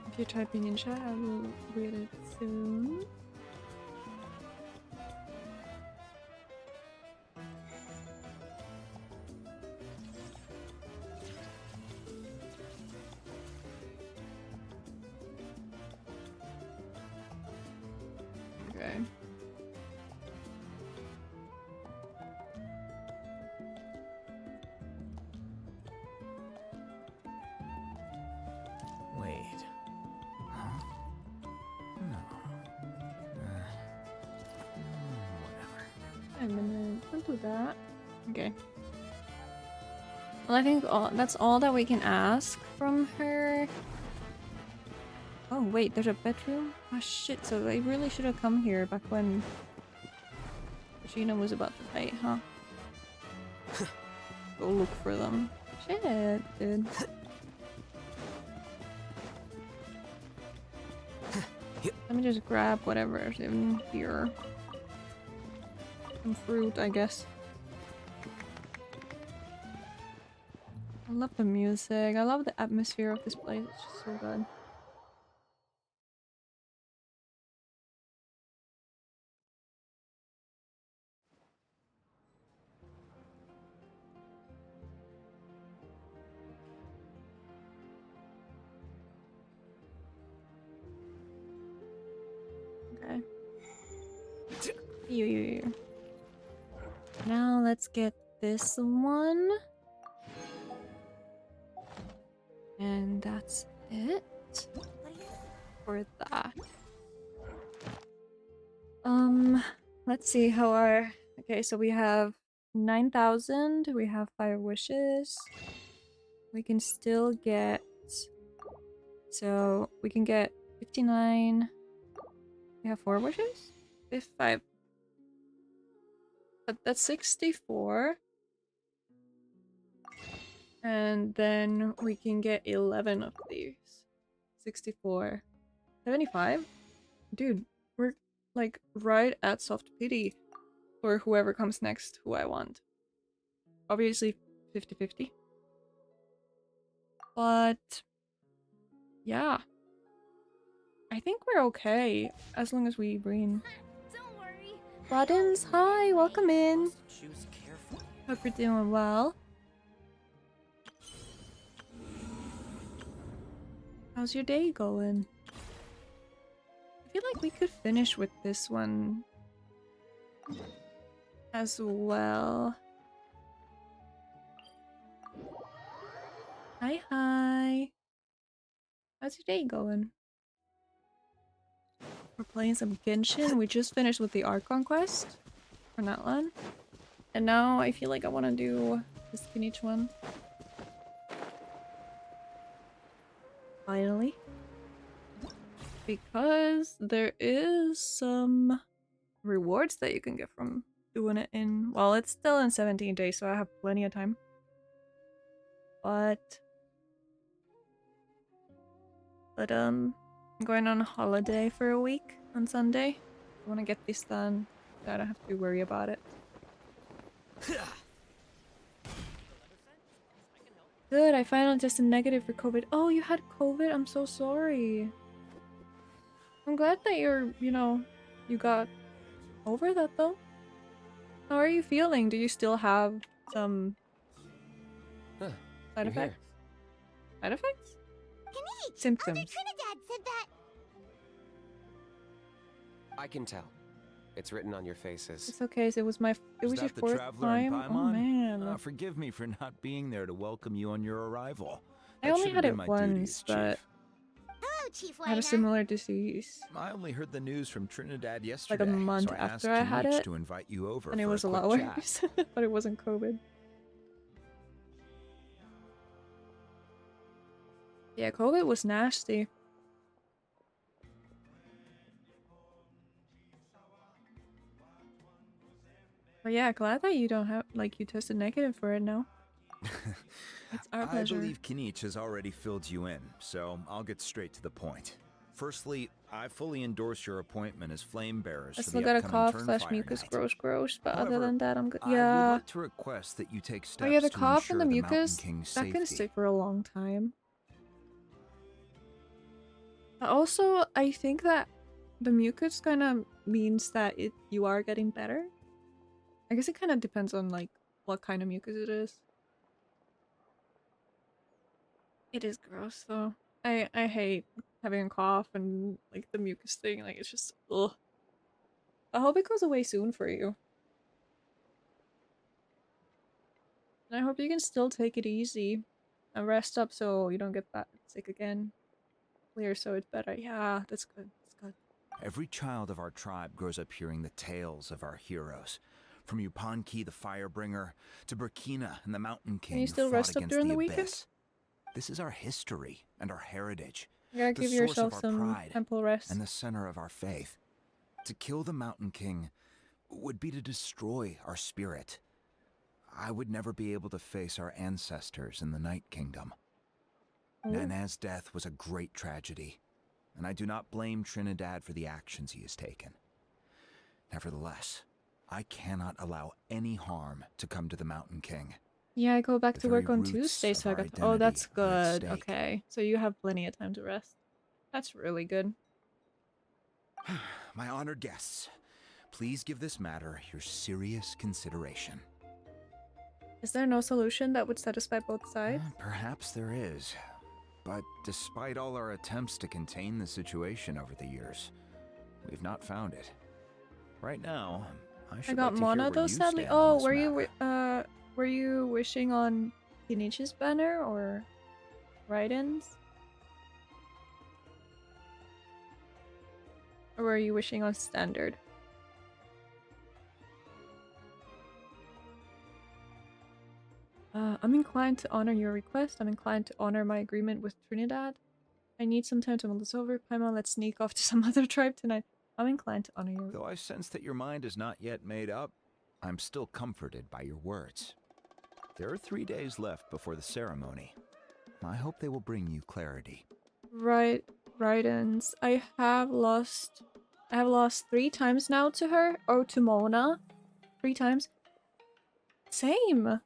If you're typing in chat, I will read it soon. Okay. Wait. Huh? No. Whatever. 5 minutes. Don't do that. Okay. Well, I think that's all that we can ask from her. Oh wait, there's a bedroom? Oh shit, so they really should have come here back when Gina was about to fight, huh? Go look for them. Shit, dude. Let me just grab whatever is in here. Some fruit, I guess. I love the music. I love the atmosphere of this place. It's just so good. Okay. You. Now let's get this one. And that's it for that. Let's see how our... Okay, so we have 9,000. We have 5 wishes. We can still get... So we can get 59. We have 4 wishes? 5. But that's 64. And then we can get 11 of these. 64. 75? Dude, we're like right at soft pity for whoever comes next who I want. Obviously 50-50. But yeah. I think we're okay as long as we win. Don't worry. Buttons, hi, welcome in. Choose carefully. Hope you're doing well. How's your day going? I feel like we could finish with this one as well. Hi, hi. How's your day going? We're playing some Genshin. We just finished with the Archon quest for Natlan. And now I feel like I want to do the Skinich one. Finally. Because there is some rewards that you can get from doing it in... Well, it's still in 17 days, so I have plenty of time. But I'm going on a holiday for a week on Sunday. I want to get this done so I don't have to worry about it. Good, I finally tested negative for COVID. Oh, you had COVID? I'm so sorry. I'm glad that you're, you know, you got over that though. How are you feeling? Do you still have some side effects? Side effects? Symptoms. Trinidad said that. I can tell. It's written on your faces. It's okay, so it was your fourth time. Oh man. Forgive me for not being there to welcome you on your arrival. I only had it once, but Hello, Chief I had a similar disease. I only heard the news from Trinidad yesterday. Like a month so after I had it. To invite you over and it was a lot worse, but it wasn't COVID. Yeah, COVID was nasty. But yeah, glad that you don't have, like, you tested negative for it now. It's our pleasure. I believe Kinich has already filled you in, so I'll get straight to the point. Firstly, I fully endorse your appointment as flame bearers. I still got a cough / mucus gross, but However, other than that, I'm good. I Yeah. would like to request that you take steps Oh yeah, the to cough and ensure the the Mountain mucus, King's that can safety. stay for a long time. Also, I think that the mucus kind of means that you are getting better. I guess it kind of depends on like what kind of mucus it is. It is gross though. I hate having a cough and like the mucus thing. Like it's just ugh. I hope it goes away soon for you. And I hope you can still take it easy and rest up so you don't get that sick again. Clear so it's better. Yeah, that's good. That's good. Every child of our tribe grows up hearing the tales of our heroes. From Yupanqui the Firebringer to Burkina and the Mountain King Can you still who fought rest up against during the Abyss. weekend? This is our history and our heritage. You gotta the give source yourself of our some pride temple rest. and the center of our faith. To kill the Mountain King would be to destroy our spirit. I would never be able to face our ancestors in the Night Kingdom. Oh. Nana's death was a great tragedy, and I do not blame Trinidad for the actions he has taken. Nevertheless, I cannot allow any harm to come to the Mountain King. Yeah, I go back The to work very on roots Tuesday, of so I our got. Oh, that's identity are at good. stake. Okay, so you have plenty of time to rest. That's really good. My honored guests, please give this matter your serious consideration. Is there no solution that would satisfy both sides? Perhaps there is. But despite all our attempts to contain the situation over the years, we've not found it. Right now, I should got like to hear Mona where though, you sadly. stand on Oh, this matter. were you wishing on Kinichi's banner or Raiden's? Or were you wishing on standard? I'm inclined to honor your request. I'm inclined to honor my agreement with Trinidad. I need some time to mull this over. Paimon, let's sneak off to some other tribe tonight. I'm inclined to honor your... Though I sense that your mind is not yet made up, I'm still comforted by your words. There are 3 days left before the ceremony. I hope they will bring you clarity. Right, Raidens. I have lost 3 times now to her, or to Mona. 3 times. Same.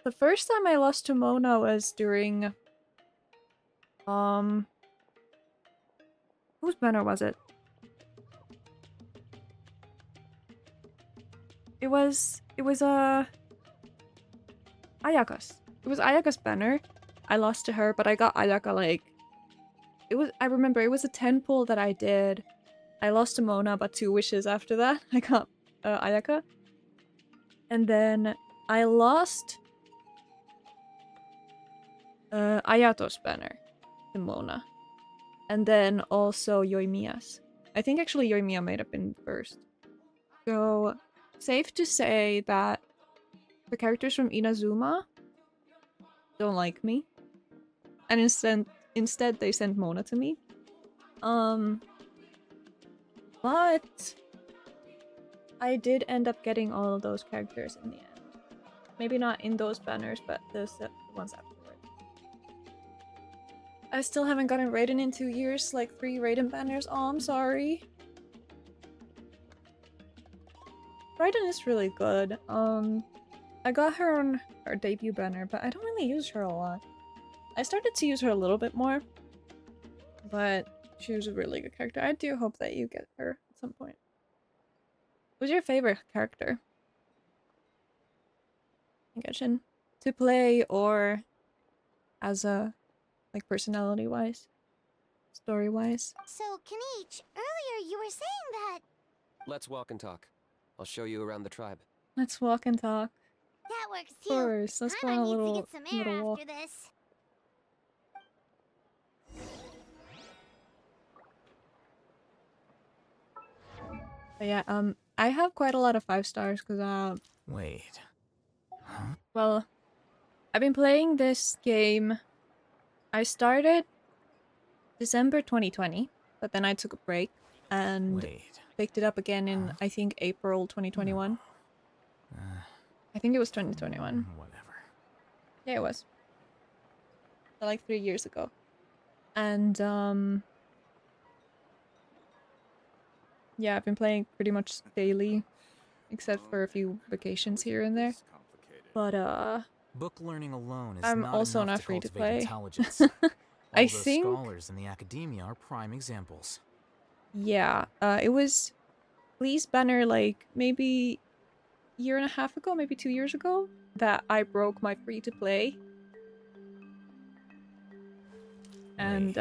The first time I lost to Mona was during... Whose banner was it? It was Ayaka's. It was Ayaka's banner. I lost to her, but I got Ayaka like... I remember it was a 10 pull that I did. I lost to Mona, but 2 wishes after that. I got Ayaka. And then I lost Ayato's banner to Mona. And then also Yoimiya's. I think actually Yoimiya might have been first. So, safe to say that the characters from Inazuma don't like me. And instead they sent Mona to me. But I did end up getting all of those characters in the end. Maybe not in those banners, but the ones afterward. I still haven't gotten Raiden in 2 years, like 3 Raiden banners. Oh, I'm sorry. Raiden is really good. I got her on her debut banner, but I don't really use her a lot. I started to use her a little bit more, but she was a really good character. I do hope that you get her at some point. Who's your favorite character in Genshin to play, or as a, like, personality-wise, story-wise? So, Kanich, earlier you were saying that... Let's walk and talk. I'll show you around the tribe. Let's walk and talk. That works Of too. course, let's go on a I little, need to get some air walk. after this. But yeah, I have quite a lot of 5 stars because Wait. Huh? well, I've been playing this game. I started December 2020, but then I took a break and picked it up again in I think April 2021. I think it was 2021. Whatever. Yeah, it was. So like 3 years ago. And yeah, I've been playing pretty much daily, except for a few vacations here and there. But book learning alone is I'm not also enough not to free to cultivate play. intelligence. All I those think scholars in the academia are prime examples. yeah, it was Lee's banner like maybe a year and a half ago, maybe 2 years ago, that I broke my free to play. And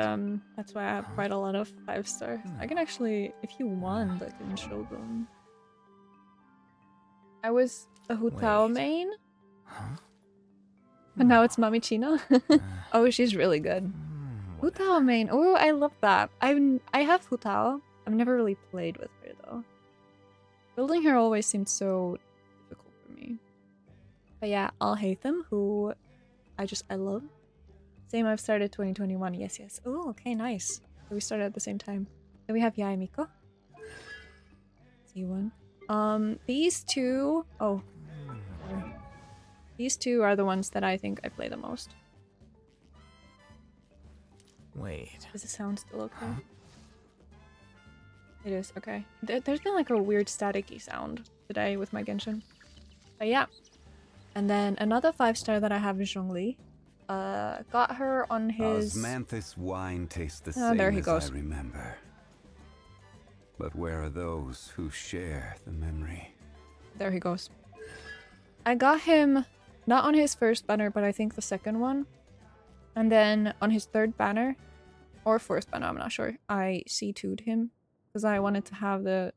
that's why I have quite a lot of 5 stars. I can actually, if you want, I can show them. I was a Hutao main. But now it's Mamichino. Oh, she's really good. Hutao main. Oh, I love that. I have Hutao. I've never really played with her though. Building her always seemed so difficult for me. But yeah, I'll hate them, who I love. Same, I've started 2021. Yes, yes. Oh, okay, nice. So we started at the same time. Then we have Yae Miko. See one. These two. Oh. These two are the ones that I think I play the most. Wait. Does it sound still okay? It is, okay. There's been like a weird staticky sound today with my Genshin. But yeah. And then another 5-star that I have is Zhongli. Got her on his... Osmanthus wine tastes the Oh, same there he as goes. I remember. But where are those who share the memory? There he goes. I got him not on his first banner, but I think the second one. And then on his third banner, or fourth banner, I'm not sure, I C2'd him. Because I wanted to have the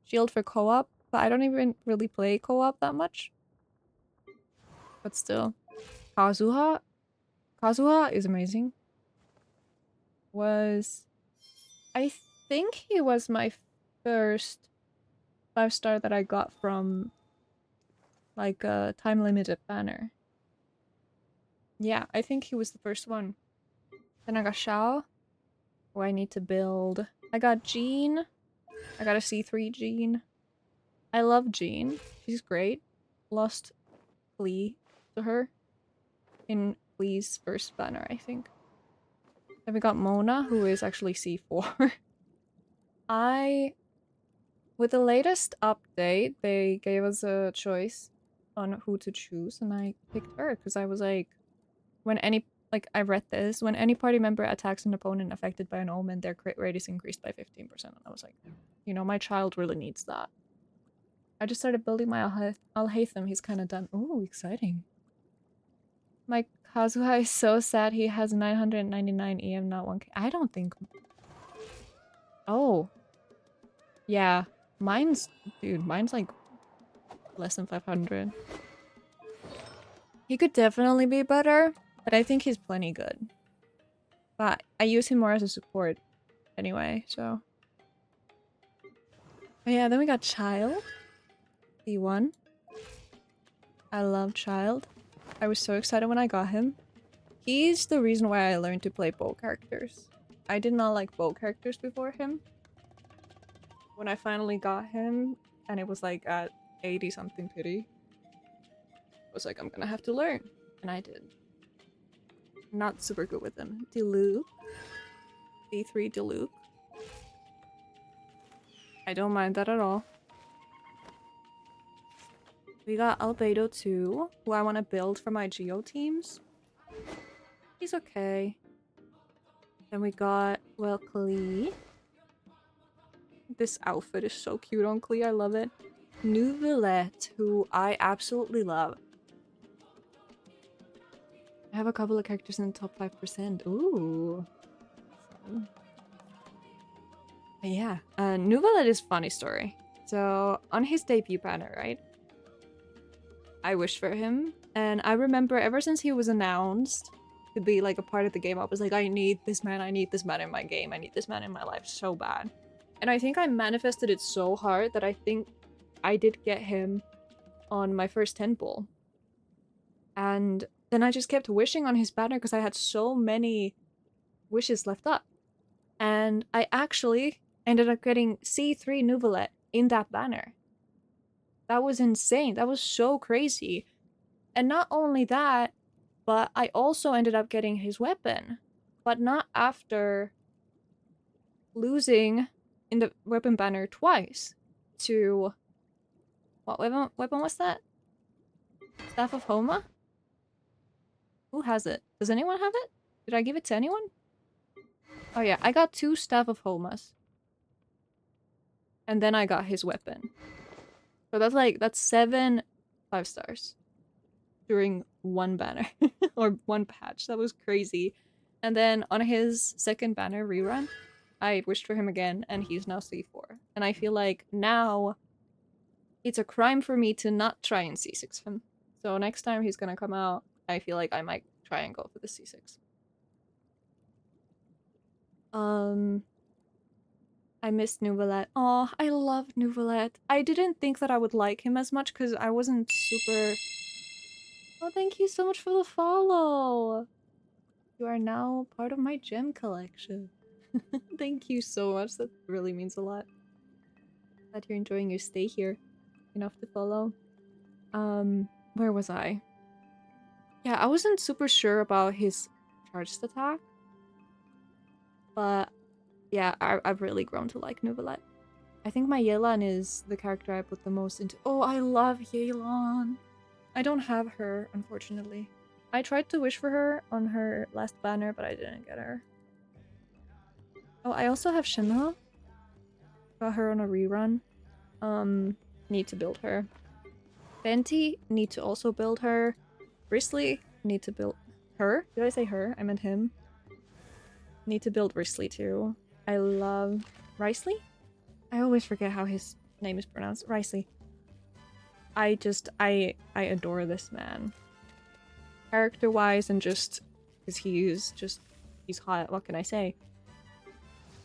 shield for co-op, but I don't even really play co-op that much. But still. Kazuha is amazing. I think he was my first 5-star that I got from like a time limited banner. Yeah, I think he was the first one. Then I got Xiao, who I need to build. I got Jean. I got a C3 Jean. I love Jean. She's great. Lost Flea to her in Flea's first banner, I think. Then we got Mona, who is actually C4. With the latest update, they gave us a choice on who to choose, and I picked her because I was like, I read this, when any party member attacks an opponent affected by an omen, their crit rate is increased by 15%. And I was like, you know, my child really needs that. I just started building my Alhaitham. He's kind of done. Ooh, exciting. My Kazuha is so sad he has 999 EM, not 1k. I don't think... Oh. Yeah. Mine's like less than 500. He could definitely be better, but I think he's plenty good. But I use him more as a support anyway, so... But yeah, then we got Child. D1. I love Child. I was so excited when I got him. He's the reason why I learned to play bow characters. I did not like bow characters before him. When I finally got him, and it was like at 80 something pity, I was like, I'm gonna have to learn. And I did. Not super good with them. Diluc. D3 Diluc. I don't mind that at all. We got Albedo 2, who I want to build for my Geo teams. He's okay. Then we got, well, Klee. This outfit is so cute on Klee, I love it. Nouvellette, who I absolutely love. I have a couple of characters in the top 5%. Ooh. But yeah, Nouvellette is funny story. So, on his debut banner, right? I wished for him, and I remember ever since he was announced to be like a part of the game, I was like, I need this man in my game, I need this man in my life so bad. And I think I manifested it so hard that I think I did get him on my first temple. And then I just kept wishing on his banner because I had so many wishes left up. And I actually ended up getting C3 Nouvellette in that banner. That was insane. That was so crazy. And not only that, but I also ended up getting his weapon. But not after losing in the weapon banner twice to... What weapon was that? Staff of Homa? Who has it? Does anyone have it? Did I give it to anyone? Oh yeah, I got 2 Staff of Homas. And then I got his weapon. So that's 7 5-stars. During one banner. Or one patch. That was crazy. And then on his second banner rerun, I wished for him again, and he's now C4. And I feel like now it's a crime for me to not try and C6 him. So next time he's gonna come out, I feel like I might try and go for the C6. I missed Nouvellette. Oh, I love Nouvellette. I didn't think that I would like him as much because I wasn't super... Oh, thank you so much for the follow! You are now part of my gem collection. Thank you so much. That really means a lot. Glad you're enjoying your stay here. Enough to follow. Where was I? Yeah, I wasn't super sure about his charged attack. But yeah, I've really grown to like Neuvillette. I think my Yelan is the character I put the most into. Oh, I love Yelan. I don't have her, unfortunately. I tried to wish for her on her last banner, but I didn't get her. Oh, I also have Shinra. Got her on a rerun. Need to build her. Fenty, need to also build her. Risley, need to build her. Did I say her? I meant him. Need to build Risley too. I love Risley? I always forget how his name is pronounced. Risley. I adore this man. Character-wise and just because he's hot, what can I say?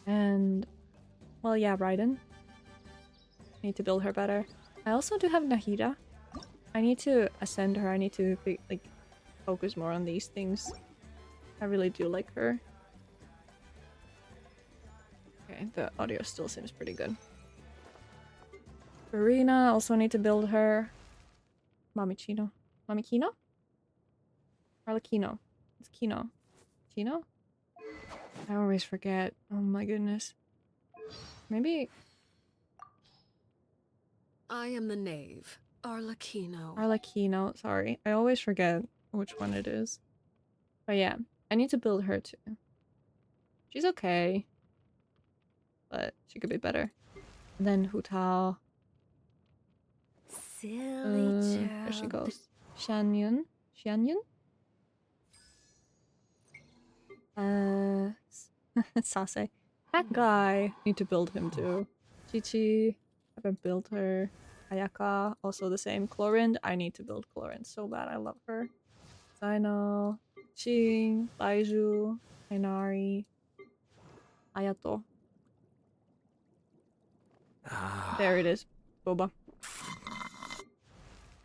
And well, yeah, Raiden. Need to build her better. I also do have Nahida. I need to ascend her. I need to like focus more on these things. I really do like her. Okay, the audio still seems pretty good. Farina, also need to build her. Mamikino. Mamikino? Arlecchino. It's Kino. Chino? I always forget. Oh my goodness. Maybe... I am the knave, Arlecchino. Arlecchino, sorry. I always forget which one it is. But yeah, I need to build her too. She's okay. But she could be better. And then Hu Tao. Silly There she child. goes. Xianyun? Xianyun? Sase. That guy. Need to build him too. Chi-Chi. Haven't built her. Ayaka. Also the same. Chlorind. I need to build Chlorind so bad. I love her. Zaino. Ching. Baiju. Ainari. Ayato. There it is. Boba.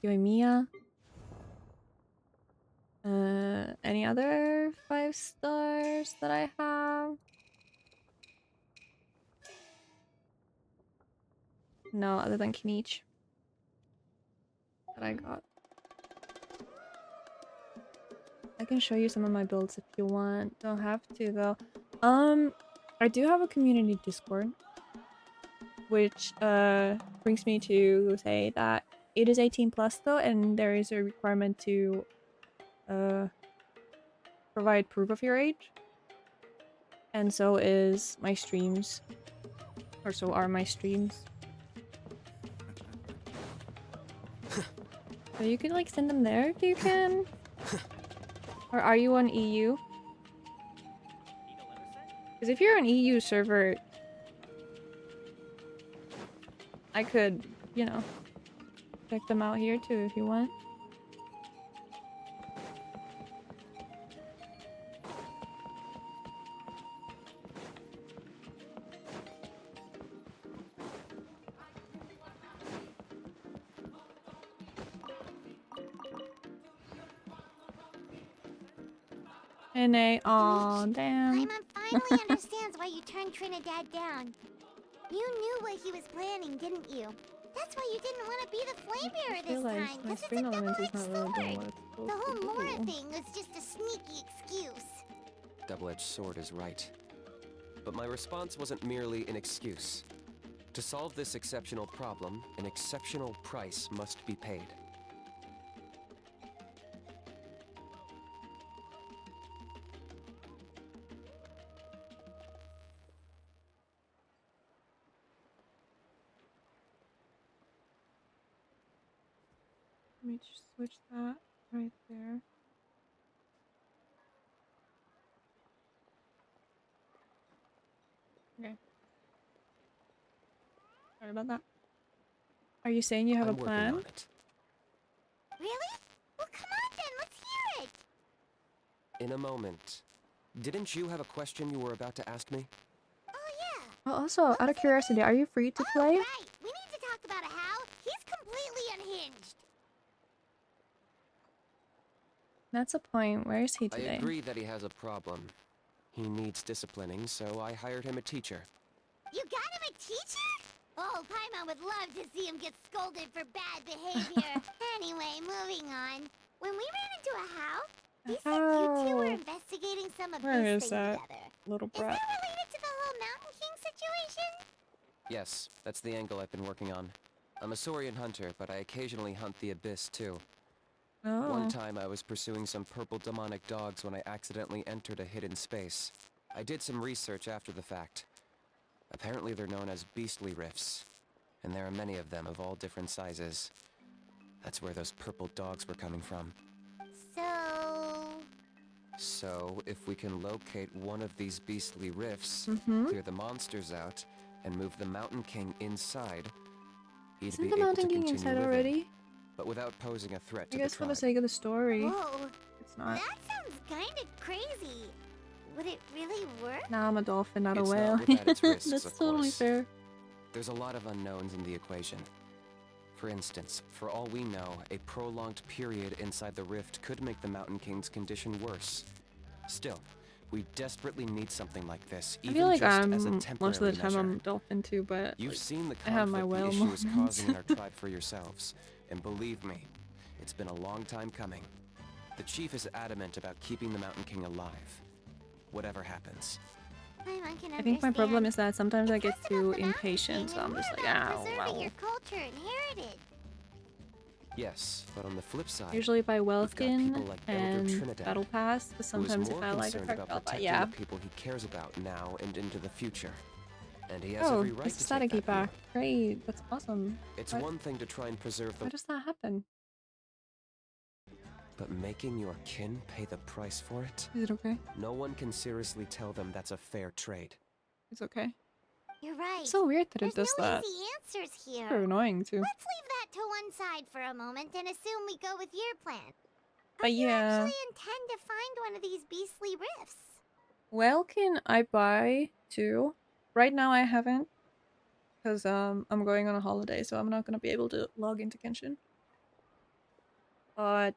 Yoimiya. Any other 5 stars that I have? No, other than Kinich. That I got. I can show you some of my builds if you want. Don't have to though. I do have a community Discord. Which brings me to say that it is 18 plus though, and there is a requirement to provide proof of your age. And so is my streams. Or so are my streams. So you can like send them there if you can. Or are you on EU? Because if you're on EU server, I could, you know, check them out here too if you want. NA, aw, damn. Paimon finally understands why you turned Trinidad down. You knew what he was planning, didn't you? That's why you didn't want to be the flame bearer this time, because it's a double-edged sword. The whole Mora thing was just a sneaky excuse. Double-edged sword is right. But my response wasn't merely an excuse. To solve this exceptional problem, an exceptional price must be paid. Let me just switch that right there. Okay. Sorry about that. Are you saying you have a plan? Really? Well, come on then, let's hear it! In a moment. Didn't you have a question you were about to ask me? Oh yeah! Oh, also, out of curiosity, are you free to play? Right! We need to talk about Hal! He's completely unhinged! That's a point. Where is he I today? agree that he has a problem. He needs disciplining, so I hired him a teacher. You got him a teacher? Oh, Paimon would love to see him get scolded for bad behavior. Anyway, moving on. When we ran into a house, he said you two were investigating some Where abyss is thing that together. little Is brat? that related to the whole Mountain King situation? Yes, that's the angle I've been working on. I'm a Saurian hunter, but I occasionally hunt the abyss too. One Oh. time I was pursuing some purple demonic dogs when I accidentally entered a hidden space. I did some research after the fact. Apparently they're known as beastly rifts, and there are many of them of all different sizes. That's where those purple dogs were coming from. So, if we can locate one of these beastly rifts, clear the monsters out, and move the Mountain King inside, he'd Isn't be the able Mountain to King continue inside living, already? but without posing a threat I to the guess for the tribe. sake of the story. Whoa. It's not. That sounds kind of crazy. Would it really work? Now I'm a dolphin, not a It's whale. not without its risks, That's of totally course. fair. There's a lot of unknowns in the equation. For instance, for all we know, a prolonged period inside the rift could make the Mountain King's condition worse. Still, we desperately need something like this, I even feel like just as a I'm temporary most of the time measure. I'm a dolphin too, but You've like, seen the I have my conflict the whale issue is moments. causing in our tribe for yourselves, and believe me, it's been a long time coming. The chief is adamant about keeping the Mountain King alive, whatever happens. I think my problem is that sometimes I get too impatient, so I'm just like, oh, Preserving wow. your culture and heritage. Yes, but on the flip side, Usually by we've got people Welkin like Elder and Trinidad, Battle Pass, but who is sometimes if more I like a concerned character, about I'll buy, protecting yeah. the people he cares about now and into the future. And he has Oh, every right it's to static take that back. view. Great, that's awesome. It's What? one thing to try and preserve Why the... does that happen? But making your kin pay the price for it? Is it okay? No one can seriously tell them that's a fair trade. It's okay. You're right. It's so weird that it There's does no that. easy answers here. Super annoying too. Let's leave that to one side for a moment and assume we go with your plan. But yeah. Actually intend to find one of these beastly rifts. Welkin I buy too. Right now I haven't. Because I'm going on a holiday, so I'm not gonna be able to log into Genshin. But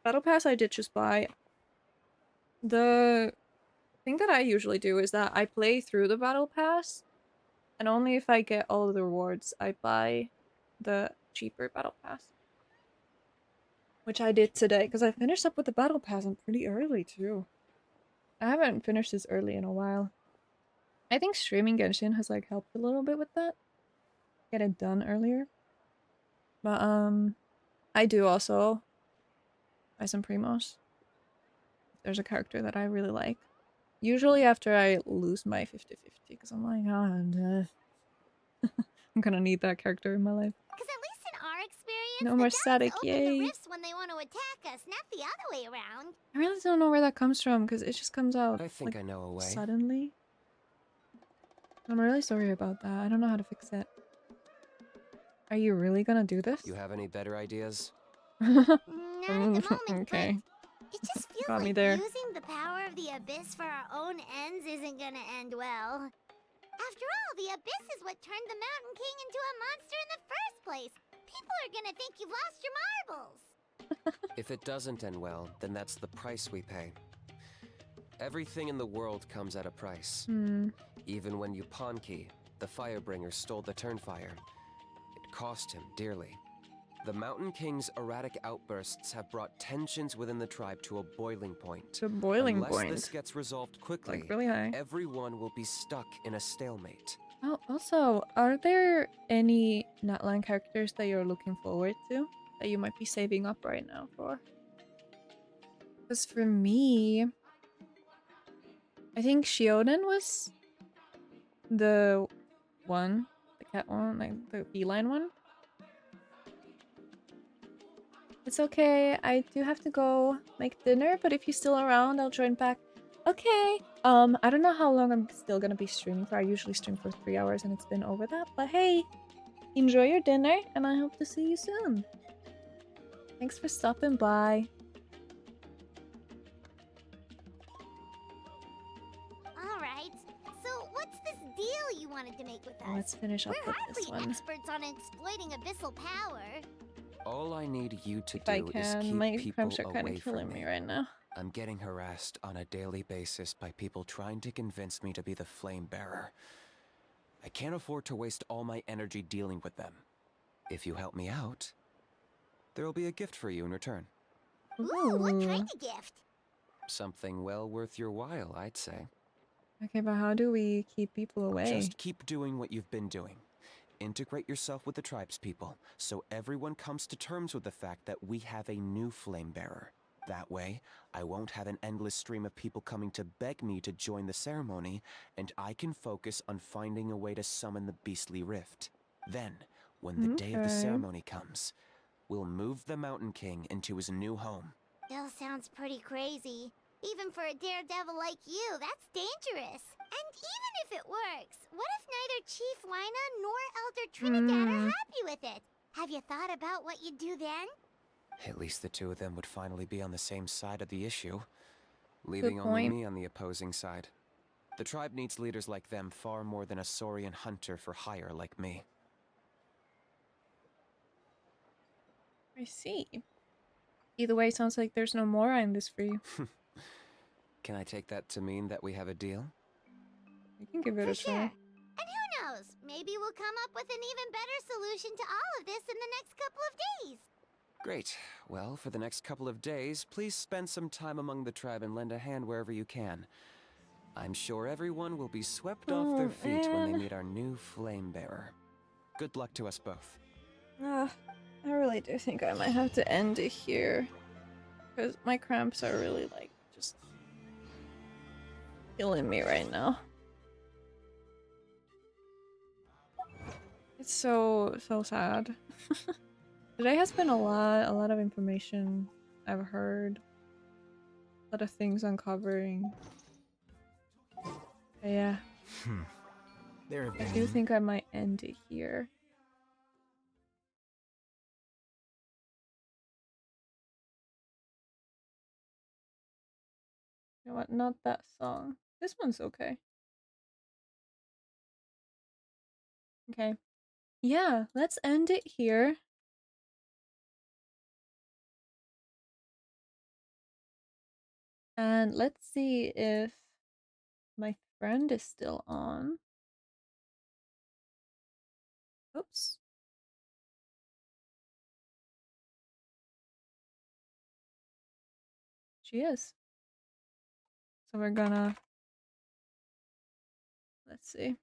Battle Pass I did just buy. The thing that I usually do is that I play through the Battle Pass, and only if I get all of the rewards I buy the cheaper Battle Pass. Which I did today, because I finished up with the Battle Pass and pretty early too. I haven't finished this early in a while. I think streaming Genshin has like helped a little bit with that. Get it done earlier. But I do also buy some primos. There's a character that I really like. Usually after I lose my 50-50, because I'm like, oh, I'm gonna need that character in my life. Because at least in our experience, No the more gods static, open yay! the rifts when they want to attack us, not the other way around. I really don't know where that comes from, because it just comes out I think like, I know a way. suddenly. I'm really sorry about that. I don't know how to fix it. Are you really gonna do this? You have any better ideas? Not at the moment, okay. It just feels Got me like there. using the power of the Abyss for our own ends isn't gonna end well. After all, the Abyss is what turned the Mountain King into a monster in the first place. People are gonna think you've lost your marbles. If it doesn't end well, then that's the price we pay. Everything in the world comes at a price. Even when Yupanqui, the Firebringer, stole the Turnfire, it cost him dearly. The Mountain King's erratic outbursts have brought tensions within the tribe to a boiling point. To a boiling Unless point. this gets resolved quickly, Like, really high. everyone will be stuck in a stalemate. Oh, also, are there any Natlan characters that you're looking forward to? That you might be saving up right now for? Because for me, I think Shioden was the one, the cat one, like the feline one. It's okay, I do have to go make dinner, but if you're still around, I'll join back. Okay. I don't know how long I'm still gonna be streaming for. I usually stream for 3 hours and it's been over that, but hey, enjoy your dinner and I hope to see you soon. Thanks for stopping by. Alright, so what's this deal you wanted to make with us? Let's finish up We're with this hardly one. experts on exploiting abyssal power. All I need you to If I do is can, keep my people cramps are kind away of killing from me right now. I'm getting harassed on a daily basis by people trying to convince me to be the flame bearer. I can't afford to waste all my energy dealing with them. If you help me out, there'll be a gift for you in return. Ooh, what kind of gift? Something well worth your while, I'd say. Okay, but how do we keep people away? Just keep doing what you've been doing. Integrate yourself with the tribespeople, so everyone comes to terms with the fact that we have a new flame bearer. That way, I won't have an endless stream of people coming to beg me to join the ceremony, and I can focus on finding a way to summon the beastly rift. Then, when the day of the ceremony comes, we'll move the Mountain King into his new home. Still sounds pretty crazy. Even for a daredevil like you, that's dangerous. And even if it works, what if neither Chief Lina nor Elder Trinidad are happy with it? Have you thought about what you'd do then? At least the two of them would finally be on the same side of the issue, leaving only me on the opposing side. The tribe needs leaders like them far more than a Saurian hunter for hire like me. I see. Either way, sounds like there's no more in this for you. Can I take that to mean that we have a deal? You can give it a try. And who knows? Maybe we'll come up with an even better solution to all of this in the next couple of days. Great. Well, for the next couple of days, please spend some time among the tribe and lend a hand wherever you can. I'm sure everyone will be swept off their feet when they meet our new flame bearer. Good luck to us both. I really do think I might have to end it here. Because my cramps are really, like, just killing me right now. It's so sad. Today has been a lot of information I've heard. A lot of things uncovering. But yeah. I do think I might end it here. You know what? Not that song. This one's okay. Okay. Yeah, let's end it here. And let's see if my friend is still on. Oops. She is. So we're gonna... Let's see.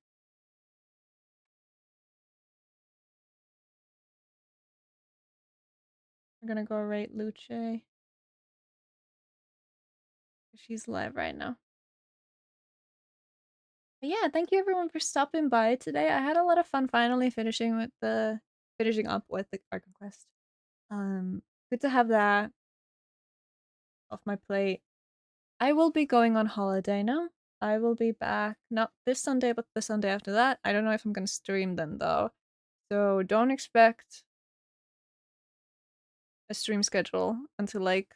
We're gonna go rate Luce. She's live right now. But yeah, thank you everyone for stopping by today. I had a lot of fun finally finishing up with the Arc Quest. Good to have that off my plate. I will be going on holiday now. I will be back not this Sunday, but the Sunday after that. I don't know if I'm gonna stream then though. So don't expect a stream schedule until like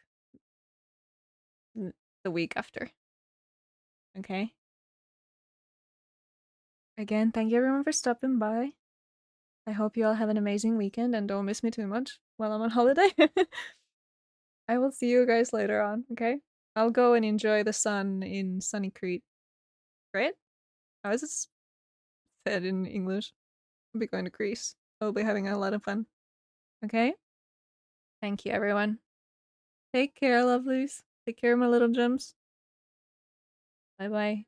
the week after. Okay? Again, thank you everyone for stopping by. I hope you all have an amazing weekend and don't miss me too much while I'm on holiday. I will see you guys later on, okay? I'll go and enjoy the sun in sunny Crete. Right? How is this said in English? I'll be going to Greece. I'll be having a lot of fun. Okay? Thank you, everyone. Take care, lovelies. Take care, my little gems. Bye-bye.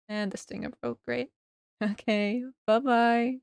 And the stinger broke. Great. Okay, bye-bye.